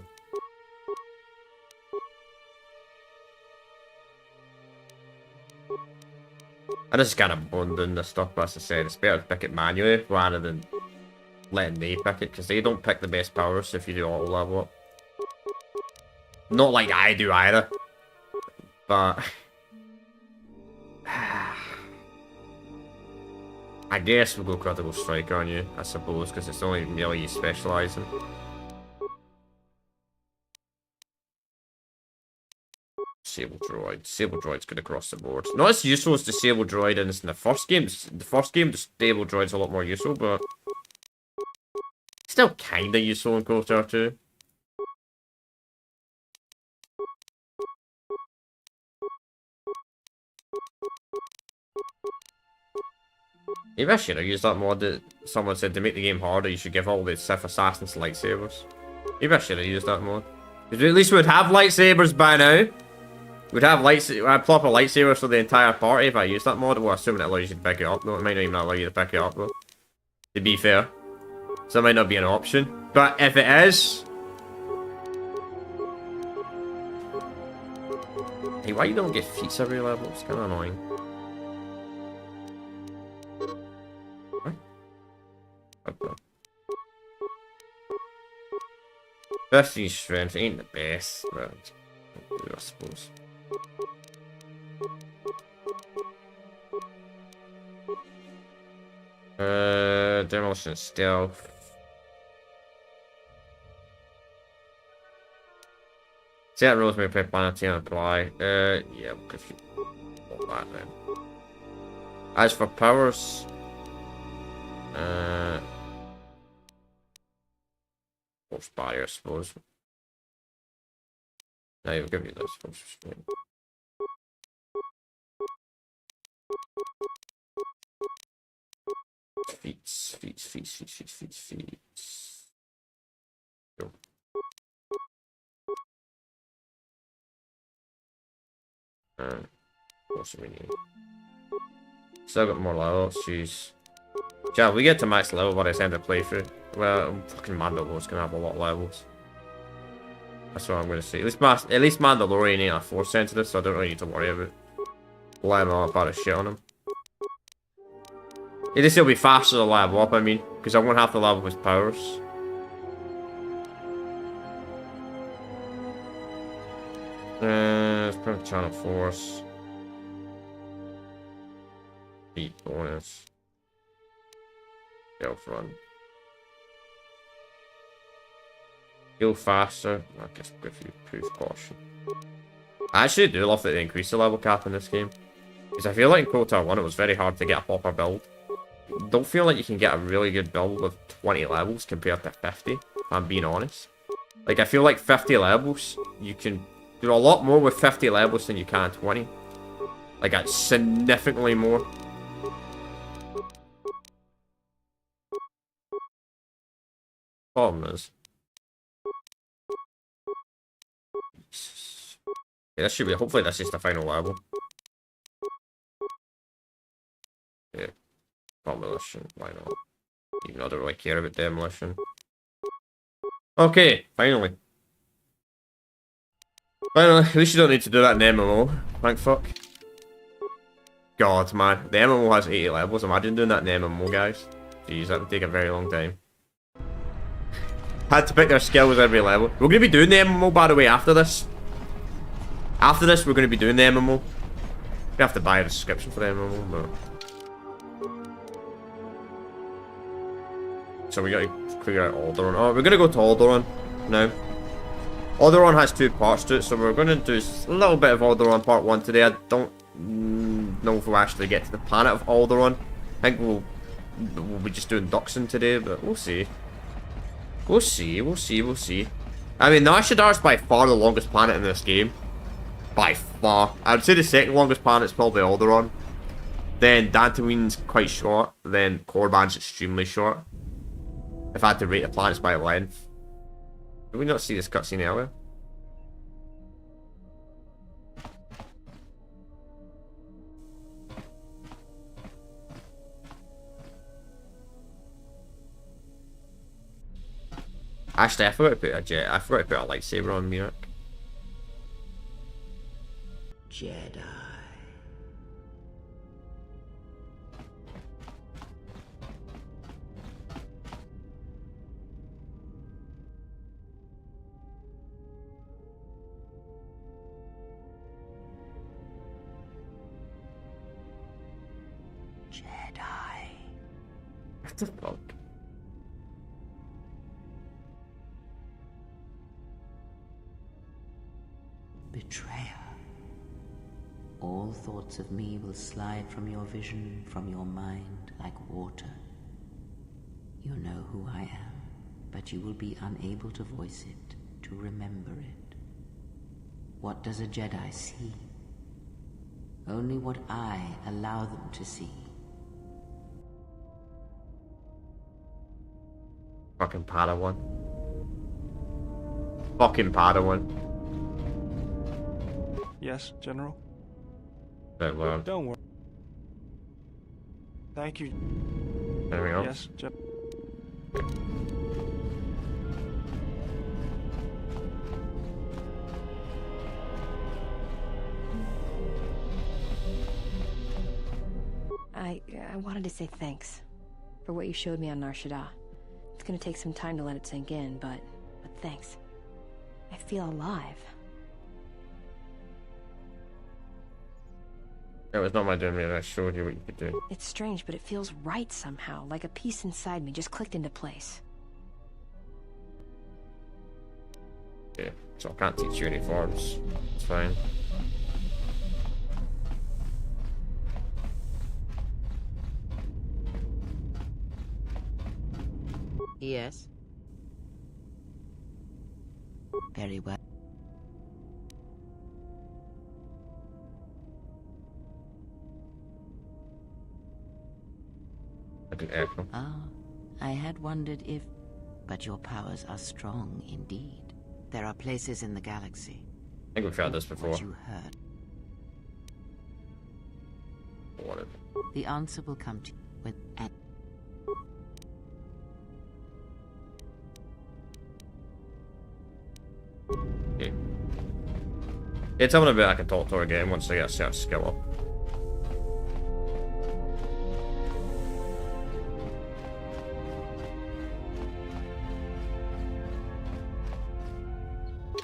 I just kind of burned down this stuff, but as I said, it's better to pick it manually rather than letting they pick it, because they don't pick the best powers if you do auto level up. Not like I do either, but I guess we'll go Critical Striker on you, I suppose, because it's the only really you specialise in. Disable droid. Disable droid's good across the board. Not as useful as disable droid in the first game. The first game, disable droid's a lot more useful, but still kinda useful in KOTOR 2. Maybe I should have used that mod that someone said to make the game harder, you should give all the Sith assassins lightsabers. Maybe I should have used that mod. Because at least we'd have lightsabers by now. We'd have proper lightsabers for the entire party if I used that mod. Well, assuming it allows you to pick it up though. It might not even allow you to pick it up though. To be fair. So it might not be an option. But if it is... Hey, why you don't get feats every level? It's kinda annoying. Okay. Prestige strength ain't the best, but I suppose. Demolition stealth. Set Rosemary Pep Banner and apply. Yeah, we'll give you all that then. As for powers, force barrier, I suppose. No, we'll give you this force restraint. Feats. Go. What's we need? Still got more levels, jeez. Yeah, we get to max level by the end of the playthrough. Well, fucking Mandalorian's gonna have a lot of levels. That's what I'm gonna say. At least Mandalorian ain't a force sensitive, so I don't really need to worry about leveling up out of shit on him. At least it'll be faster to level up, I mean, because I won't have to level his powers. Let's put Channel Force. Beat bonus. Stealth run. Heal faster. I guess if you prove caution. I actually do love that they increase the level cap in this game. Because I feel like in KOTOR 1 it was very hard to get a proper build. Don't feel like you can get a really good build with 20 levels compared to 50, if I'm being honest. Like, I feel like 50 levels, you can do a lot more with 50 levels than you can 20. Like, that's significantly more. Problem is... Yeah, this should be... Hopefully this is the final level. Yeah. Demolition, why not? Even though I don't really care about demolition. Okay, finally. Finally, at least you don't need to do that in the MMO. Thank fuck. God, man. The MMO has 80 levels. Imagine doing that in the MMO, guys. Jeez, that would take a very long time. Had to pick their skills every level. We're going to be doing the MMO, by the way, after this. After this, we're going to be doing the MMO. We have to buy a subscription for the MMO, but... So we gotta figure out Alderaan. Oh, we're gonna go to Alderaan now. Alderaan has 2 parts to it, so we're gonna do a little bit of Alderaan part 1 today. I don't know if we'll actually get to the planet of Alderaan. I think we'll be just doing Duxon today, but we'll see. We'll see. I mean, Nar Shadar's by far the longest planet in this game. By far. I would say the second longest planet is probably Alderaan. Then Dantooine's quite short. Then Korriban's extremely short. If I had to rate the planets by length. Did we not see this cutscene earlier? Actually, I forgot to put a lightsaber on Mirak. Jedi. What the fuck? Betrayer. All thoughts of me will slide from your vision, from your mind, like water. You know who I am, but you will be unable to voice it, to remember it. What does a Jedi see? Only what I allow them to see. Fucking Padawan. Fucking Padawan. Yes, General? Don't worry. Don't worry. Thank you. There we go. Yes, I wanted to say thanks for what you showed me on Nar Shaddaa. It's gonna take some time to let it sink in, but thanks. I feel alive. It was not my doing, I showed you what you could do. It's strange, but it feels right somehow, like a piece inside me just clicked into place. Yeah, so I can't teach you any forms. It's fine. Yes. Very well. Ah, I had wondered if... But your powers are strong indeed. There are places in the galaxy. I think we've heard this before. What you heard. Whatever. The answer will come to you with... Okay. Yeah, tell me a bit I can talk to her again once I get a certain skill up.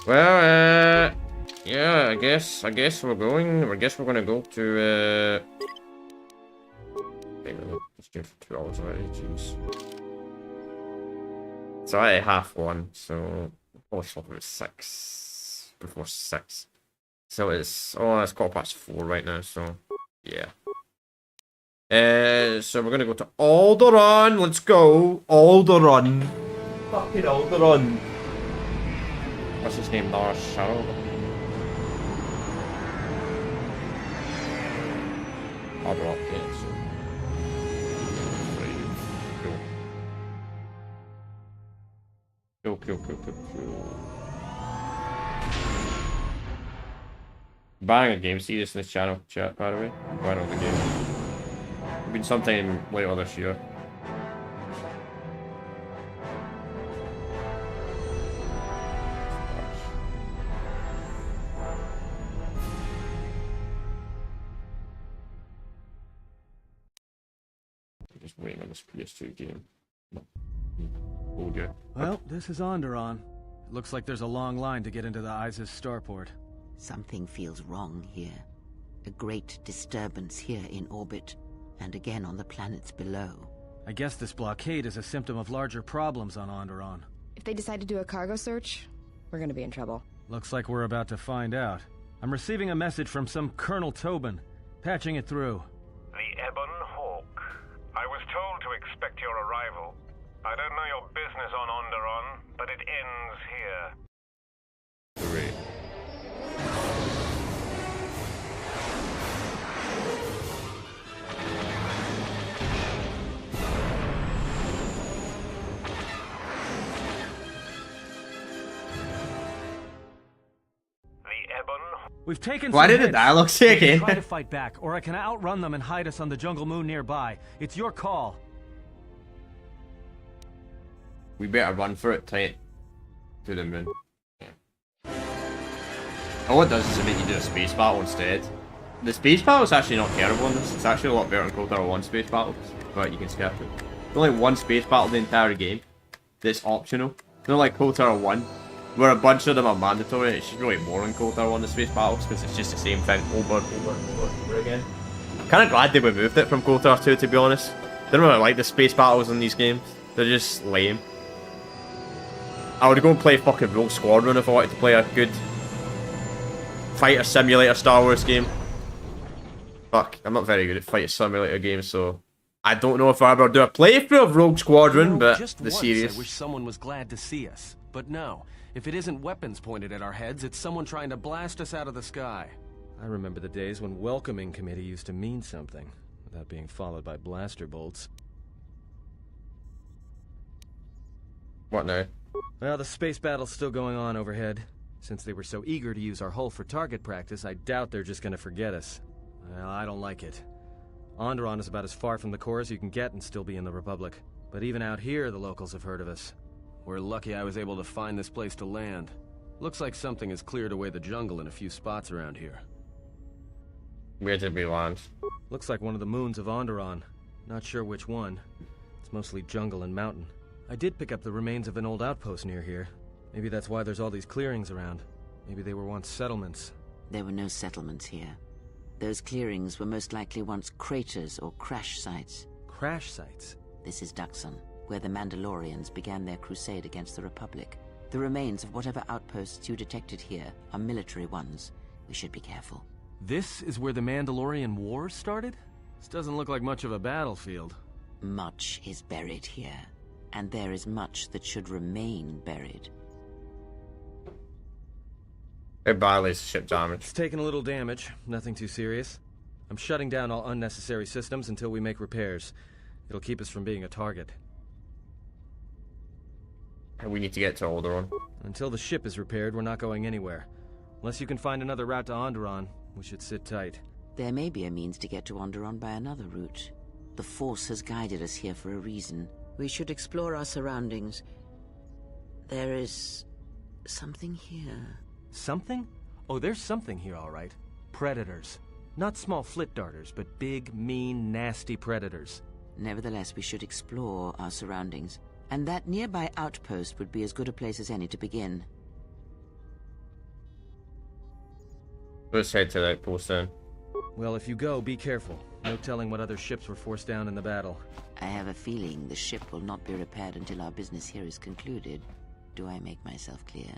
Well, yeah, I guess we're gonna go to, let's do it for 2 hours already, jeez. So I half one, so probably stop at 6, before 6. So it's 4:15 right now, so, yeah. So we're gonna go to Alderaan, let's go, Alderaan. Fucking Alderaan. What's his name? Lars Shadow. I'll drop it. So. Cool. Buying a game series in this channel chat, by the way. Buying all the games. It'll be sometime later this year. Just waiting on this PS2 game. Oh, yeah. Well, this is Alderaan. It looks like there's a long line to get into the Isis starport. Something feels wrong here. A great disturbance here in orbit, and again on the planets below. I guess this blockade is a symptom of larger problems on Alderaan. If they decide to do a cargo search, we're gonna be in trouble. Looks like we're about to find out. I'm receiving a message from some Colonel Tobin. Patching it through. The Ebon Hawk. I was told to expect your arrival. I don't know your business on Alderaan, but it ends here. We've taken Why some did the hits. dialogue say We can again? try to fight back, or I can outrun them and hide us on the jungle moon nearby. It's your call. We better run for it tight. To the moon. Yeah. All it does is make you do a space battle instead. The space battle is actually not terrible in this. It's actually a lot better than KOTOR 1 space battles. But you can skip it. There's only one space battle the entire game that's optional. It's not like KOTOR 1, where a bunch of them are mandatory. It's just really boring KOTOR 1, the space battles, because it's just the same thing over and over and over again. I'm kind of glad they removed it from KOTOR 2, to be honest. I don't really like the space battles in these games. They're just lame. I would go and play fucking Rogue Squadron if I wanted to play a good fighter simulator Star Wars game. Fuck, I'm not very good at fighter simulator games, so I don't know if I ever do a playthrough of Rogue Squadron, but just the once series. I wish someone was glad to see us. But no, if it isn't weapons pointed at our heads, it's someone trying to blast us out of the sky. I remember the days when welcoming committee used to mean something, without being followed by blaster bolts. What now? Well, the space battle's still going on overhead. Since they were so eager to use our hull for target practice, I doubt they're just gonna forget us. Well, I don't like it. Onderon is about as far from the core as you can get and still be in the Republic. But even out here, the locals have heard of us. We're lucky I was able to find this place to land. Looks like something has cleared away the jungle in a few spots around here. Where did we land? Looks like one of the moons of Onderon. Not sure which one. It's mostly jungle and mountain. I did pick up the remains of an old outpost near here. Maybe that's why there's all these clearings around. Maybe they were once settlements. There were no settlements here. Those clearings were most likely once craters or crash sites. Crash sites? This is Duxon, where the Mandalorians began their crusade against the Republic. The remains of whatever outposts you detected here are military ones. We should be careful. This is where the Mandalorian Wars started? This doesn't look like much of a battlefield. Much is buried here, and there is much that should remain buried. It violates ship damage. It's taken a little damage, nothing too serious. I'm shutting down all unnecessary systems until we make repairs. It'll keep us from being a target. We need to get to Alderaan. Until the ship is repaired, we're not going anywhere. Unless you can find another route to Onderon, we should sit tight. There may be a means to get to Onderon by another route. The Force has guided us here for a reason. We should explore our surroundings. There is something here. Something? Oh, there's something here, all right. Predators. Not small flit darters, but big, mean, nasty predators. Nevertheless, we should explore our surroundings. And that nearby outpost would be as good a place as any to begin. Let's head to the outpost then. Well, if you go, be careful. No telling what other ships were forced down in the battle. I have a feeling the ship will not be repaired until our business here is concluded. Do I make myself clear?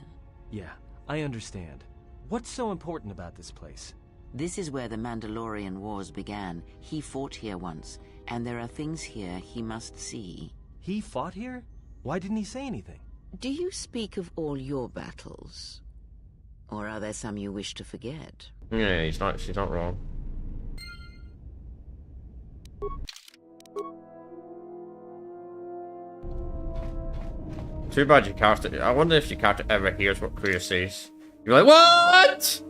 Yeah, I understand. What's so important about this place? This is where the Mandalorian Wars began. He fought here once, and there are things here he must see. He fought here? Why didn't he say anything? Do you speak of all your battles? Or are there some you wish to forget? Yeah, she's not wrong. Too bad your character. I wonder if your character ever hears what Kriya says. You're like, what?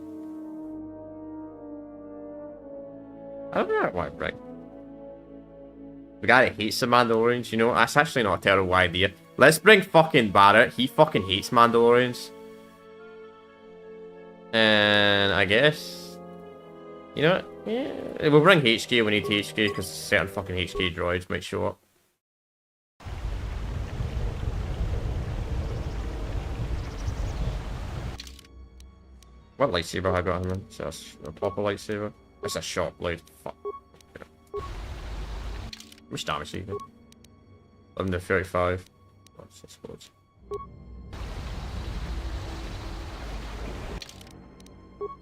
I don't know why, right? The guy that hates the Mandalorians, you know, that's actually not a terrible idea. Let's bring fucking Barrett. He fucking hates Mandalorians. And I guess, you know what? Yeah, we'll bring HK when we need HK because certain fucking HK droids might show up. What lightsaber I got him in? Is that a proper lightsaber? It's a short blade. Fuck. How much damage do you get? 11 to 35. I suppose.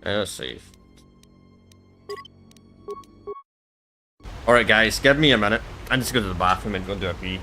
Let's see. Alright guys, give me a minute. I'm just going to the bathroom and go do a pee.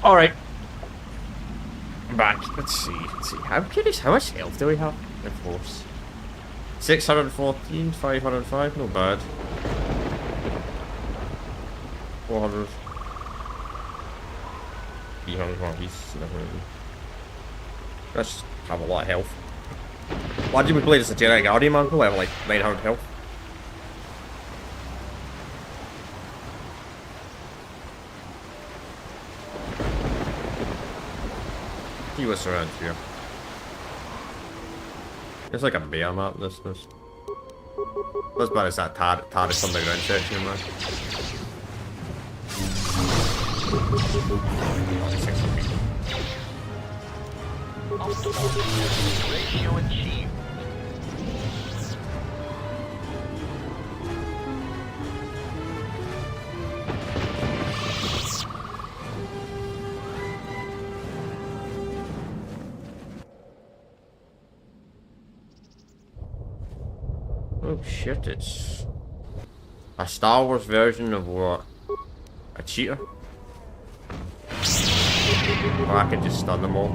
Alright. I'm back. Let's see. I'm curious, how much health do we have? In force. 614, 505, not bad. 400. 300, well, he's never. Let's have a lot of health. Why did we play as a Jedi Guardian, man? We'll have like 900 health. See what's around here. It's like a bear map, this. As bad as that TARDIS underground section, man. Ratio achieved. Oh shit, it's a Star Wars version of what? A cheater? Or I can just stun them all.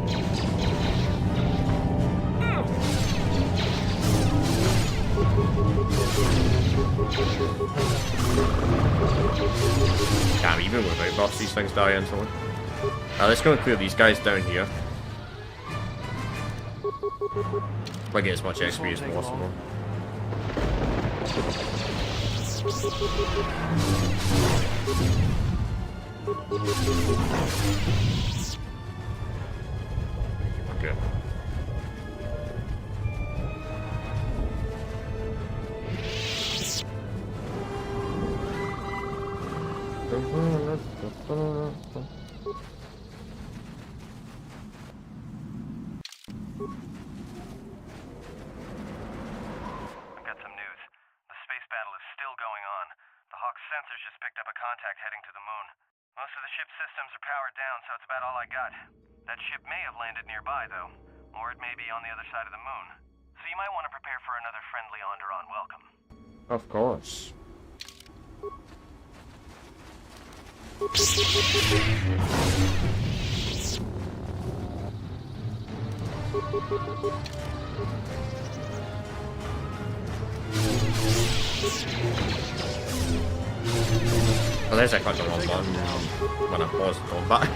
Damn, even without buffs, these things die instantly. Let's go and clear these guys down here. Might get as much XP as possible. Okay. Sensors just picked up a contact heading to the moon. Most of the ship's systems are powered down, so it's about all I got. That ship may have landed nearby, though. Or it may be on the other side of the moon. So you might want to prepare for another friendly Onderon welcome. Of course. Well, there's I got the wrong one when I paused the combat.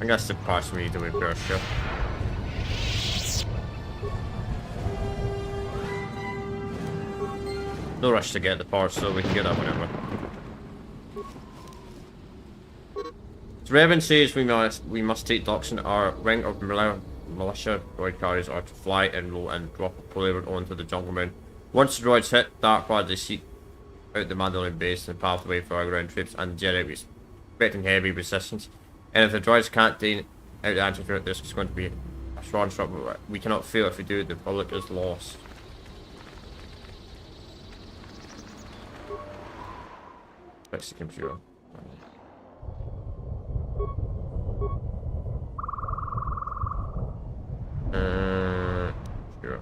I guess the parts we need to repair ship. No rush to get the parts, so we can get up whenever. Revan says we must take Doxon. Our ring of militia droid carriers are to fly in low and drop a payload onto the jungle moon. Once the droids hit Dark Quad, they seek out the Mandalorian base and pathway for our ground troops and Jedi, expecting heavy resistance. And if the droids can't gain out the answer, this is going to be a strong struggle. We cannot fail. If we do, the Republic is lost. Fix the computer. Sure.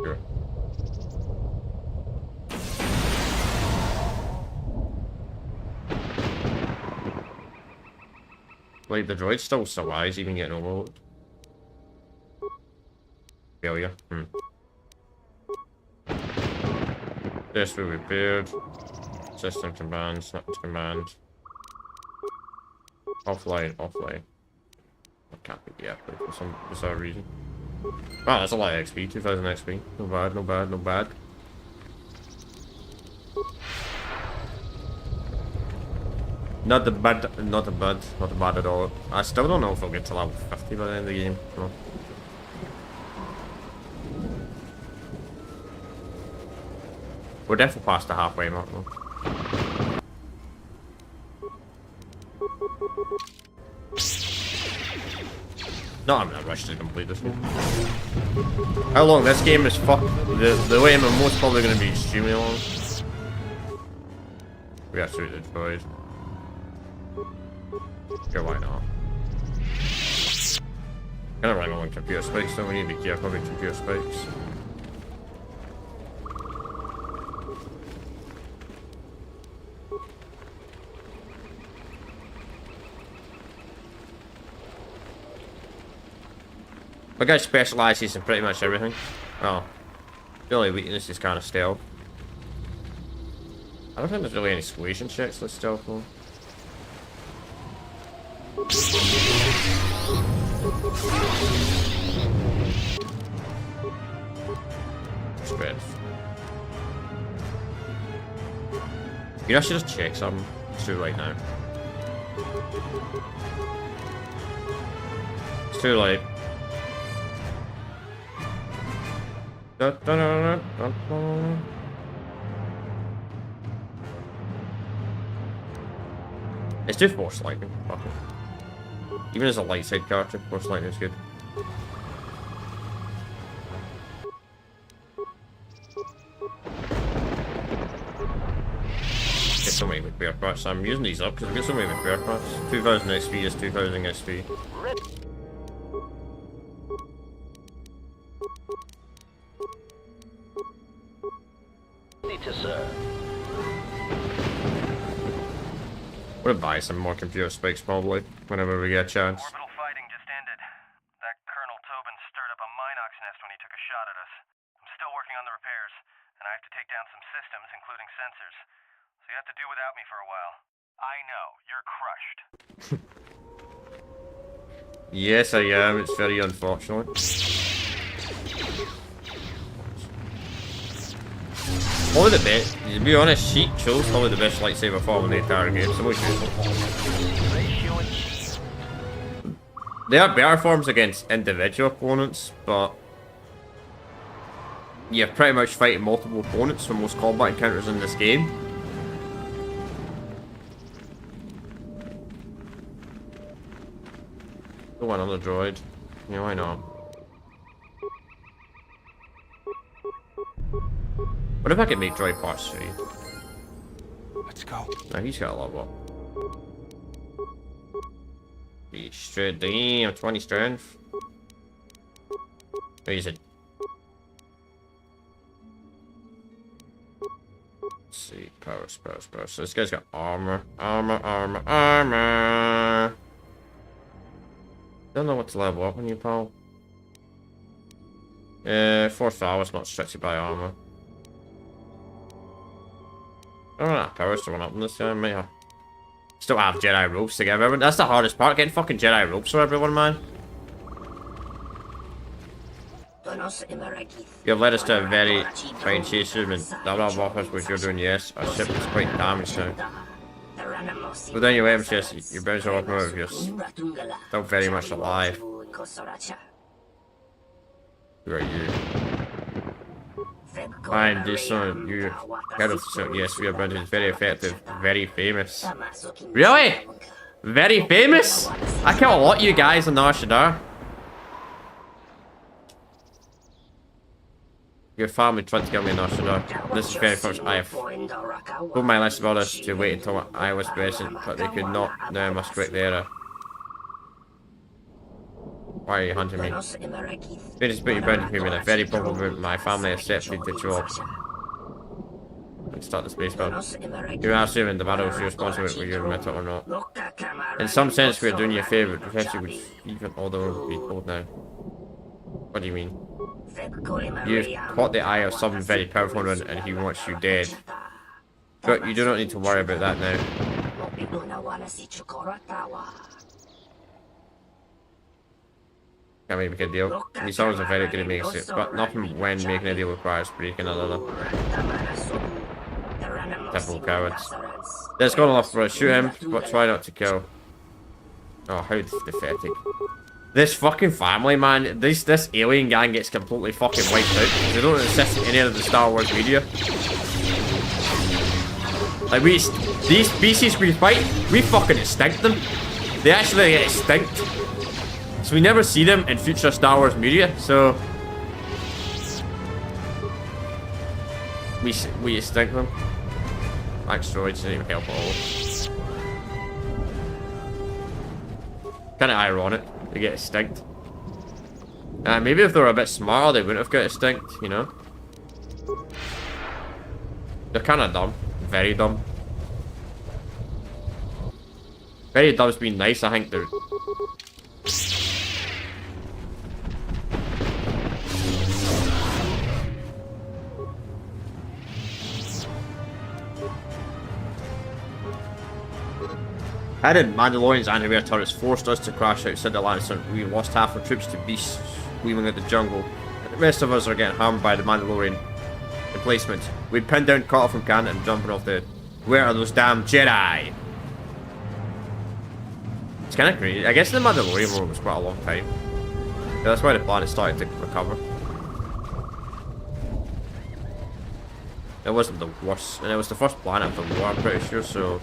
Sure. Like, the droid's still so wise, even getting overloaded. Failure. This will be repaired. System command, snap command. Offline. I can't be the upgrade for some bizarre reason. Wow, that's a lot of XP, 2000 XP. No bad. Not bad at all. I still don't know if I'll get to level 50 by the end of the game. No. We're definitely past the halfway mark though. No, I'm not rushed to complete this one. How long this game is the way MMO's probably gonna be extremely long. We got through the droid. Yeah, why not? Kinda running along computer spikes, so we need to be careful with computer spikes. My guy specializes in pretty much everything. Oh. The only weakness is kind of stealth. I don't think there's really any solution checks with stealth though. Spread. You know, I should just check something. It's too late now. It's too late. Let's do force lightning. Fuck it. Even as a light side character, force lightning is good. Get so many repair parts. I'm using these up because I've got so many repair parts. 2000 XP is 2000 XP. We'll buy some more computer spikes probably, whenever we get a chance. Orbital fighting just ended. That Colonel Tobin stirred up a Minox nest when he took a shot at us. I'm still working on the repairs, and I have to take down some systems, including sensors. So you have to do without me for a while. I know, you're crushed. Yes, I am. It's very unfortunate. Probably the best, to be honest, Sheik chose probably the best lightsaber form in the entire game, so most useful. There are better forms against individual opponents, but you're pretty much fighting multiple opponents for most combat encounters in this game. Oh, another droid. Yeah, why not? What if I could make droid parts 3? Let's go. No, he's got a level up. Strength, damn, 20 strength. Oh, he's a... Let's see, powers. So this guy's got armor. Don't know what to level up on you, pal. 4th hour's not restricted by armor. I don't have powers to run up on this guy, might have. Still have Jedi ropes to give everyone. That's the hardest part, getting fucking Jedi ropes for everyone, man. You have led us to a very fine chase room and double offers which you're doing, yes. Our ship is quite damaged now. Within your weapons, yes, your bones are working over here. Still very much alive. Who are you? I'm this son, you head of so yes, we are bound to be very effective, very famous. Really? Very famous? I kill a lot of you guys on Nar Shaddaa. Your family tried to kill me in Nar Shaddaa. This is very first I have told my last brothers to wait until I was present, but they could not. Now I must correct the error. Why are you hunting me? Finish but you bound to me in a very probable my family accepted the job. Let's start the space battle. You are assuming the battle is responsible whether you admit it or not. In some sense we are doing you a favour, potentially would even although would be told now. What do you mean? You've caught the eye of some very powerful one and he wants you dead. But you do not need to worry about that now. Can't make a deal. These songs are very good at making it, but nothing when making a deal requires breaking another. Typical cowards. There's gone enough for us. Shoot him, but try not to kill. Oh, how pathetic. This fucking family, man, this alien gang gets completely fucking wiped out. They don't exist in any of the Star Wars media. Like, these species we fight, we fucking extinct them. They actually get extinct. So we never see them in future Star Wars media, so we extinct them. Asteroids didn't even help at all. Kind of ironic they get extinct. Maybe if they were a bit smarter, they wouldn't have got extinct, you know? They're kind of dumb. Very dumb. Very dumb's been nice, I think they're... Added Mandalorians anti-air turrets forced us to crash outside the land, so we lost half our troops to beasts screaming at the jungle. And the rest of us are getting harmed by the Mandalorian emplacement. We pinned down KOTOR from Canada and jumping off the... Where are those damn Jedi? It's kind of crazy. I guess the Mandalorian war was quite a long time. Yeah, that's why the planet started to recover. It wasn't the worst, and it was the first planet of the war, I'm pretty sure, so...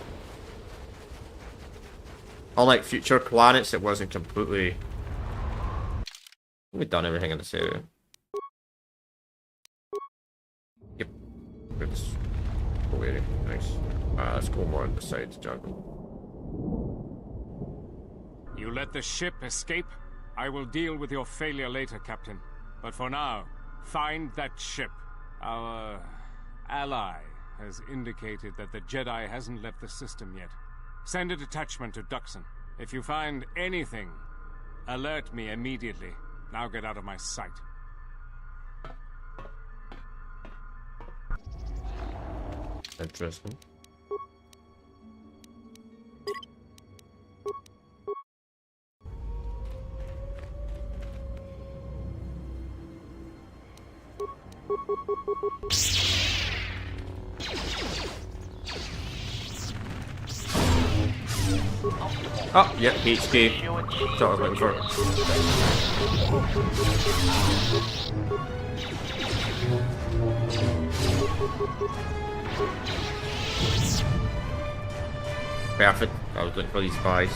Unlike future planets, it wasn't completely... We've done everything in this area. Yep. It's cool area. Nice. Let's go more inside the jungle. You let the ship escape? I will deal with your failure later, Captain. But for now, find that ship. Our ally has indicated that the Jedi hasn't left the system yet. Send a detachment to Duxon. If you find anything, alert me immediately. Now get out of my sight. Interesting. Oh, yep, HD. That's what I was looking for. Perfect. I was looking for these spies.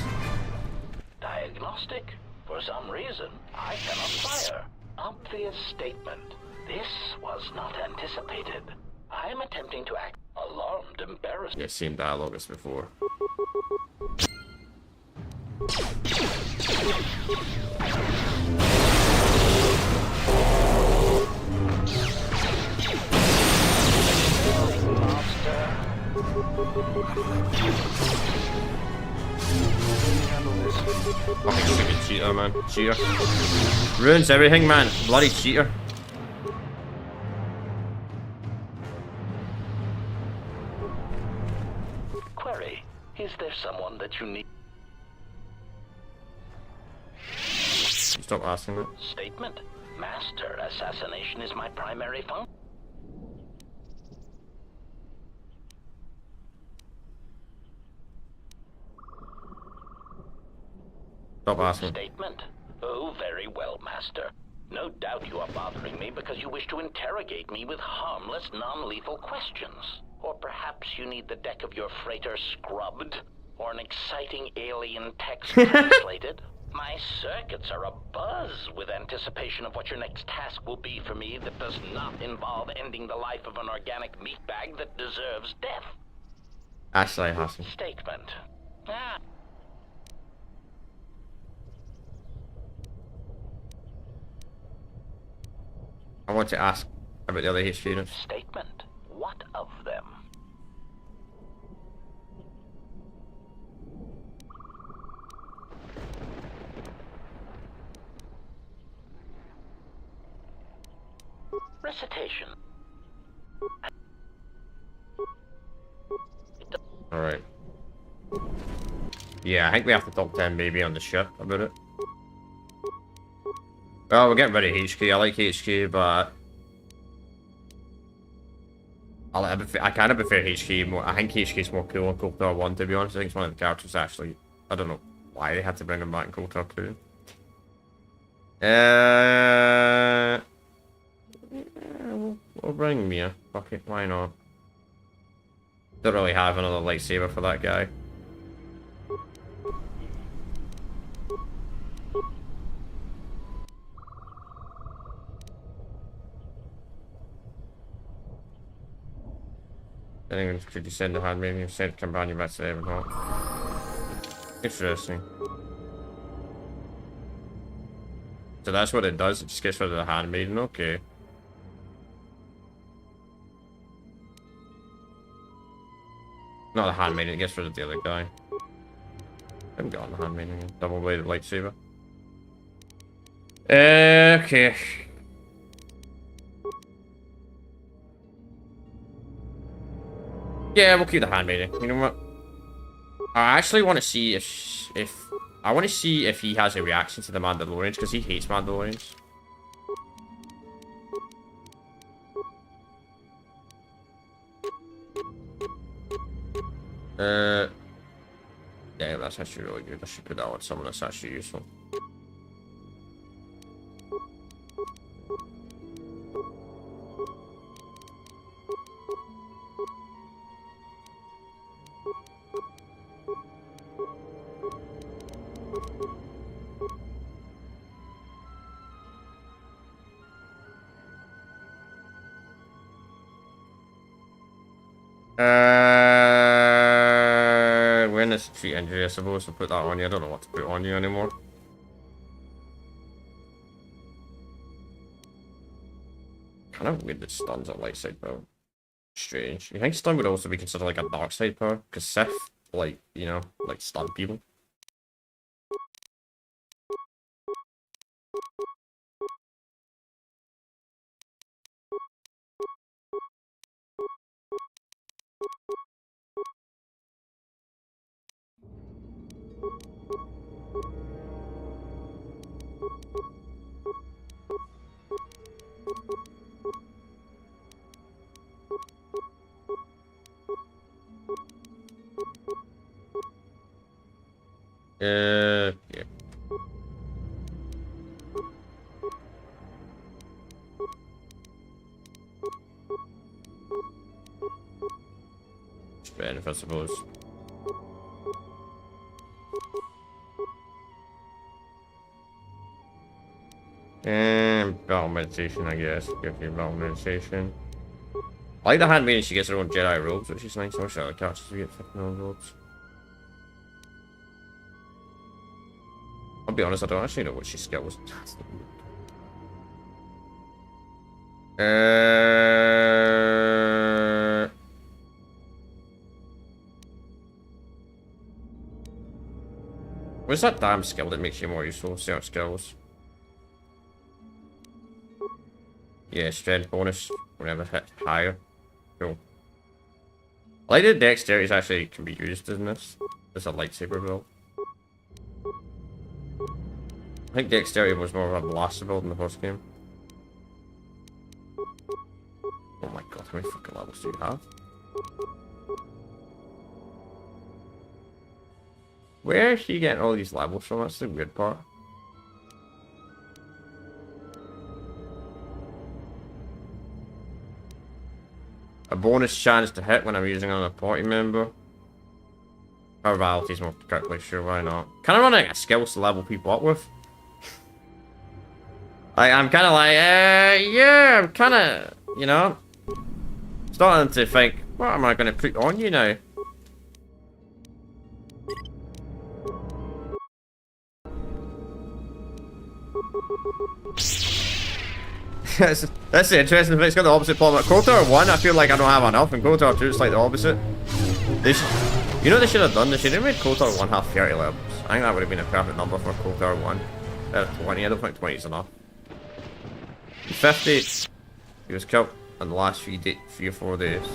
Diagnostic? For some reason, I cannot fire. Obvious statement. This was not anticipated. I am attempting to act alarmed, embarrassed. Yeah, same dialogue as before. Fucking stupid cheater, man. Cheater. Ruins everything, man. Bloody cheater. Query. Is there someone that you need? Stop asking that. Statement. Master, assassination is my primary function. Stop asking. Statement. Oh, very well, Master. No doubt you are bothering me because you wish to interrogate me with harmless, non-lethal questions. Or perhaps you need the deck of your freighter scrubbed, or an exciting alien text translated. My circuits are abuzz with anticipation of what your next task will be for me that does not involve ending the life of an organic meatbag that deserves death. Ashley Hassan. Statement. Ah. I want to ask about the other history units. Statement. What of them? Recitation. Alright. Yeah, I think we have to talk to him maybe on the ship about it. Well, we're getting rid of HQ. I like HQ, but I kind of prefer HQ more. I think HQ is more cool in KOTOR 1, to be honest. I think it's one of the characters actually. I don't know why they had to bring him back in KOTOR 2. We'll bring Mia. Fuck it, why not? Don't really have another lightsaber for that guy. Anyone could you send a handmaiden and send companion back to them or not? Interesting. So that's what it does, it just gets rid of the handmaiden, okay. Not the handmaiden, it gets rid of the other guy. I haven't got the handmaiden again. Double-bladed lightsaber. Okay. Yeah, we'll keep the handmaiden. You know what? I actually want to see if I want to see if he has a reaction to the Mandalorians, because he hates Mandalorians. Yeah, that's actually really good. I should put that on someone that's actually useful. Awareness treat injury, I suppose, to put that on you. I don't know what to put on you anymore. Kind of weird that stuns at light side power. Strange. You think stun would also be considered like a dark side power? Because Sith, like, you know, like stun people. Yeah. Benefit, I suppose. And battle meditation, I guess. Give you battle meditation. I like the handmaiden, she gets her own Jedi robes, which is nice. I wish I had catches to get 15 robes. I'll be honest, I don't actually know what she skills. What's that damn skill that makes you more useful? Certain skills. Yeah, strength bonus whenever it hits higher. Cool. I like that dexterity actually can be used in this. As a lightsaber build. I think dexterity was more of a blaster build in the first game. Oh my god, how many fucking levels do you have? Where is she getting all these levels from? That's the weird part. A bonus chance to hit when I'm using on a party member. Probability's more correctly sure, why not? Kind of running a skills to level people up with. I'm kind of like, yeah, I'm kind of, you know, starting to think, what am I going to put on you now? That's the interesting thing. It's got the opposite problem. At KOTOR 1, I feel like I don't have enough, and KOTOR 2, it's like the opposite. You know what they should have done? They should have made KOTOR 1 have 30 levels. I think that would have been a perfect number for KOTOR 1. 20, I don't think 20 is enough. 50, he was killed in the last 3 or 4 days.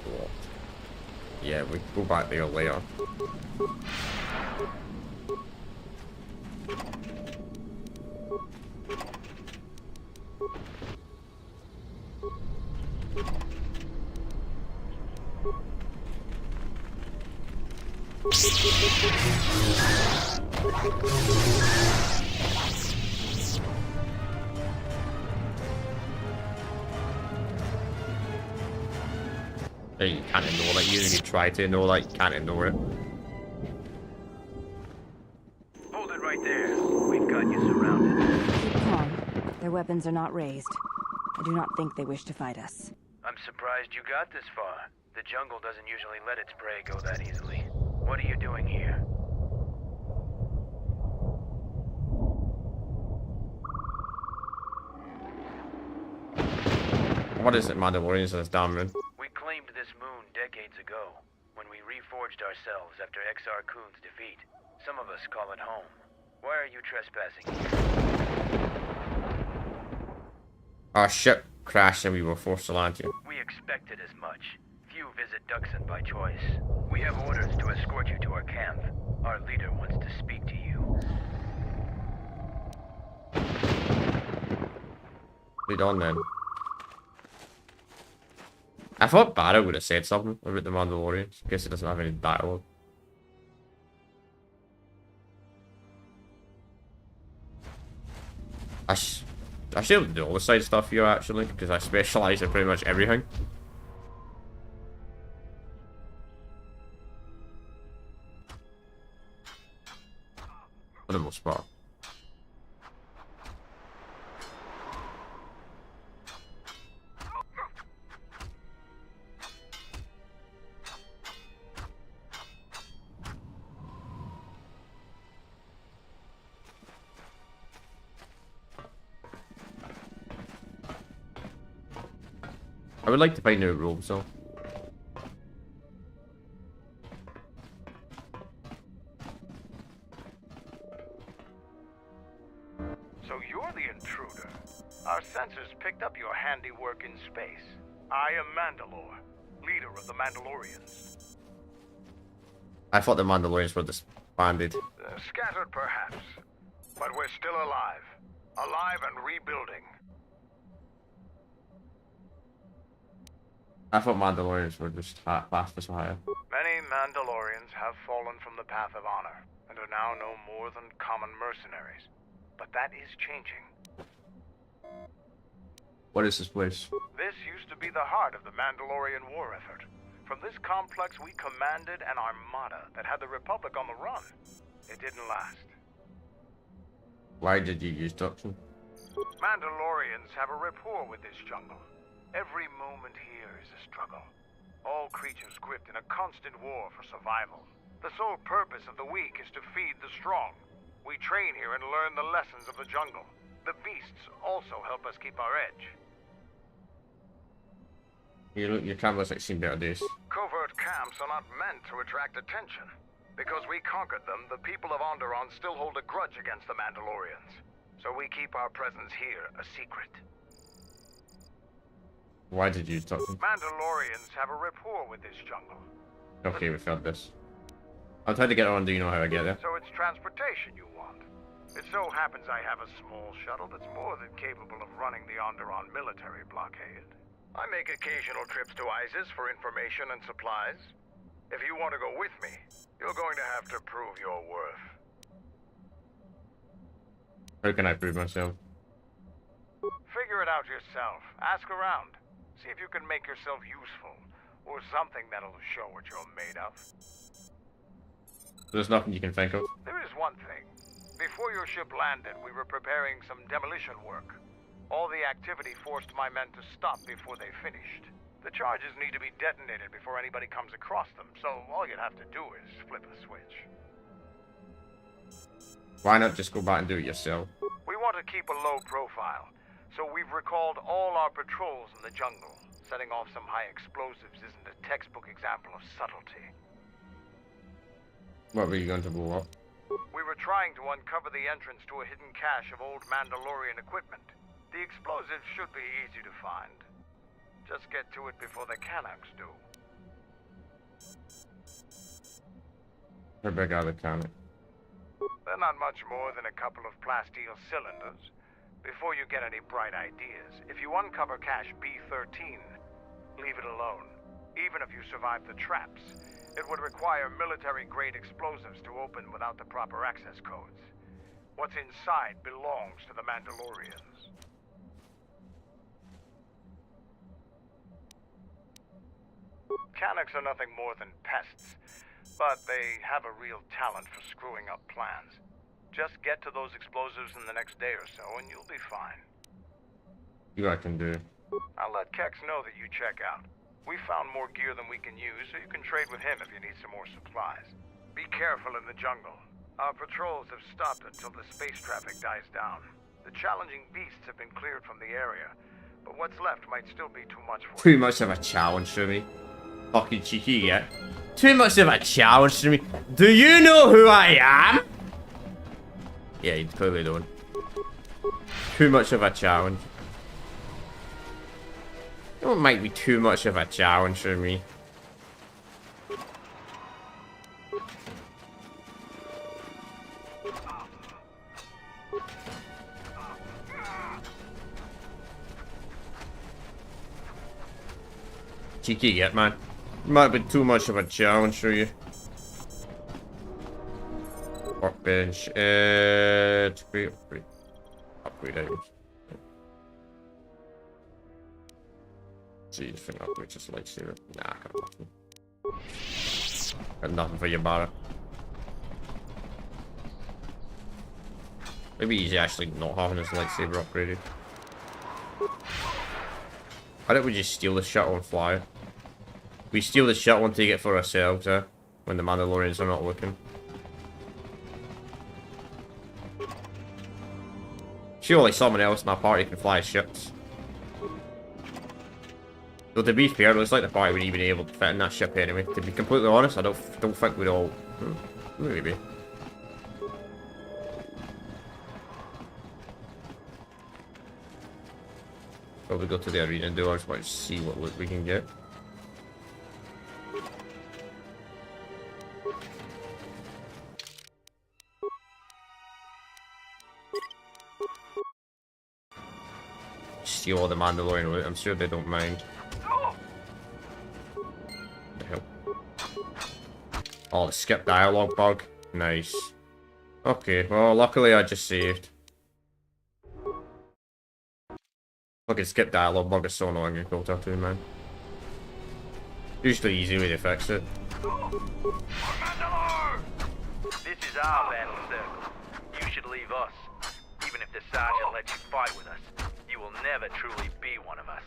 What? Yeah, we go back there later. You can't ignore that. You really try to ignore that. You can't ignore it. Hold it right there. We've got you surrounded. Keep calm. Their weapons are not raised. I do not think they wish to fight us. I'm surprised you got this far. The jungle doesn't usually let its prey go that easily. What are you doing here? What is it, Mandalorians in this damn moon? We claimed this moon decades ago, when we reforged ourselves after Exar Kun's defeat. Some of us call it home. Why are you trespassing here? Our ship crashed and we were forced to land here. We expected as much. Few visit Duxon by choice. We have orders to escort you to our camp. Our leader wants to speak to you. Lead on then. I thought Barrow would have said something about the Mandalorians. I guess he doesn't have any dialogue. I should be able to do all the side stuff here actually, because I specialise in pretty much everything. For the most part. I would like to find new robes though. So you're the intruder. Our sensors picked up your handiwork in space. I am Mandalore, leader of the Mandalorians. I thought the Mandalorians were disbanded. Scattered perhaps, but we're still alive. Alive and rebuilding. I thought Mandalorians were just classed as higher. Many Mandalorians have fallen from the path of honor and are now no more than common mercenaries. But that is changing. What is this place? This used to be the heart of the Mandalorian war effort. From this complex we commanded an armada that had the Republic on the run. It didn't last. Why did you use Duxon? Mandalorians have a rapport with this jungle. Every moment here is a struggle. All creatures gripped in a constant war for survival. The sole purpose of the weak is to feed the strong. We train here and learn the lessons of the jungle. The beasts also help us keep our edge. Your camera looks like seen better days. Covert camps are not meant to attract attention. Because we conquered them, the people of Onderon still hold a grudge against the Mandalorians. So we keep our presence here a secret. Why did you talk? Mandalorians have a rapport with this jungle. Okay, we found this. I'm trying to get on. Do you know how I get there? So it's transportation you want. It so happens I have a small shuttle that's more than capable of running the Onderon military blockade. I make occasional trips to ISIS for information and supplies. If you want to go with me, you're going to have to prove your worth. How can I prove myself? Figure it out yourself. Ask around. See if you can make yourself useful, or something that'll show what you're made of. There's nothing you can think of. There is one thing. Before your ship landed, we were preparing some demolition work. All the activity forced my men to stop before they finished. The charges need to be detonated before anybody comes across them, so all you'd have to do is flip a switch. Why not just go back and do it yourself? We want to keep a low profile. So we've recalled all our patrols in the jungle. Setting off some high explosives isn't a textbook example of subtlety. What were you going to blow up? We were trying to uncover the entrance to a hidden cache of old Mandalorian equipment. The explosives should be easy to find. Just get to it before the Canucks do. How big are the Canucks? They're not much more than a couple of plasteel cylinders. Before you get any bright ideas, if you uncover cache B13, leave it alone. Even if you survive the traps, it would require military-grade explosives to open without the proper access codes. What's inside belongs to the Mandalorians. Canucks are nothing more than pests, but they have a real talent for screwing up plans. Just get to those explosives in the next day or so, and you'll be fine. See what I can do. I'll let Kex know that you check out. We found more gear than we can use, so you can trade with him if you need some more supplies. Be careful in the jungle. Our patrols have stopped until the space traffic dies down. The challenging beasts have been cleared from the area, but what's left might still be too much for Too much of a challenge for me. Fucking cheeky, yeah. Too much of a challenge for me. Do you know who I am? Yeah, you clearly don't. Too much of a challenge. It might be too much of a challenge for me. Cheeky yet, man. Might be too much of a challenge for you. Workbench. Upgrade items. Jeez, think upgrade just lightsaber. Nah, I got nothing. Got nothing for you, Barra. Maybe he's actually not having his lightsaber upgraded. Why don't we just steal the shuttle and fly? We steal the shuttle and take it for ourselves, when the Mandalorians are not looking. Surely someone else in our party can fly ships. Though to be fair, it looks like the party wouldn't even be able to fit in that ship anyway. To be completely honest, I don't think we'd all... maybe. Probably go to the arena and do ours, but see what loot we can get. Steal all the Mandalorian loot, I'm sure they don't mind. The hell? Oh, the skip dialogue bug. Nice. Okay, well, luckily I just saved. Fucking skip dialogue bug is so annoying in KOTOR 2, man. Usually easy way to fix it. This is our battle circle. You should leave us. Even if the sergeant lets you fight with us, you will never truly be one of us.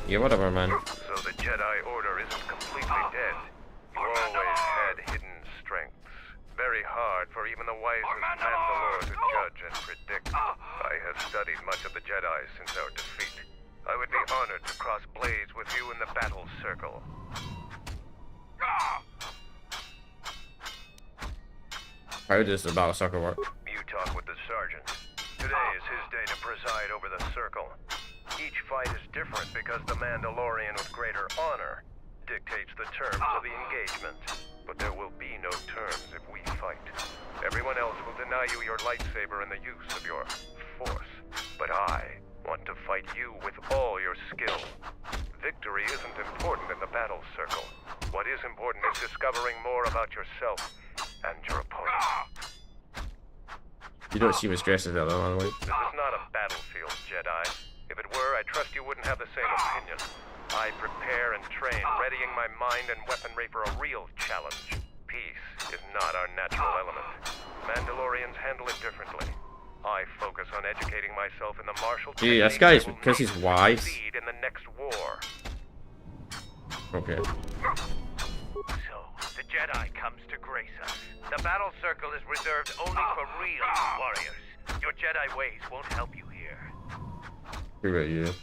Yeah, whatever, man. So the Jedi Order isn't completely dead. You always had hidden strengths. Very hard for even the wisest Mandalore to judge and predict. I have studied much of the Jedi since our defeat. I would be honored to cross blades with you in the battle circle. How does the battle circle work? You talk with the sergeant. Today is his day to preside over the circle. Each fight is different because the Mandalorian with greater honor dictates the terms of the engagement. But there will be no terms if we fight. Everyone else will deny you your lightsaber and the use of your force. But I want to fight you with all your skill. Victory isn't important in the battle circle. What is important is discovering more about yourself and your opponent. You don't seem as stressed as that, though, by the way. This is not a battlefield, Jedi. If it were, I trust you wouldn't have the same opinion. I prepare and train, readying my mind and weaponry for a real challenge. Peace is not our natural element. Mandalorians handle it differently. I focus on educating myself in the martial techniques. Yeah, this guy's because he's wise. In the next war. Okay. So, the Jedi comes to grace us. The battle circle is reserved only for real warriors. Your Jedi ways won't help you here. Who about you?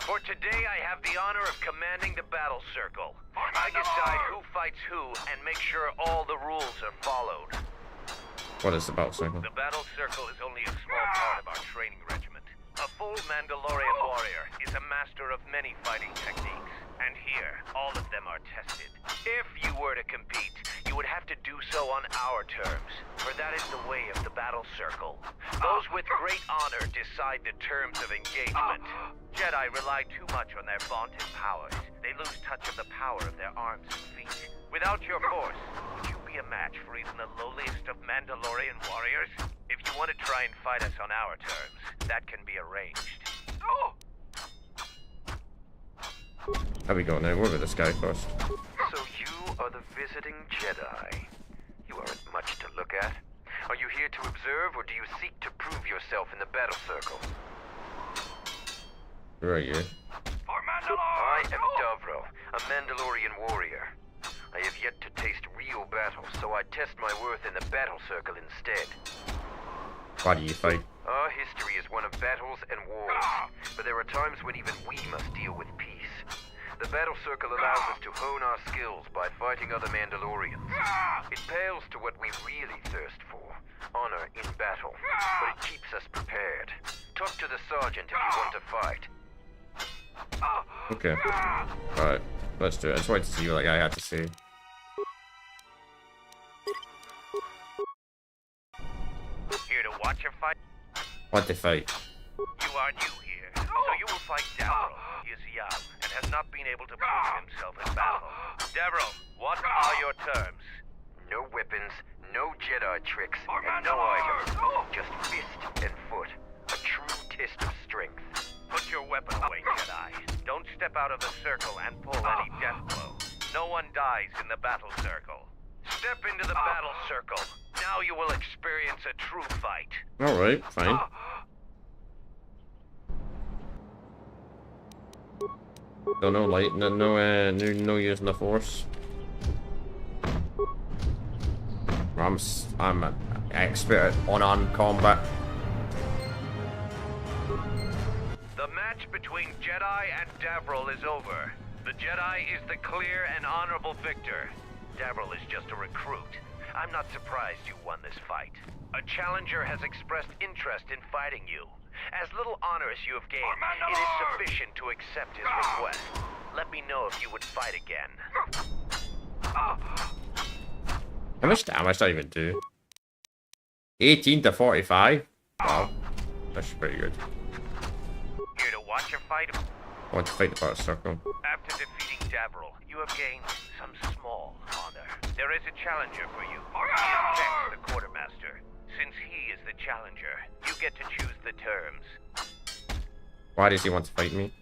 For today, I have the honor of commanding the battle circle. I decide who fights who and make sure all the rules are followed. What is the battle circle? The battle circle is only a small part of our training regiment. A full Mandalorian warrior is a master of many fighting techniques, and here, all of them are tested. If you were to compete, you would have to do so on our terms, for that is the way of the battle circle. Those with great honor decide the terms of engagement. Jedi rely too much on their vaunted powers. They lose touch of the power of their arms and feet. Without your force, would you be a match for even the lowliest of Mandalorian warriors? If you want to try and fight us on our terms, that can be arranged. How we go now? What about this guy first? So you are the visiting Jedi. You aren't much to look at. Are you here to observe, or do you seek to prove yourself in the battle circle? Where are you? I am Davro, a Mandalorian warrior. I have yet to taste real battle, so I test my worth in the battle circle instead. Why do you fight? Our history is one of battles and wars, but there are times when even we must deal with peace. The battle circle allows us to hone our skills by fighting other Mandalorians. It pales to what we really thirst for, honor in battle, but it keeps us prepared. Talk to the sergeant if you want to fight. Okay. Alright, let's do it. I just wanted to see what that guy had to say. Here to watch a fight? Want to fight? You are new here, so you will fight Davro. He is young and has not been able to prove himself in battle. Davro, what are your terms? No weapons, no Jedi tricks, and no items. Just fist and foot. A true test of strength. Put your weapon away, Jedi. Don't step out of the circle and pull any death blow. No one dies in the battle circle. Step into the battle circle. Now you will experience a true fight. Alright, fine. Don't know, light, no using the force. I'm an expert at unarmed combat. The match between Jedi and Davril is over. The Jedi is the clear and honorable victor. Davril is just a recruit. I'm not surprised you won this fight. A challenger has expressed interest in fighting you. As little honor as you have gained, it is sufficient to accept his request. Let me know if you would fight again. How much damage did I even do? 18 to 45? Wow. That's pretty good. Here to watch your fight? I want to fight the battle circle. After defeating Davril, you have gained some small honor. There is a challenger for you. He is Kex, the quartermaster. Since he is the challenger, you get to choose the terms. Why does he want to fight me?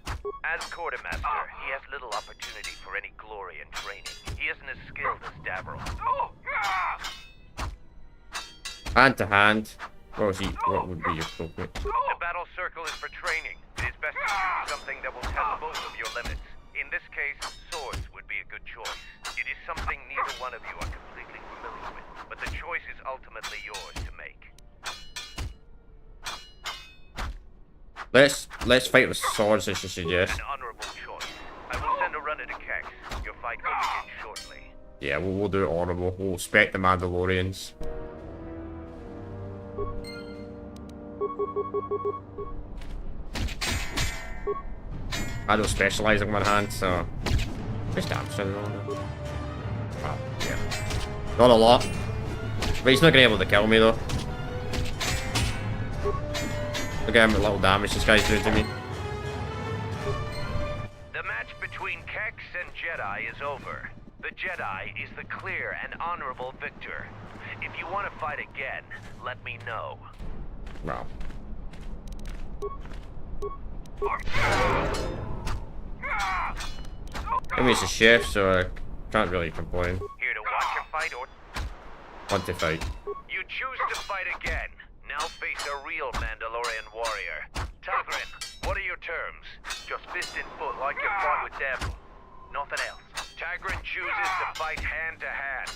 As quartermaster, he has little opportunity for any glory and training. He isn't as skilled as Davril. Hand to hand. What would be appropriate? The battle circle is for training. It is best to choose something that will test both of your limits. In this case, swords would be a good choice. It is something neither one of you are completely familiar with, but the choice is ultimately yours to make. Let's fight with swords, as you suggest. An honorable choice. I will send a runner to Kex. Your fight will begin shortly. Yeah, we'll do it honorable. We'll respect the Mandalorians. I don't specialize in one hand, so just damage. Wow, yeah. Not a lot. But he's not gonna be able to kill me though. Look at how little damage this guy's doing to me. The match between Kex and Jedi is over. The Jedi is the clear and honorable victor. If you want to fight again, let me know. Wow. I mean, it's a chef, so I can't really complain. Here to watch a fight or want to fight. You choose to fight again. Now face a real Mandalorian warrior. Tagrin, what are your terms? Just fist and foot like you fought with Davril. Nothing else. Tagrin chooses to fight hand to hand.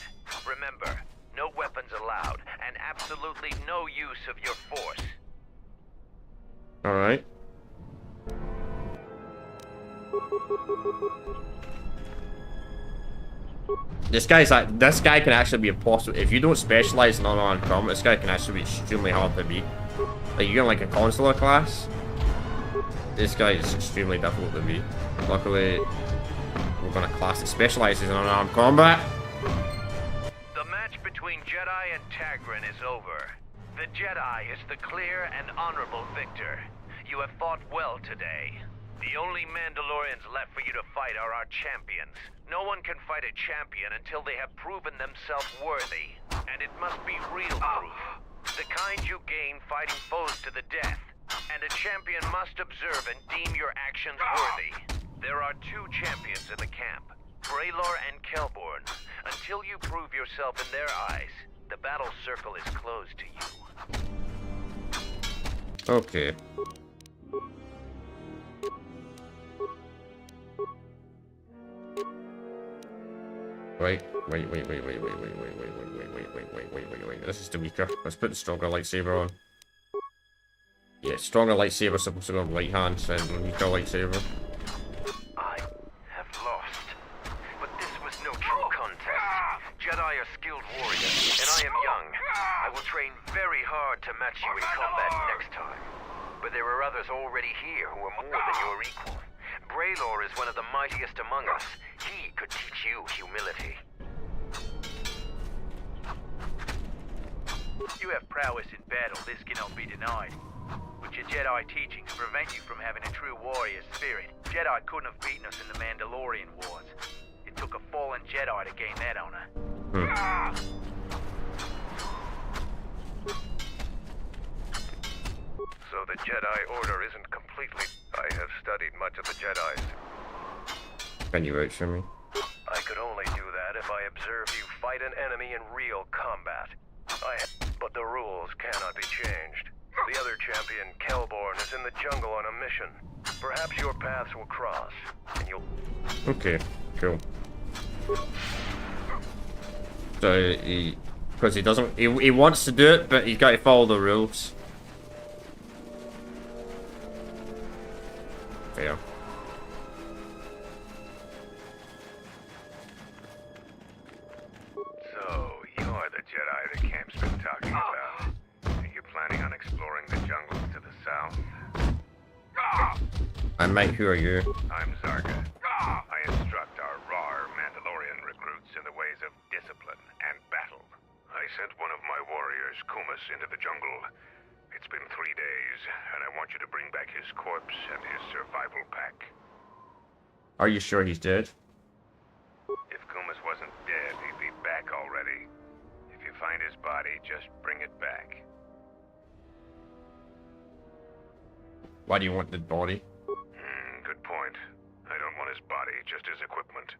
Remember, no weapons allowed, and absolutely no use of your force. Alright. This guy can actually be impossible. If you don't specialize in unarmed combat, this guy can actually be extremely hard to beat. Like, you're in like a consular class, this guy is extremely difficult to beat. Luckily, we're gonna class that specializes in unarmed combat. The match between Jedi and Tagrin is over. The Jedi is the clear and honorable victor. You have fought well today. The only Mandalorians left for you to fight are our champions. No one can fight a champion until they have proven themselves worthy. And it must be real proof. The kind you gain fighting foes to the death. And a champion must observe and deem your actions worthy. There are two champions in the camp, Braylor and Kelborn. Until you prove yourself in their eyes, The battle circle is closed to you. Okay. Wait. This is the weaker. Let's put the stronger lightsaber on. Yeah, stronger lightsaber supposed to go on right hand, so weaker lightsaber. I have lost. But this was no true contest. Jedi are skilled warriors, and I am young. I will train very hard to match you in combat next time. But there are others already here who are more than your equal. Braylor is one of the mightiest among us. He could teach you humility. You have prowess in battle, this cannot be denied. But your Jedi teachings prevent you from having a true warrior spirit. Jedi couldn't have beaten us in the Mandalorian Wars. It took a fallen Jedi to gain that honor. So the Jedi Order isn't completely... I have studied much of the Jedis. Can you wait for me? I could only do that if I observe you fight an enemy in real combat. But the rules cannot be changed. The other champion, Kelborn, is in the jungle on a mission. Perhaps your paths will cross, and you'll... Okay, cool. So, because he doesn't... He wants to do it, but he's got to follow the rules. Fair. So, you're the Jedi the camp's been talking about. Are you planning on exploring the jungles to the south? And mate, who are you? I'm Zarga. I instruct our raw Mandalorian recruits in the ways of discipline and battle. I sent one of my warriors, Kumas, into the jungle. It's been 3 days, and I want you to bring back his corpse and his survival pack. Are you sure he's dead? If Kumas wasn't dead, he'd be back already. If you find his body, just bring it back. Why do you want the body? Good point. I don't want his body, just his equipment.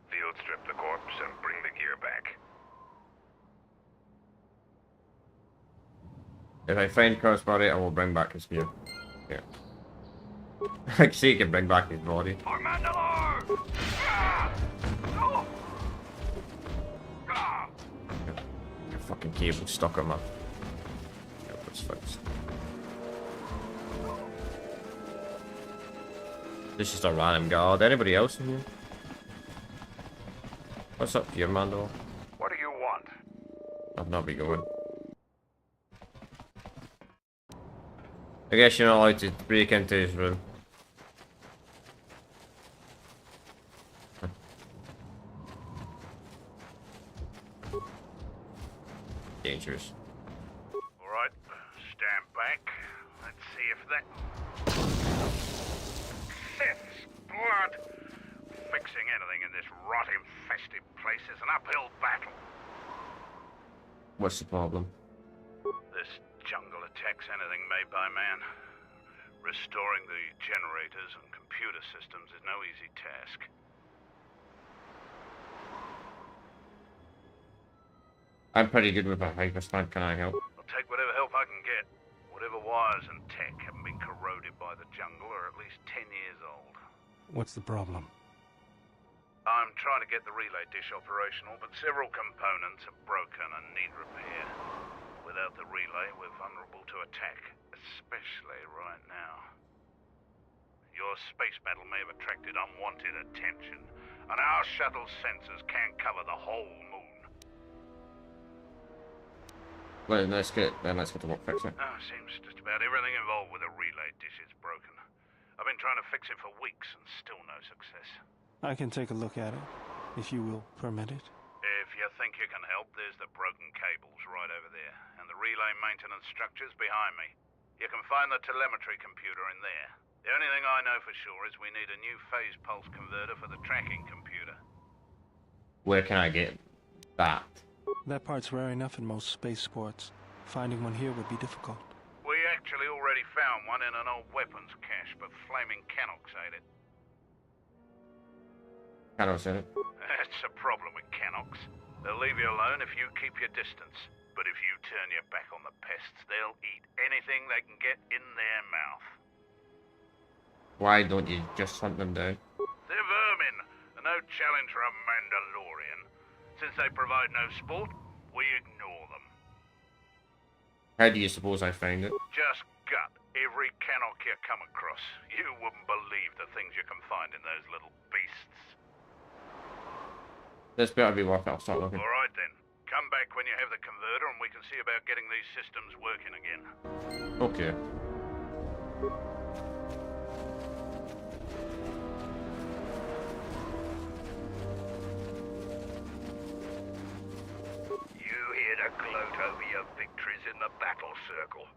Field strip the corpse and bring the gear back. If I find Kurt's body, I will bring back his gear. Yeah. I see he can bring back his body. Your fucking cable stuck on my... Yeah, it's fixed. This is just a random guard. Anybody else in here? What's up here, Mando? What do you want? I've not been going. I guess you're not allowed to break into his room. Dangerous. Alright, stand back. Let's see if that... Sith's blood! Fixing anything in this rot-infested place is an uphill battle. What's the problem? This jungle attacks anything made by man. Restoring the generators and computer systems is no easy task. I'm pretty good with a hyperspan. Can I help? I'll take whatever help I can get. Whatever wires and tech haven't been corroded by the jungle are at least 10 years old. What's the problem? I'm trying to get the relay dish operational, but several components are broken and need repair. Without the relay, we're vulnerable to attack, especially right now. Your space battle may have attracted unwanted attention, and our shuttle sensors can't cover the whole moon. Well, let's get to work fixing it. Oh, seems just about everything involved with a relay dish is broken. I've been trying to fix it for weeks and still no success. I can take a look at it, if you will permit it. If you think you can help, there's the broken cables right over there, and the relay maintenance structures behind me. You can find the telemetry computer in there. The only thing I know for sure is we need a new phase pulse converter for the tracking computer. Where can I get that? That part's rare enough in most spaceports. Finding one here would be difficult. We actually already found one in an old weapons cache, but flaming Canox ate it. Canox ate it? That's the problem with Canox. They'll leave you alone if you keep your distance. But if you turn your back on the pests, they'll eat anything they can get in their mouth. Why don't you just hunt them down? They're vermin, and no challenge for a Mandalorian. Since they provide no sport, we ignore them. How do you suppose I find it? Just gut every Cannock you come across. You wouldn't believe the things you can find in those little beasts. This better be worth it. I'll start looking. Alright then. Come back when you have the converter and we can see about getting these systems working again. Okay. You here to gloat over your victories in the battle circle.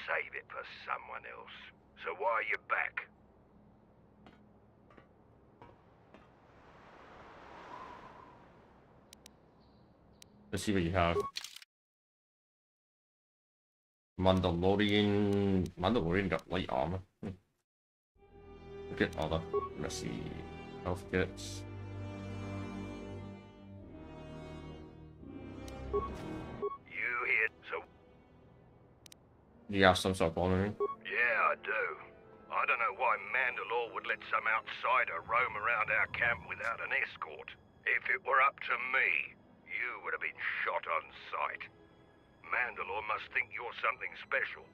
Save it for someone else. So why are you back? Let's see what you have. Mandalorian got light armor. Look at other. Let's see. Health kits. You here, so... You have some sort of honoring? Yeah, I do. I don't know why Mandalore would let some outsider roam around our camp without an escort. If it were up to me, you would have been shot on sight. Mandalore must think you're something special.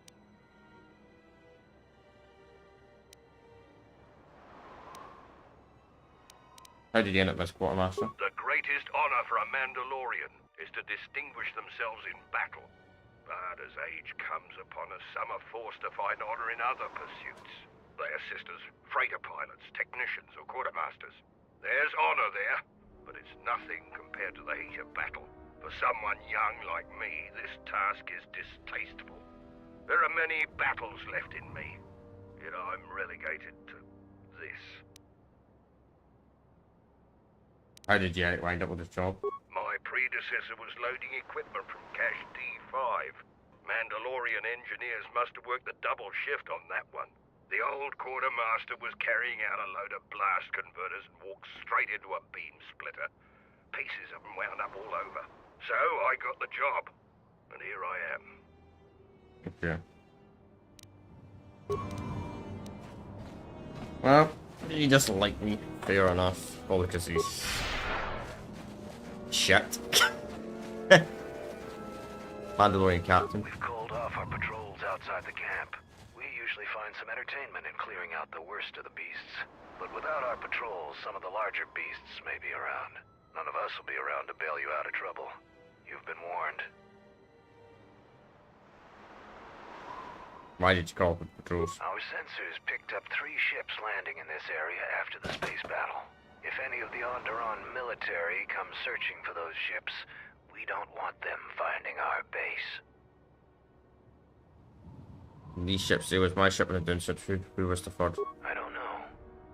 How did you end up as quartermaster? The greatest honor for a Mandalorian is to distinguish themselves in battle. But as age comes upon us, some are forced to find honor in other pursuits. They assist as freighter pilots, technicians, or quartermasters. There's honor there, but it's nothing compared to the heat of battle. For someone young like me, this task is distasteful. There are many battles left in me, yet I'm relegated to this. How did you wind up with this job? My predecessor was loading equipment from Cache D5. Mandalorian engineers must have worked the double shift on that one. The old quartermaster was carrying out a load of blast converters and walked straight into a beam splitter. Pieces of them wound up all over. So I got the job, and here I am. Okay. Well, he doesn't like me. Fair enough. Probably because he's... shit. Mandalorian captain. We've called off our patrols outside the camp. We usually find some entertainment in clearing out the worst of the beasts. But without our patrols, some of the larger beasts may be around. None of us will be around to bail you out of trouble. You've been warned. Why did you call for patrols? Our sensors picked up 3 ships landing in this area after the space battle. If any of the Onderon military come searching for those ships, we don't want them finding our base. These ships, it was my ship and it didn't set food. Who was the third? I don't know.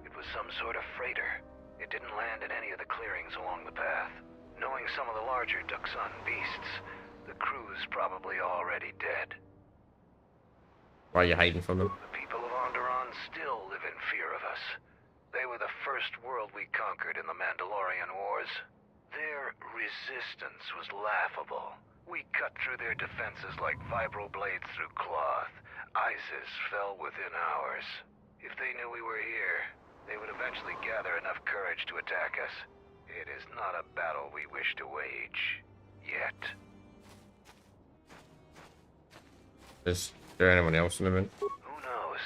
It was some sort of freighter. It didn't land in any of the clearings along the path. Knowing some of the larger Duxon beasts, the crew's probably already dead. Why are you hiding from them? The people of Onderon still live in fear of us. They were the first world we conquered in the Mandalorian Wars. Their resistance was laughable. We cut through their defenses like vibroblades through cloth. ISIS fell within hours. If they knew we were here, they would eventually gather enough courage to attack us. It is not a battle we wish to wage. Yet. Is there anyone else in the room? Who knows?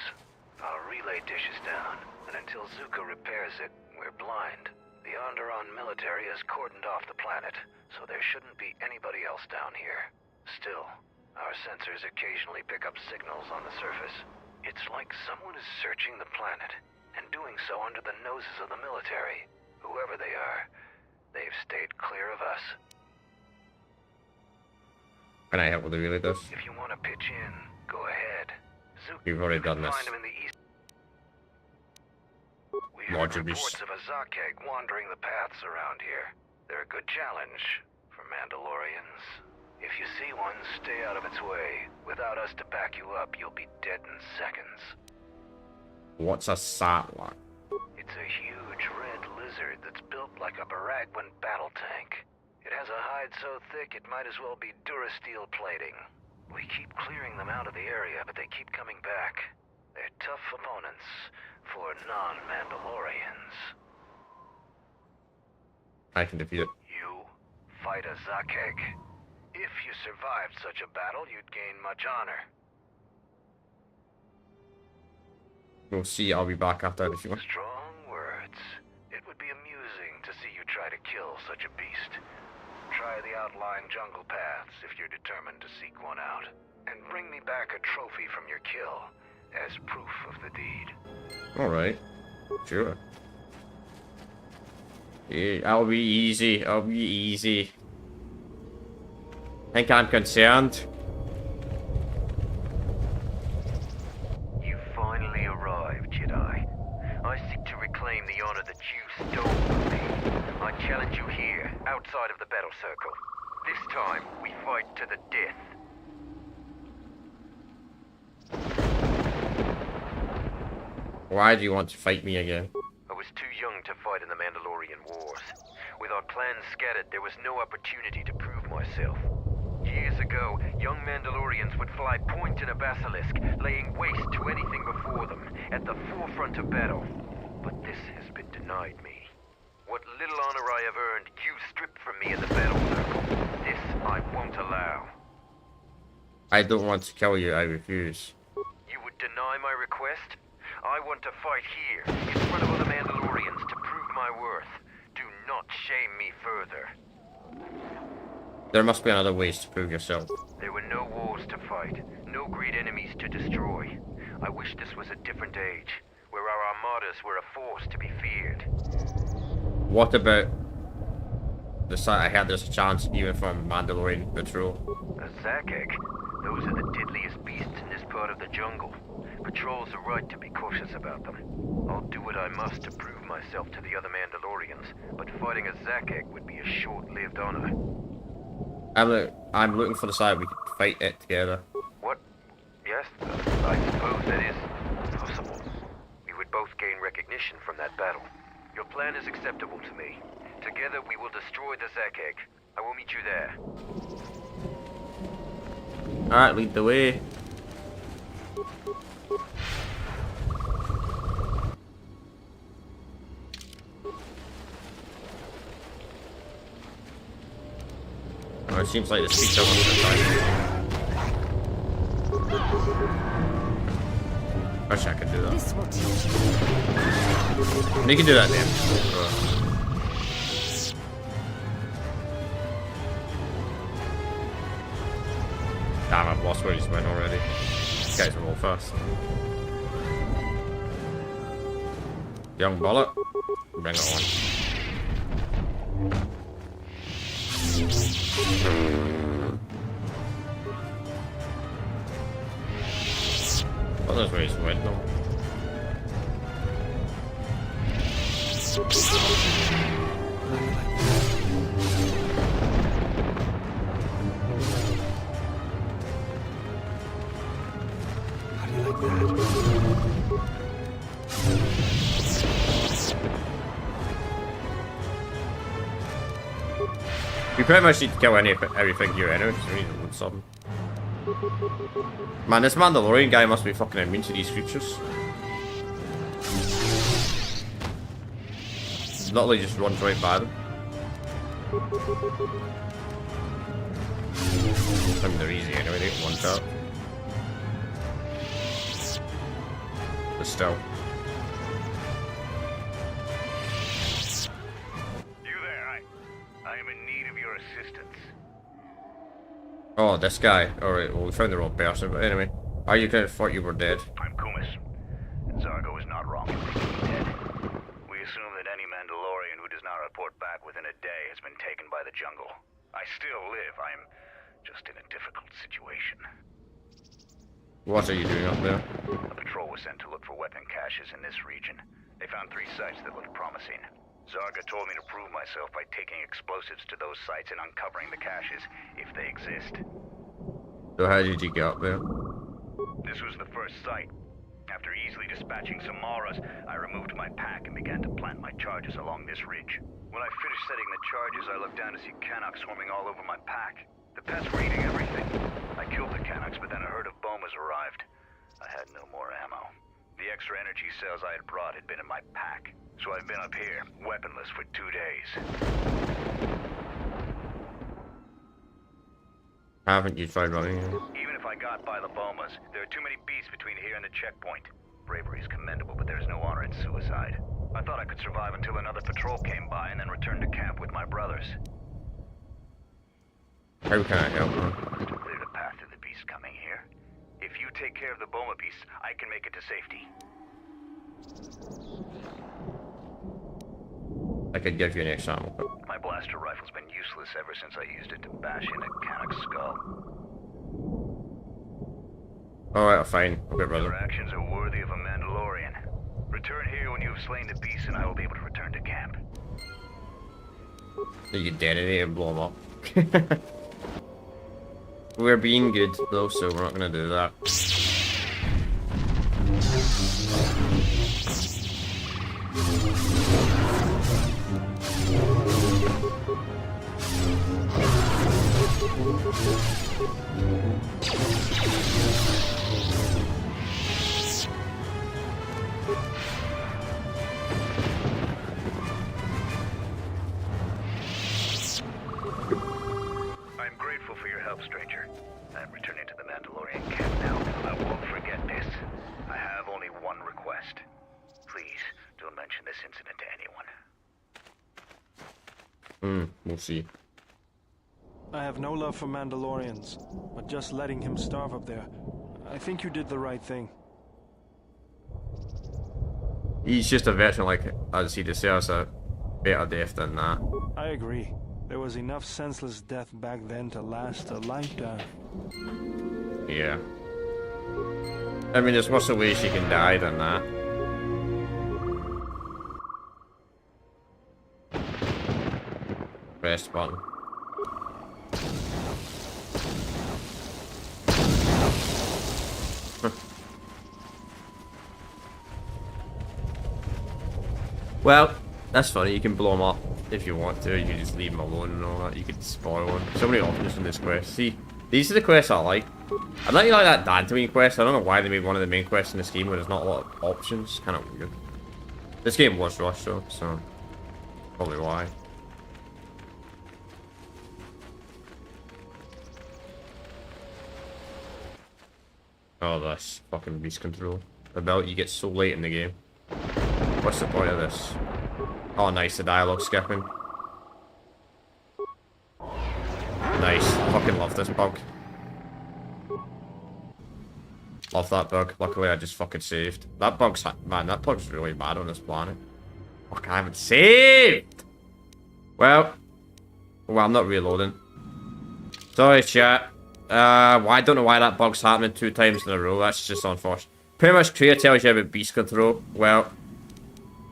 Our relay dish is down, and until Zuko repairs it, we're blind. The Onderon military has cordoned off the planet, so there shouldn't be anybody else down here. Still, our sensors occasionally pick up signals on the surface. It's like someone is searching the planet, and doing so under the noses of the military. Whoever they are, they've stayed clear of us. Can I help with the relay dish? If you want to pitch in, go ahead. Zuko, You've already done this. find him in the east. We heard reports of a Zakeg wandering the paths around here. They're a good challenge for Mandalorians. If you see one, stay out of its way. Without us to back you up, you'll be dead in seconds. What's a satellite? It's a huge red lizard that's built like a Baragwan battle tank. It has a hide so thick it might as well be durasteel plating. We keep clearing them out of the area, but they keep coming back. They're tough opponents for non-Mandalorians. I can defeat it. You fight a Zakek. If you survived such a battle, you'd gain much honor. We'll see. I'll be back after that if you want. Strong words. It would be amusing to see you try to kill such a beast. Try the outlying jungle paths if you're determined to seek one out. And bring me back a trophy from your kill as proof of the deed. Alright. Sure. Yeah, I'll be easy. I'll be easy. Think I'm concerned. You finally arrived, Jedi. I seek to reclaim the honor that you stole from me. I challenge you here, outside of the battle circle. This time, we fight to the death. Why do you want to fight me again? I was too young to fight in the Mandalorian Wars. With our plans scattered, there was no opportunity to prove myself. Years ago, young Mandalorians would fly point in a basilisk, laying waste to anything before them, at the forefront of battle. But this has been denied me. What little honor I have earned, you stripped from me in the battle circle. This I won't allow. I don't want to kill you, I refuse. You would deny my request? I want to fight here, in front of other Mandalorians, to prove my worth. Do not shame me further. There must be other ways to prove yourself. There were no wars to fight, no great enemies to destroy. I wish this was a different age, where our armadas were a force to be feared. What about the site? I heard there's a chance even from Mandalorian patrol. A Zakek? Those are the deadliest beasts in this part of the jungle. Patrols are right to be cautious about them. I'll do what I must to prove myself to the other Mandalorians, but fighting a Zakek would be a short-lived honor. I'm looking for the site we could fight it together. What? Yes, I suppose that is possible. We would both gain recognition from that battle. Your plan is acceptable to me. Together we will destroy the Zakek. I will meet you there. Alright, lead the way. Oh, it seems like the speed doesn't wish I could do that. You can do that then. Damn, I've lost where he's went already. These guys are all fast. Young bullet. Bring it on. Oh, that's where he's went though. How do you like that? We pretty much need to kill everything here anyway, because we need to loot something. Man, this Mandalorian guy must be fucking immune to these creatures. Literally just runs right by them. I mean, they're easy anyway, they get one shot. But still. Oh, this guy. Alright, well, we found the wrong person, but anyway. How you could have thought you were dead? I'm Kumis. Zargo is not wrong in thinking me dead. We assume that any Mandalorian who does not report back within a day has been taken by the jungle. I still live. I'm just in a difficult situation. What are you doing up there? A patrol was sent to look for weapon caches in this region. They found 3 sites that looked promising. Zarga told me to prove myself by taking explosives to those sites and uncovering the caches, if they exist. So how did you get up there? This was the first site. After easily dispatching some Maras, I removed my pack and began to plant my charges along this ridge. When I finished setting the charges, I looked down to see Canucks swarming all over my pack. The pests were eating everything. I killed the Canucks, but then a herd of bomas arrived. I had no more ammo. The extra energy cells I had brought had been in my pack, so I've been up here, weaponless for 2 days. Haven't you tried running? Even if I got by the bomas, there are too many beasts between here and the checkpoint. Bravery is commendable, but there is no honor in suicide. I thought I could survive until another patrol came by and then return to camp with my brothers. How can I help, man? To clear the path to the beast coming here. If you take care of the boma beasts, I can make it to safety. I could give you an extra ammo. My blaster rifle's been useless ever since I used it to bash in a Canuck's skull. Alright, fine. Okay, brother. Your actions are worthy of a Mandalorian. Return here when you have slain the beast and I will be able to return to camp. You can detonate and blow them up. We're being good though, so we're not gonna do that. I'm grateful for your help, stranger. I'm returning to the Mandalorian camp now. I won't forget this. I have only one request. Please, don't mention this incident to anyone. We'll see. I have no love for Mandalorians, but just letting him starve up there. I think you did the right thing. He's just a veteran, like, as he deserves a better death than that. I agree. There was enough senseless death back then to last a lifetime. Yeah. I mean, there's worse ways you can die than that. Press button. Well, that's funny. You can blow them up if you want to. You can just leave them alone and all that. You can spoil one. So many options in this quest. See, these are the quests I like. I don't like that Dantooine quest. I don't know why they made one of the main quests in this game where there's not a lot of options. Kind of weird. This game was rushed though, so probably why. Oh, this fucking beast control. The belt you get so late in the game. What's the point of this? Oh, nice, the dialogue skipping. Nice, fucking love this bug. Love that bug. Luckily, I just fucking saved. That bug's, man, that bug's really bad on this planet. Fuck, I haven't saved! Well, I'm not reloading. Sorry, chat. I don't know why that bug's happening 2 times in a row. That's just unfortunate. Pretty much clear tells you about beast control. Well,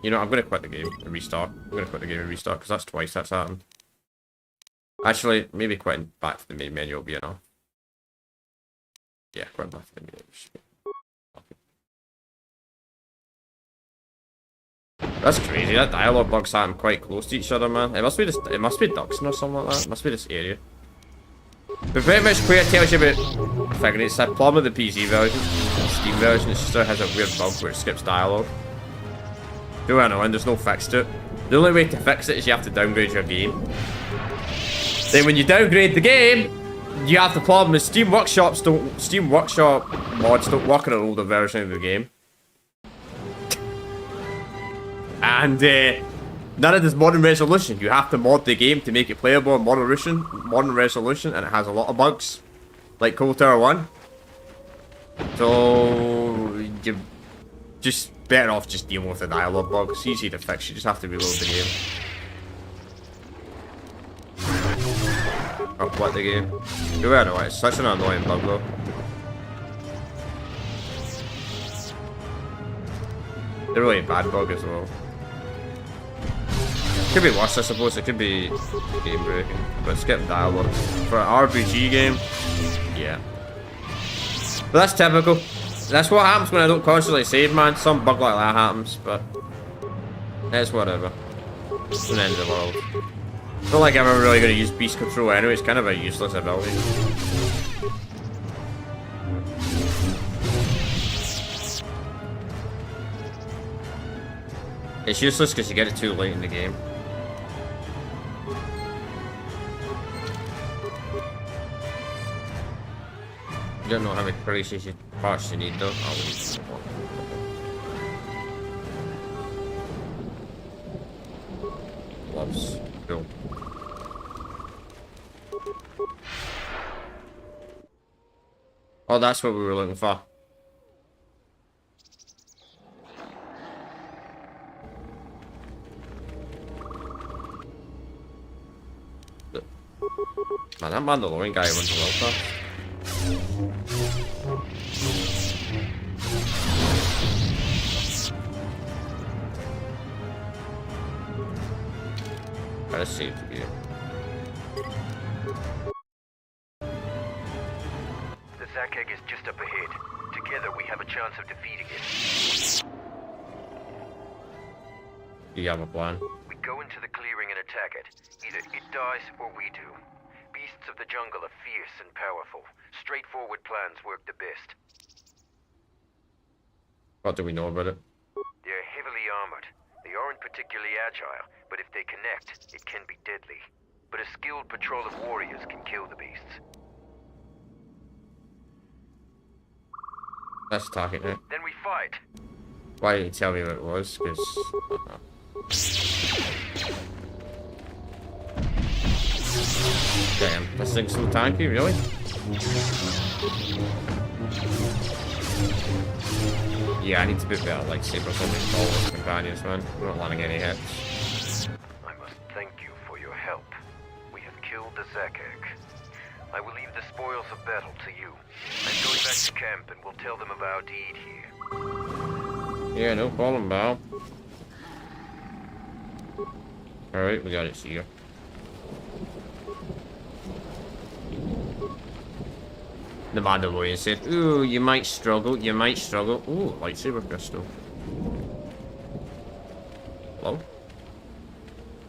you know, I'm going to quit the game and restart. I'm going to quit the game and restart because that's twice that's happened. Actually, maybe quitting back to the main menu will be enough. Yeah, quitting back to the main menu. That's crazy. That dialogue bug's happening quite close to each other, man. It must be this. It must be Duxton or something like that. It must be this area. But pretty much clear tells you about figuring it's a problem with the PC version. The Steam version, it still has a weird bug where it skips dialogue. Do I know, and there's no fix to it. The only way to fix it is you have to downgrade your game. Then when you downgrade the game, you have the problem is Steam Workshop mods don't work on an older version of the game. And none of this modern resolution. You have to mod the game to make it playable in modern resolution, and it has a lot of bugs, like KOTOR 1. So you just better off just dealing with the dialogue bug. It's easy to fix. You just have to reload the game. Or quit the game. You better know it's such an annoying bug though. It's a really bad bug as well. Could be worse, I suppose. It could be game breaking, but skip dialogue for an RPG game. Yeah, but that's typical. That's what happens when I don't constantly save, man. Some bug like that happens, but it's whatever. It's the end of the world. It's not like I'm ever really going to use beast control anyway, it's kind of a useless ability. It's useless because you get it too late in the game. You don't know how many precious parts you need though. Gloves. Cool. Oh, that's what we were looking for. Man, that Mandalorian guy went to well fast. Let's save the game. The Zakeg is just up ahead. Together we have a chance of defeating it. Do you have a plan? We go into the clearing and attack it. Either it dies or we do. Beasts of the jungle are fierce and powerful. Straightforward plans work the best. What do we know about it? They're heavily armored. They aren't particularly agile, but if they connect, it can be deadly. But a skilled patrol of warriors can kill the beasts. Let's talk it now. Then we fight. Why didn't you tell me what it was? Because... Damn, this thing's so tanky, really? Yeah, I need to be better lightsabers on these all companions, man. We're not landing any hits. I must thank you for your help. We have killed the Zakeg. I will leave the spoils of battle to you. I'm going back to camp and will tell them of our deed here. Yeah, no problem, pal. Alright, we got it here. The Mandalorian said, ooh, you might struggle, you might struggle. Ooh, lightsaber crystal. Hello?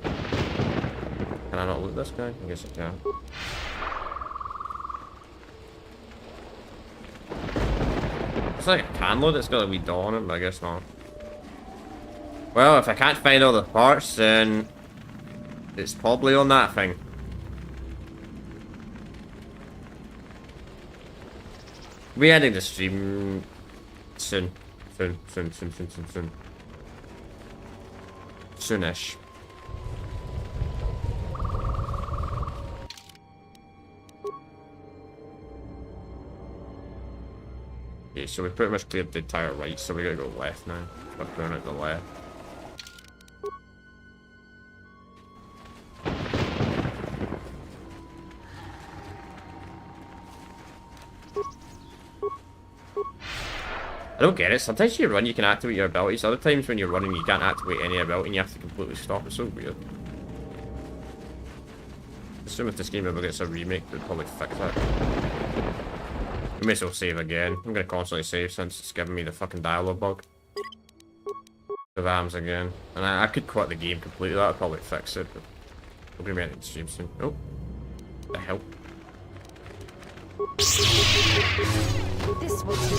Can I not loot this guy? I guess I can. It's like I can load it, it's got a wee dot on it, but I guess not. Well, if I can't find all the parts, then it's probably on that thing. We're ending the stream soon. Soon. Soonish. Okay, so we pretty much cleared the entire right, so we gotta go left now. We're going out the left. I don't get it. Sometimes you run, you can activate your abilities. Other times when you're running, you can't activate any ability and you have to completely stop. It's so weird. I assume if this game ever gets a remake, they'll probably fix that. We may as well save again. I'm gonna constantly save since it's giving me the fucking dialogue bug. The VAMs again. And I could quit the game completely. That'll probably fix it, but we're gonna be ending the stream soon. Oh. The hell? This will take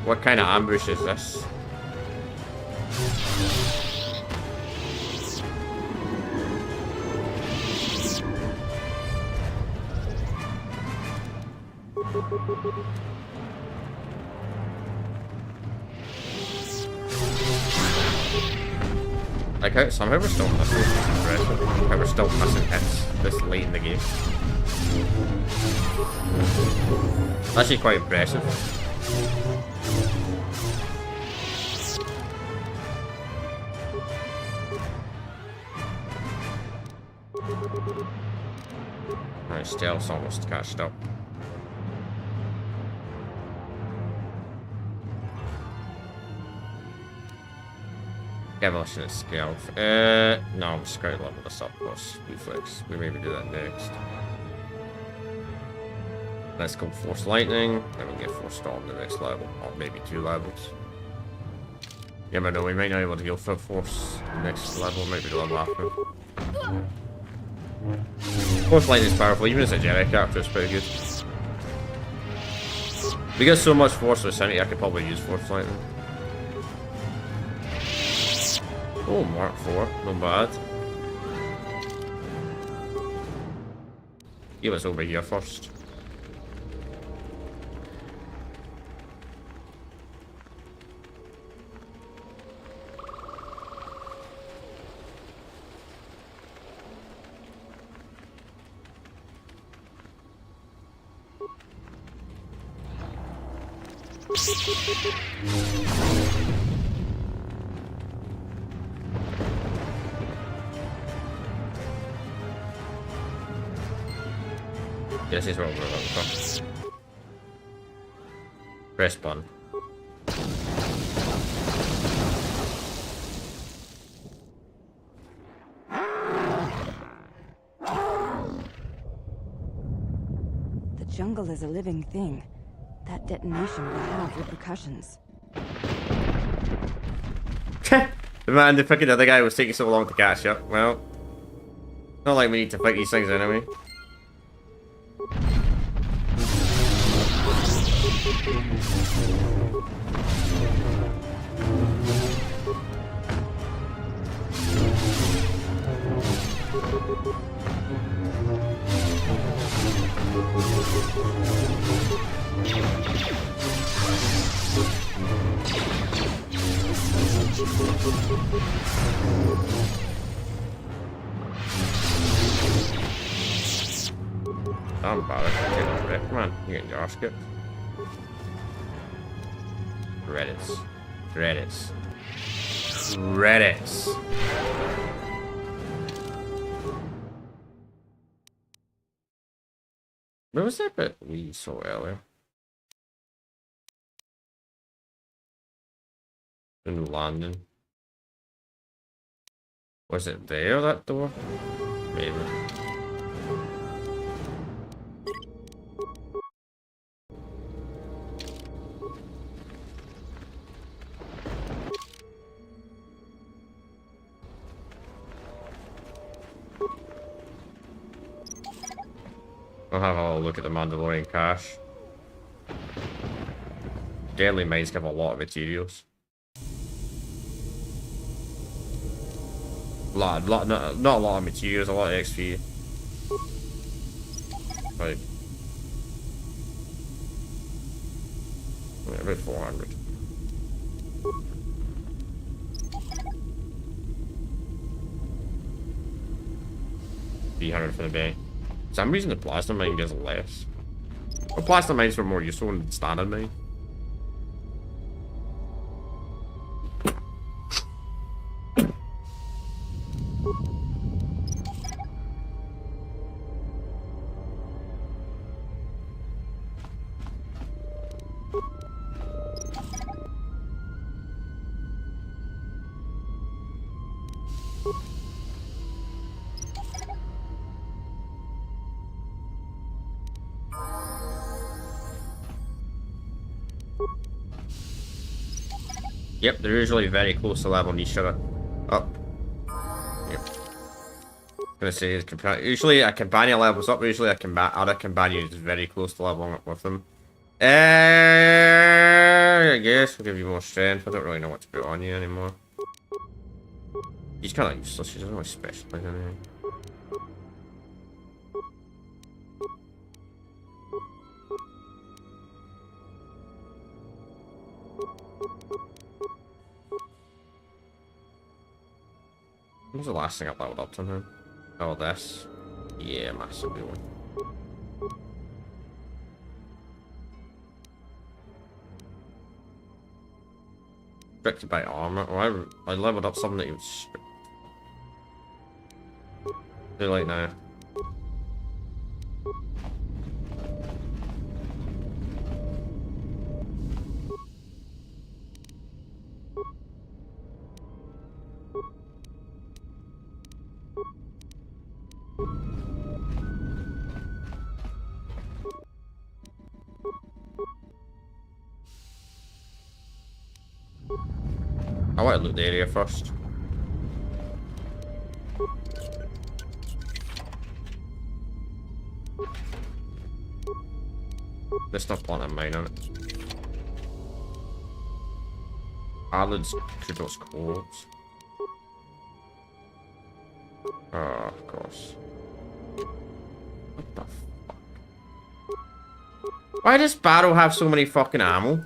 What kind of ambush is this? Like how somehow we're still missing. It's impressive. How we're still missing hits this late in the game. It's actually quite impressive. Alright, stealth's almost catched up. Demolition and stealth. No, I'm just going to level this up plus reflex. We maybe do that next. Let's go Force Lightning, then we can get Force Storm the next level, or maybe 2 levels. You never know, we might not be able to go for Force next level, maybe the level after. Force Lightning is powerful, even as a Jedi character, it's pretty good. We get so much Force vicinity, I could probably use Force Lightning. Oh, Mark 4, not bad. He was over here first. This is what we're looking for. Press button. The jungle is a living thing. That detonation will have repercussions. Man, the freaking other guy was taking so long to catch up. Well, not like we need to fight these things anyway. I'm about it. Come on, you getting your skip. Credits. Credits. Credits. Where was that bit we saw earlier? In London. Was it there, that door? Maybe. I'll have a look at the Mandalorian cache. Deadly mines give a lot of materials. Not a lot of materials, a lot of XP. Like, yeah, about 400. $300 for the bay. For some reason the plasma mine gives less. Well, plasma mines were more useful than standard mine. Yep, they're usually very close to level each other. Up. Yep. Gonna say usually a companion levels up, usually a other companion is very close to leveling up with them. I guess we'll give you more strength. I don't really know what to put on you anymore. He's kinda useless, he doesn't really specialize anything. What was the last thing I leveled up to him? Oh, this. Yeah, massively one. Restricted by armor. Oh, I leveled up something that he was strict. Too late now. want to loot the area first. There's no plant a mine on it. Alan's Kudos corpse. Oh, of course. What the fuck? Why does Barrow have so many fucking ammo?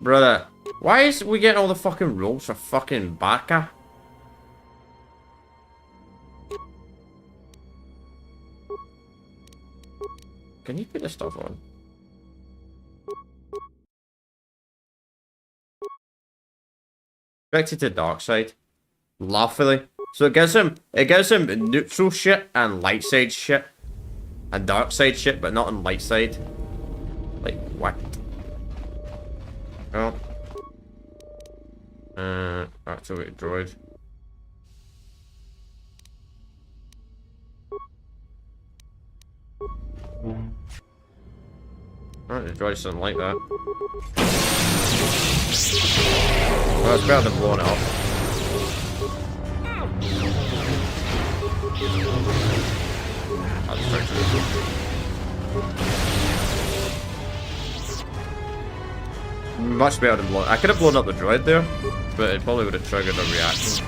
Brother, why is we getting all the fucking ropes for fucking Baka? Can you put this stuff on? Directed to dark side. Laughingly. So it gives him neutral shit and light side shit. And dark side shit, but not on light side. Like what? Oh. Activate droid. Alright, the droid doesn't like that. Well, it's better than blowing it up. Much better than blowing. I could have blown up the droid there, but it probably would have triggered a reaction.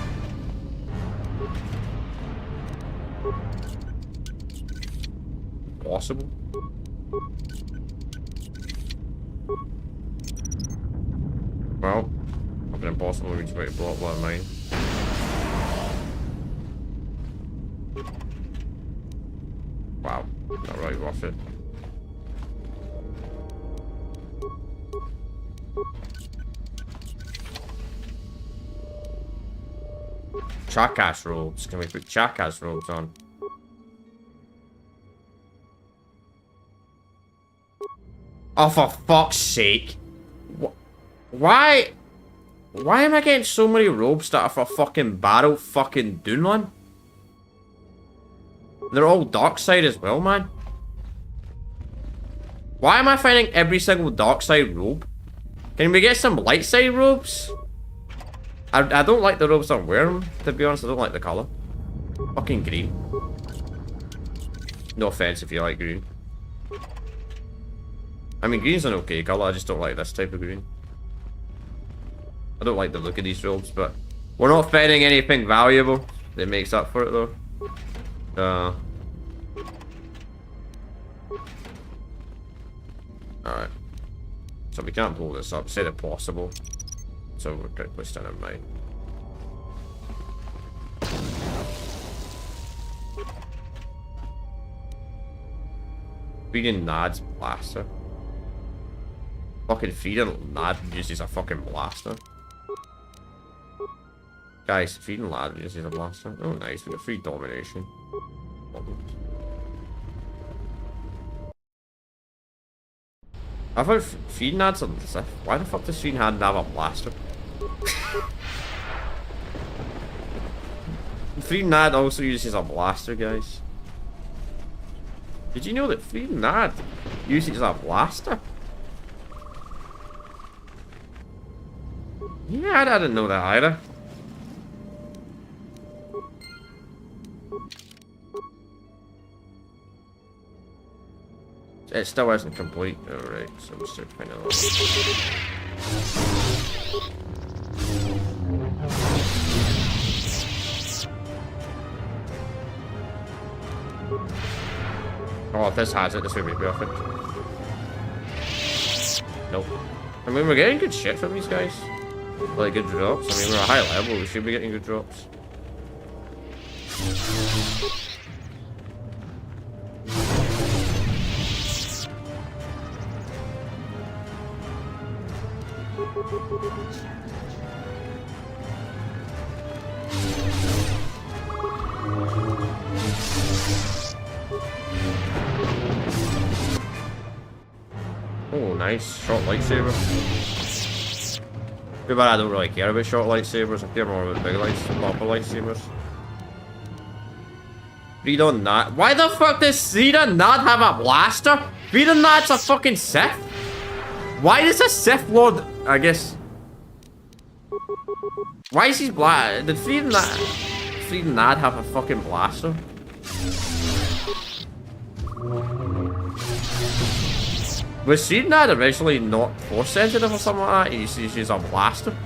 Possible. Well, I've been impossible to reach about to blow up one of mine. Wow, not really worth it. Chakash robes. Can we put Chakash robes on? Oh, for fuck's sake. Why am I getting so many robes that are for fucking Barrow fucking Dunlan? They're all dark side as well, man. Why am I finding every single dark side robe? Can we get some light side robes? I don't like the robes I'm wearing, to be honest. I don't like the colour. Fucking green. No offense if you like green. I mean, green's an okay colour, I just don't like this type of green. I don't like the look of these robes, but we're not finding anything valuable that makes up for it, though. Alright. So we can't blow this up. Say that possible. So we're quickly standing by. Feeding Nad's blaster. Fucking feeding Nad uses a fucking blaster. Guys, feeding Nad uses a blaster. Oh nice, we got free domination. I thought feeding Nad's on the Sith. Why the fuck does feeding Nad have a blaster? Feeding Nad also uses a blaster, guys. Did you know that feeding Nad uses a blaster? Yeah, I didn't know that either. It still isn't complete. Alright, so I'm still kind of. Oh, if this has it, this would be perfect. Nope. I mean, we're getting good shit from these guys. Like good drops. I mean, we're at a high level, we should be getting good drops. Oh, nice. Short lightsaber. Too bad I don't really care about short lightsabers. I care more about big lightsabers. Frida Nad. Why the fuck does Frida Nad have a blaster? Frida Nad's a fucking Sith. Why does a Sith Lord, I guess, Why is he black? Did Freedom Nad have a fucking blaster? Was Freedom Nad originally not force sensitive or something like that? And you see she's a blaster?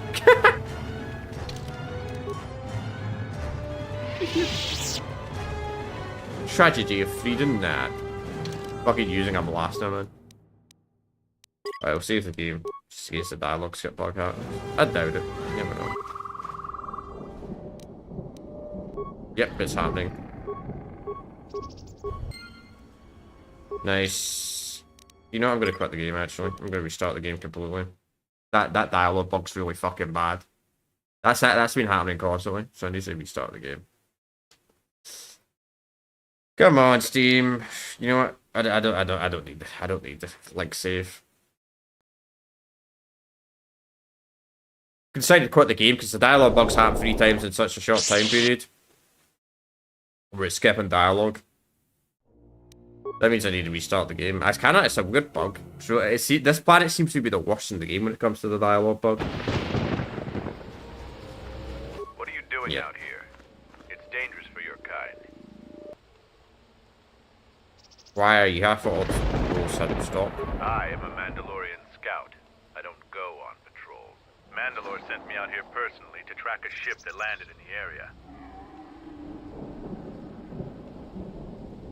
Tragedy of Freedom Nad. Fucking using a blaster, man. Right, we'll save the game. Just in case the dialogues get bugged out. I doubt it. You never know. Yep, it's happening. Nice. You know, I'm gonna quit the game actually. I'm gonna restart the game completely. That dialogue bug's really fucking bad. That's been happening constantly, so I need to restart the game. Come on, Steam. You know what? I don't need the link save. I decided to quit the game because the dialogue bugs happen 3 times in such a short time period. Where it's skipping dialogue. That means I need to restart the game. It's a weird bug. So this planet seems to be the worst in the game when it comes to the dialogue bug. What are you doing out here? It's dangerous for your kind. Why are you here for all the rules hadn't stopped? I am a Mandalorian scout. I don't go on patrols. Mandalore sent me out here personally to track a ship that landed in the area.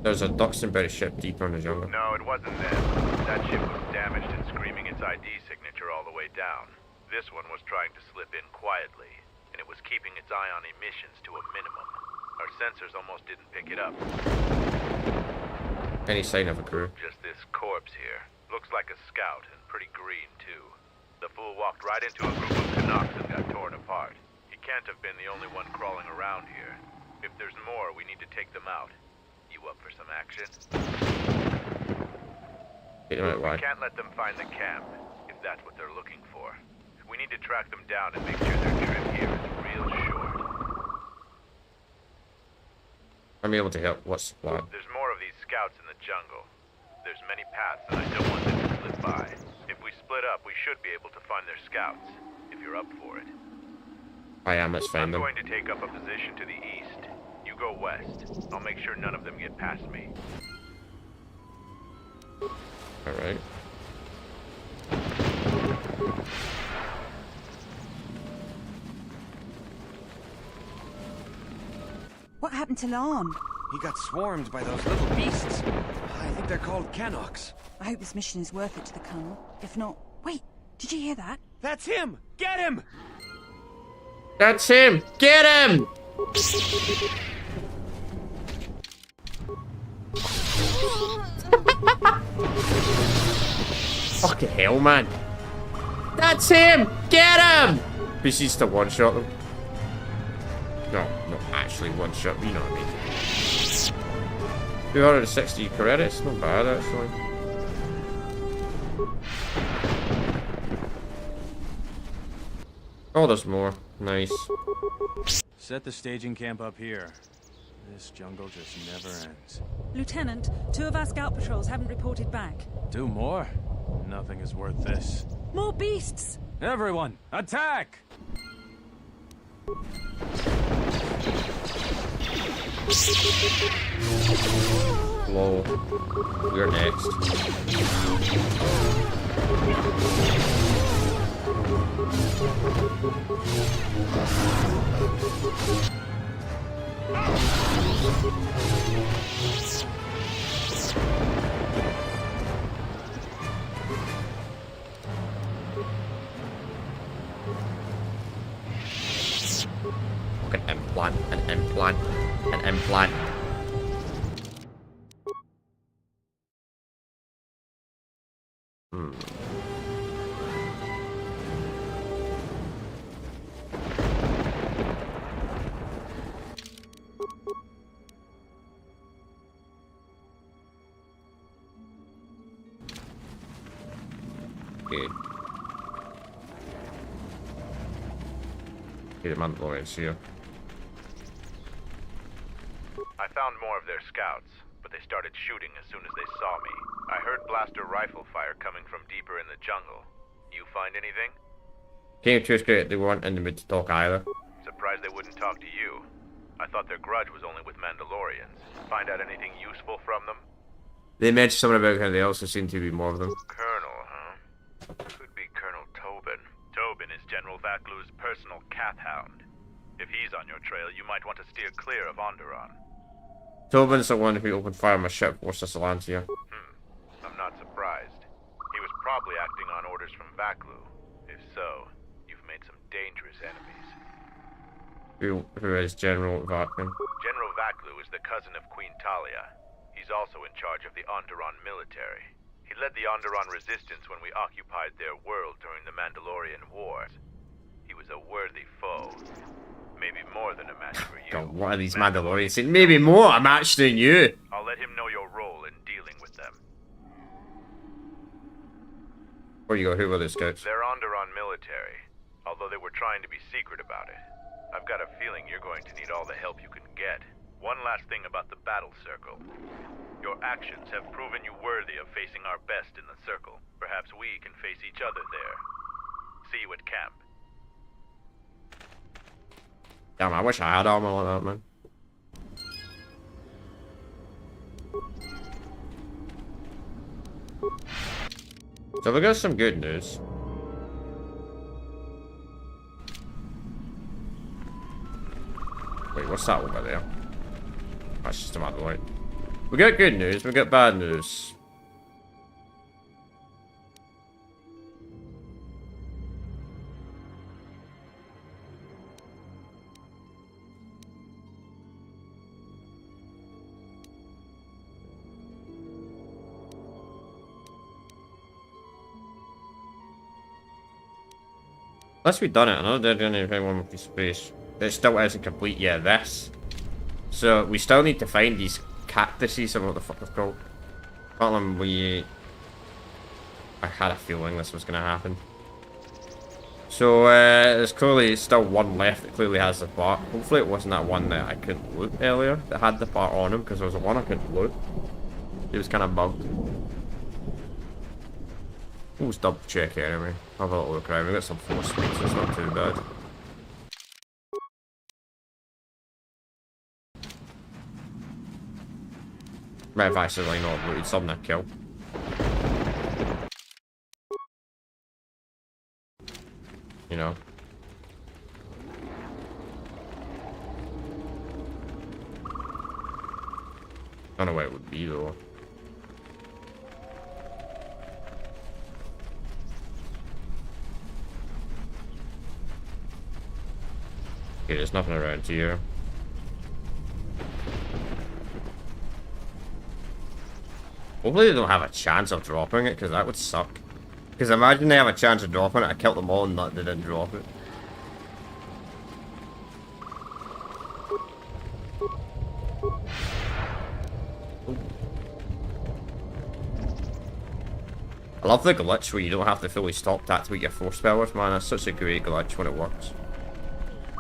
There's a Duxtonbury ship deeper in the jungle. No, it wasn't them. That ship was damaged and screaming its ID signature all the way down. This one was trying to slip in quietly, and it was keeping its eye on emissions to a minimum. Our sensors almost didn't pick it up. Any sign of a crew? Just this corpse here. Looks like a scout, and pretty green, too. The fool walked right into a group of Canucks and got torn apart. He can't have been the only one crawling around here. If there's more, we need to take them out. You up for some action? We can't let them find the camp, if that's what they're looking for. We need to track them down and make sure their trip here is real short. I'm able to help. What's the plan? There's more of these scouts in the jungle. There's many paths and I don't want them to slip by. If we split up, we should be able to find their scouts, if you're up for it. I am, let's find them. I'm going to take up a position to the east. You go west. I'll make sure none of them get past me. Alright. What happened to Lon? He got swarmed by those little beasts. I think they're called Canucks. I hope this mission is worth it to the Colonel. If not... Wait, did you hear that? That's him! Get him! That's him! Get him! Fucking hell, man. That's him! Get him! Proceeds to one-shot them. No, not actually one-shot, but you know what I mean. 260 credits, not bad actually. Oh, there's more. Nice. Set the staging camp up here. This jungle just never ends. Lieutenant, 2 of our scout patrols haven't reported back. 2 more? Nothing is worth this. More beasts! Everyone, attack! Lol. We're next. An implant, an implant, an implant. Okay. Okay, the Mandalorian's here. I found more of their scouts, but they started shooting as soon as they saw me. I heard blaster rifle fire coming from deeper in the jungle. You find anything? King of Truth Great, they weren't in the mood to talk either. Surprised they wouldn't talk to you. I thought their grudge was only with Mandalorians. Find out anything useful from them? They mentioned something about how there also seem to be more of them. Colonel, huh? Could be Colonel Tobin. Tobin is General Vaklu's personal cat hound. If he's on your trail, you might want to steer clear of Onderon. Tobin's the one who opened fire on my ship for TSLRCM. I'm not surprised. He was probably acting on orders from Vaklu. If so, you've made some dangerous enemies. Who is General Vaklu? General Vaklu is the cousin of Queen Talia. He's also in charge of the Onderon military. He led the Onderon resistance when we occupied their world during the Mandalorian Wars. He was a worthy foe. Maybe more than a match for you. God, what are these Mandalorians saying? Maybe more a match than you. I'll let him know your role in dealing with them. Where you go? Who were the scouts? They're Onderon military, although they were trying to be secret about it. I've got a feeling you're going to need all the help you can get. One last thing about the battle circle. Your actions have proven you worthy of facing our best in the circle. Perhaps we can face each other there. See you at camp. Damn, I wish I had armor like that, man. So we got some good news. Wait, what's that over there? That's just a matter of light. We got good news, we got bad news. Unless we've done it, I know they're doing anything with the space. It still isn't complete yet, this. So we still need to find these cactuses, or what the fuck they're called. I had a feeling this was gonna happen. So there's clearly still one left that clearly has the part. Hopefully it wasn't that one that I couldn't loot earlier that had the part on him, because there was one I couldn't loot. It was kind of bugged. We'll just double check anyway. Have a little look around. We've got some force speed, so it's not too bad. Might have accidentally not looted something I killed. You know. I don't know where it would be though. Okay, there's nothing around here. Hopefully they don't have a chance of dropping it, because that would suck. Because imagine they have a chance of dropping it, I killed them all and they didn't drop it. I love the glitch where you don't have to fully stop to activate your force powers, man. That's such a great glitch when it works.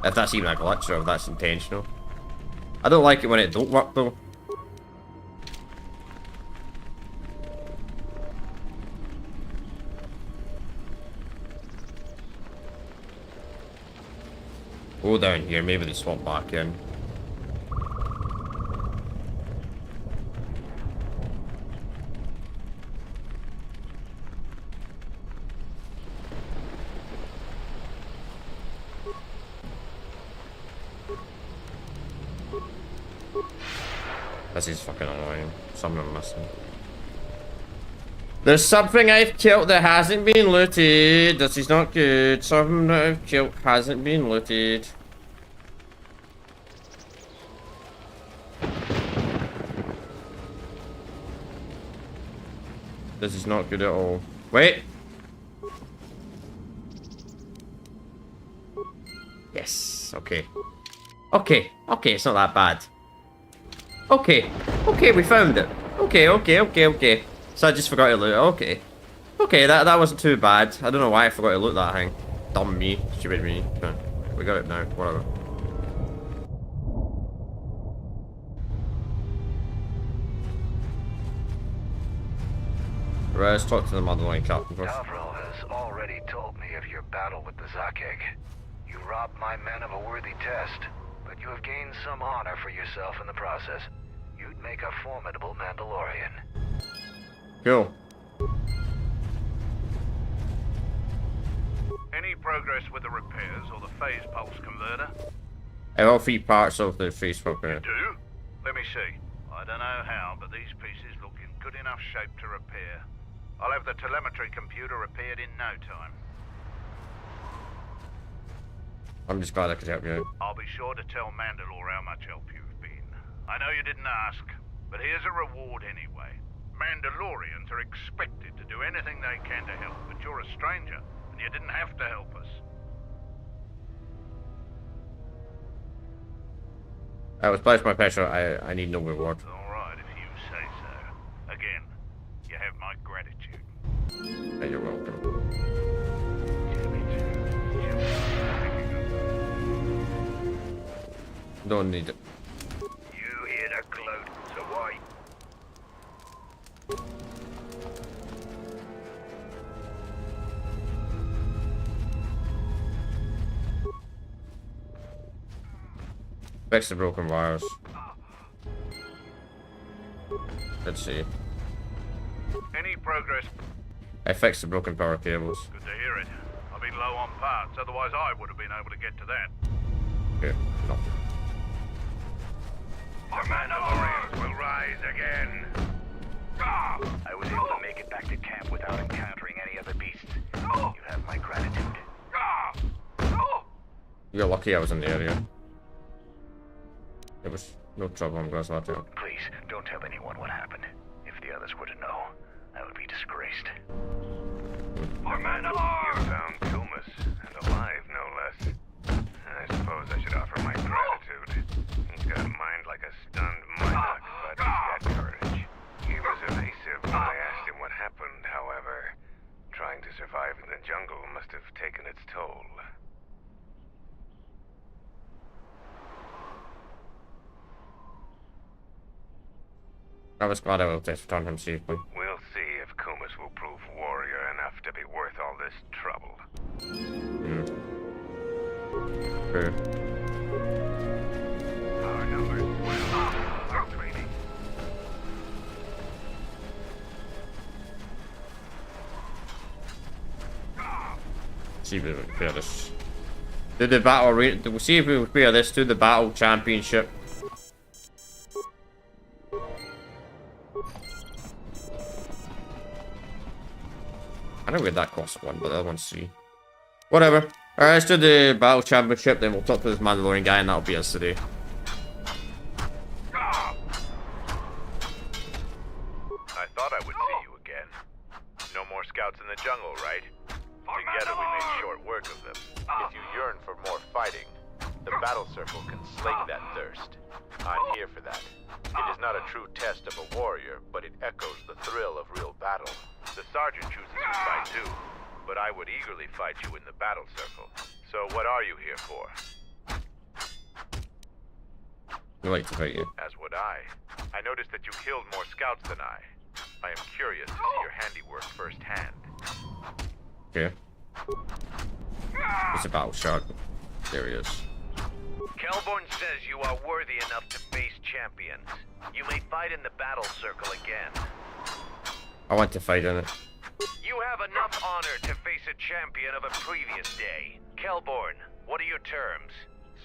If that's even a glitch or if that's intentional. I don't like it when it don't work though. Go down here, maybe they swap back in. This is fucking annoying. Something I'm missing. There's something I've killed that hasn't been looted. This is not good. Something that I've killed hasn't been looted. This is not good at all. Wait. Yes. Okay. Okay. Okay, it's not that bad. Okay. Okay, we found it. Okay. So I just forgot to loot it. Okay. Okay, that wasn't too bad. I don't know why I forgot to loot that thing. Dumb me. Stupid me. We got it now. Whatever. Right, let's talk to the Mandalorian captain first. Davro has already told me of your battle with the Zakeg. You robbed my men of a worthy test, but you have gained some honor for yourself in the process. You'd make a formidable Mandalorian. Cool. Any progress with the repairs or the phase pulse converter? All 3 parts of the phase converter. Do? Let me see. I don't know how, but these pieces look in good enough shape to repair. I'll have the telemetry computer repaired in no time. I'm just glad I could help you out. I'll be sure to tell Mandalore how much help you've been. I know you didn't ask, but here's a reward anyway. Mandalorians are expected to do anything they can to help, but you're a stranger, and you didn't have to help us. That was place my pressure. I need no reward. Alright, if you say so. Again, you have my gratitude. Hey, you're welcome. Don't need it. You hear the gloat, so why? Fix the broken wires. Let's see. Any progress? I fixed the broken power cables. Good to hear it. I've been low on parts, otherwise I would have been able to get to that. Okay, no. The Mandalorians will rise again. I was able to make it back to camp without encountering any other beasts. You have my gratitude. You're lucky I was in the area. There was no trouble, I'm glad to tell. Please, don't tell anyone what happened. If the others were to know, I would be disgraced. For Mandalore! You found Kumas, and alive, no less. I suppose I should offer my gratitude. He's got a mind like a stunned monarch, but he's got courage. He was evasive when I asked him what happened, however. Trying to survive in the jungle must have taken its toll. I was glad I was able to return him safely. We'll see if Kumas will prove warrior enough to be worth all this trouble. True. Our numbers will training. See if we can repair this. Do the battle we'll see if we repair this to the battle championship. I know where that costs 1, but the other one's 3. Whatever. Alright, let's do the battle championship, then we'll talk to this Mandalorian guy, and that'll be us today. I thought I would see you again. No more scouts in the jungle, right? Together we made short work of them. If you yearn for more fighting, the battle circle can slake that thirst. I'm here for that. It is not a true test of a warrior, but it echoes the thrill of real battle. The sergeant chooses to fight too, but I would eagerly fight you in the battle circle. So what are you here for? I'd like to fight you. As would I. I noticed that you killed more scouts than I. I am curious to see your handiwork firsthand. Okay. It's a battle shark. There he is. Kelborn says you are worthy enough to face champions. You may fight in the battle circle again. I want to fight in it. You have enough honor to face a champion of a previous day. Kelborn, what are your terms?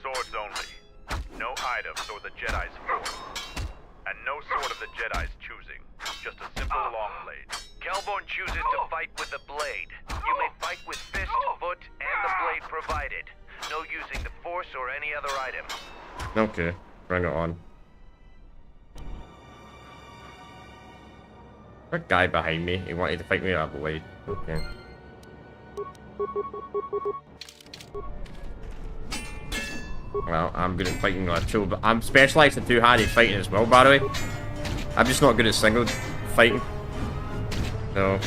Swords only. No items or the Jedi's force. And no sword of the Jedi's choosing. Just a simple long blade. Kelborn chooses to fight with the blade. You may fight with fist, foot, and the blade provided. No using the force or any other item. Okay, bring it on. That guy behind me, he wanted to fight me out of the way. Okay. Well, I'm good at fighting with a tool, but I'm specialised in two-handed fighting as well, by the way. I'm just not good at single fighting. No,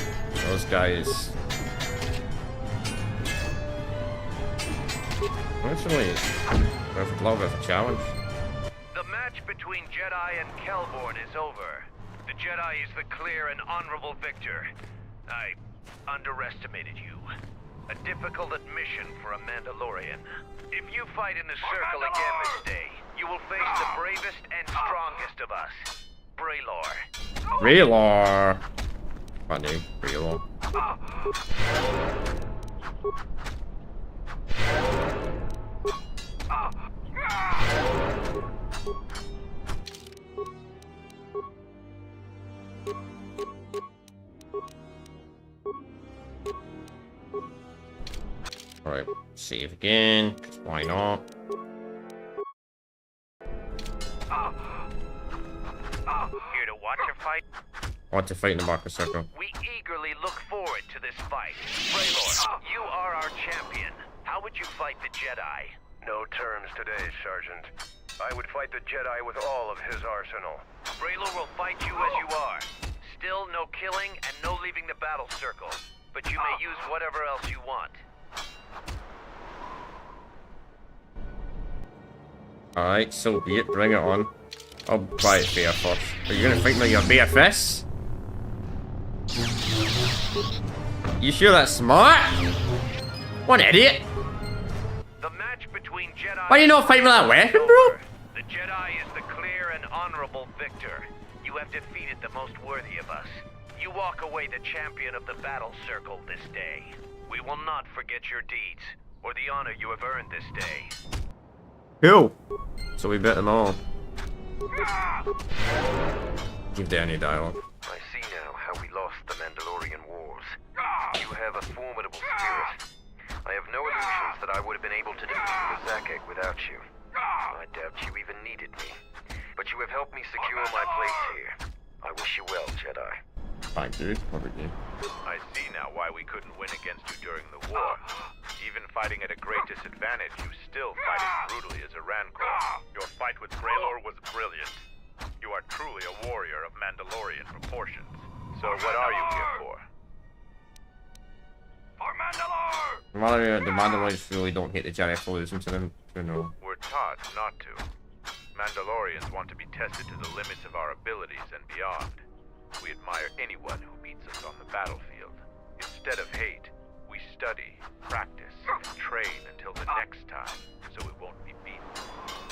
those guys. Actually, a little bit of a challenge. The match between Jedi and Kelborn is over. The Jedi is the clear and honorable victor. I underestimated you. A difficult admission for a Mandalorian. If you fight in the circle again this day, you will face the bravest and strongest of us, Braylor. Braylor. My name, Braylor. Alright, save again, 'cause why not? Here to watch a fight? Want to fight in the marker circle. We eagerly look forward to this fight. Braylor, you are our champion. How would you fight the Jedi? No terms today, Sergeant. I would fight the Jedi with all of his arsenal. Braylor will fight you as you are. Still no killing and no leaving the battle circle. But you may use whatever else you want. Alright, so be it, bring it on. I'll try it fair first. Are you gonna fight me like your BFS? You sure that's smart? What an idiot! The match between Jedi. Why do you not fight with that weapon, bro? The Jedi is the clear and honorable victor. You have defeated the most worthy of us. You walk away the champion of the battle circle this day. We will not forget your deeds, or the honor you have earned this day. Cool. So we bet them all. Give there any dialogue. I see now how we lost the Mandalorian Wars. You have a formidable spirit. I have no illusions that I would have been able to defeat the Zakek without you. I doubt you even needed me. But you have helped me secure my place here. I wish you well, Jedi. Fine, dude. What about you? I see now why we couldn't win against you during the war. Even fighting at a great disadvantage, you still fight as brutally as a Rancor. Your fight with Braylor was brilliant. You are truly a warrior of Mandalorian proportions. So what are you here for? For Mandalore! The Mandalorians really don't hate the Jedi for losing to them. You know. We're taught not to. Mandalorians want to be tested to the limits of our abilities and beyond. We admire anyone who beats us on the battlefield. Instead of hate, we study, practice, and train until the next time, so we won't be beaten.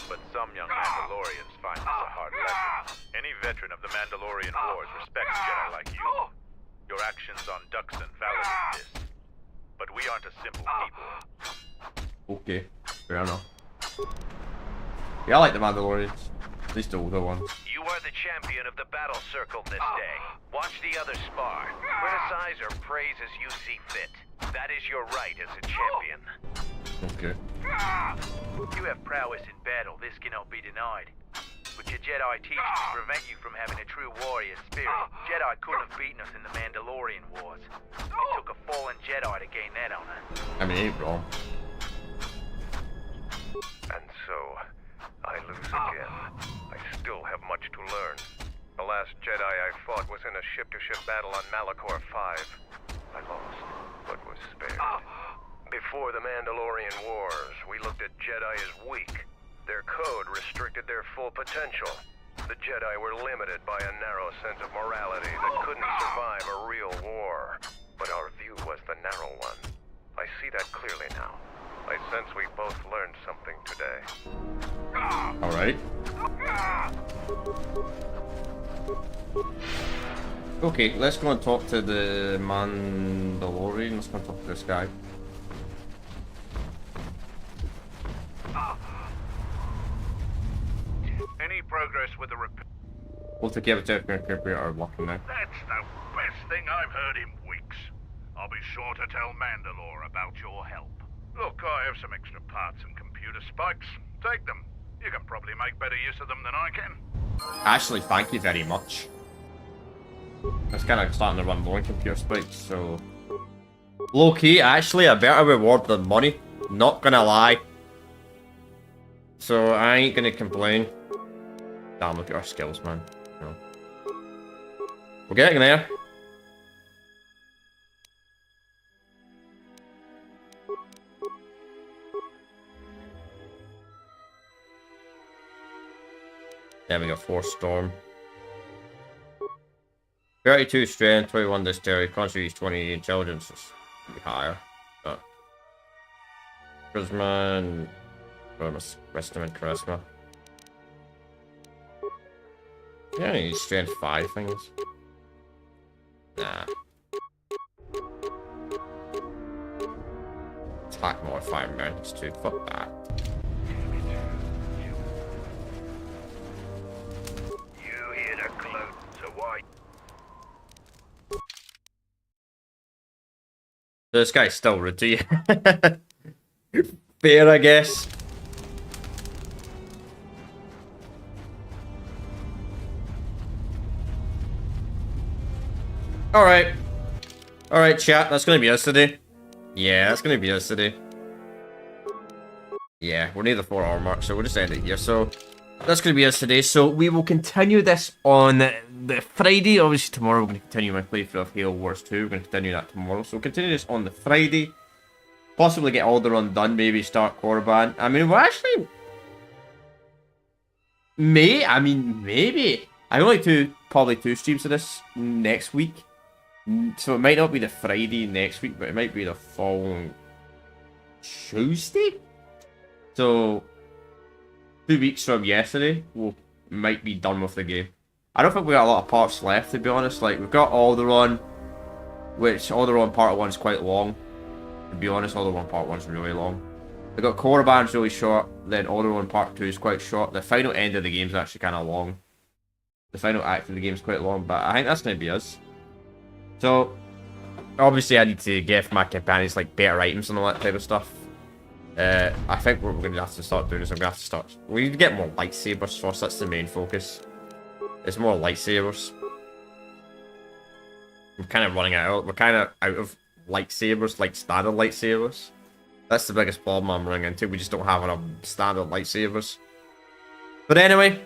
But some young Mandalorians find this a hard lesson. Any veteran of the Mandalorian Wars respects Jedi like you. Your actions on Duxon validate this. But we aren't a simple people. Okay, fair enough. Yeah, I like the Mandalorians. At least the older ones. You are the champion of the battle circle this day. Watch the others spar. Criticize or praise as you see fit. That is your right as a champion. Okay. You have prowess in battle, this cannot be denied. But your Jedi teachings prevent you from having a true warrior spirit. Jedi couldn't have beaten us in the Mandalorian Wars. It took a fallen Jedi to gain that honor. I mean, ain't wrong. And so, I lose again. I still have much to learn. The last Jedi I fought was in a ship-to-ship battle on Malachor 5. I lost, but was spared. Before the Mandalorian Wars, we looked at Jedi as weak. Their code restricted their full potential. The Jedi were limited by a narrow sense of morality that couldn't survive a real war. But our view was the narrow one. I see that clearly now. I sense we both learned something today. Alright. Okay, let's go and talk to the Mandalorian. Let's go and talk to this guy. Any progress with the repair? We'll take care of it we are working now. That's the best thing I've heard in weeks. I'll be sure to tell Mandalore about your help. Look, I have some extra parts and computer spikes. Take them. You can probably make better use of them than I can. Actually, thank you very much. It's kind of starting to run low on computer spikes, so... Low-key, actually, a better reward than money. Not gonna lie. So, I ain't gonna complain. Damn, look at our skills, man. No. We're getting there. There we go, 4 storm. 32 strength, 21 dexterity, constitutes 20 intelligence. Is higher, but Charisma and wisdom and charisma. Yeah, I need strength 5 things. Nah. Attack modifier mounts too. Fuck that. You hear the gloat, so why? This guy's still rude to you. Fair, I guess. Alright. Alright, chat. That's gonna be us today. Yeah, that's gonna be us today. Yeah, we're near the 4 hour mark, so we'll just end it here. So, that's gonna be us today. So, we will continue this on the Friday. Obviously, tomorrow we're gonna continue my playthrough of Halo Wars 2. We're gonna continue that tomorrow. So, we'll continue this on the Friday. Possibly get Alderaan done, maybe start Korriban. I mean, we're actually... maybe. I only do probably 2 streams of this next week. So it might not be the Friday next week, but it might be the following Tuesday. So 2 weeks from yesterday, we might be done with the game. I don't think we got a lot of parts left, to be honest. Like, we've got Alderaan, which Alderaan Part 1 is quite long. To be honest, Alderaan Part 1 is really long. We've got Korriban's really short, then Alderaan Part 2 is quite short. The final end of the game is actually kind of long. The final act of the game is quite long, but I think that's going to be us. So, obviously I need to give my companions like better items and all that type of stuff. I think what we're going to have to start doing is I'm going to have to start... we need to get more lightsabers first, that's the main focus. It's more lightsabers. We're kind of running out. We're kind of out of lightsabers, like standard lightsabers. That's the biggest problem I'm running into. We just don't have enough standard lightsabers. But anyway...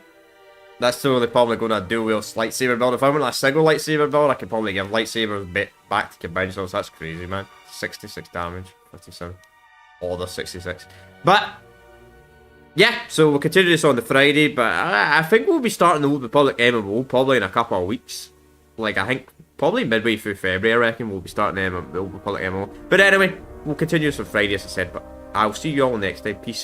that's the only problem I'm going to do with lightsaber build. If I want a single lightsaber build, I could probably give lightsabers back to combine souls. That's crazy, man. 66 damage, 57. All the 66. But, yeah, so we'll continue this on the Friday. But I think we'll be starting the Old Republic MMO probably in a couple of weeks. Like, I think probably midway through February, I reckon, we'll be starting the Old Republic MMO. But anyway, we'll continue this on Friday, as I said. But I'll see you all next time. Peace.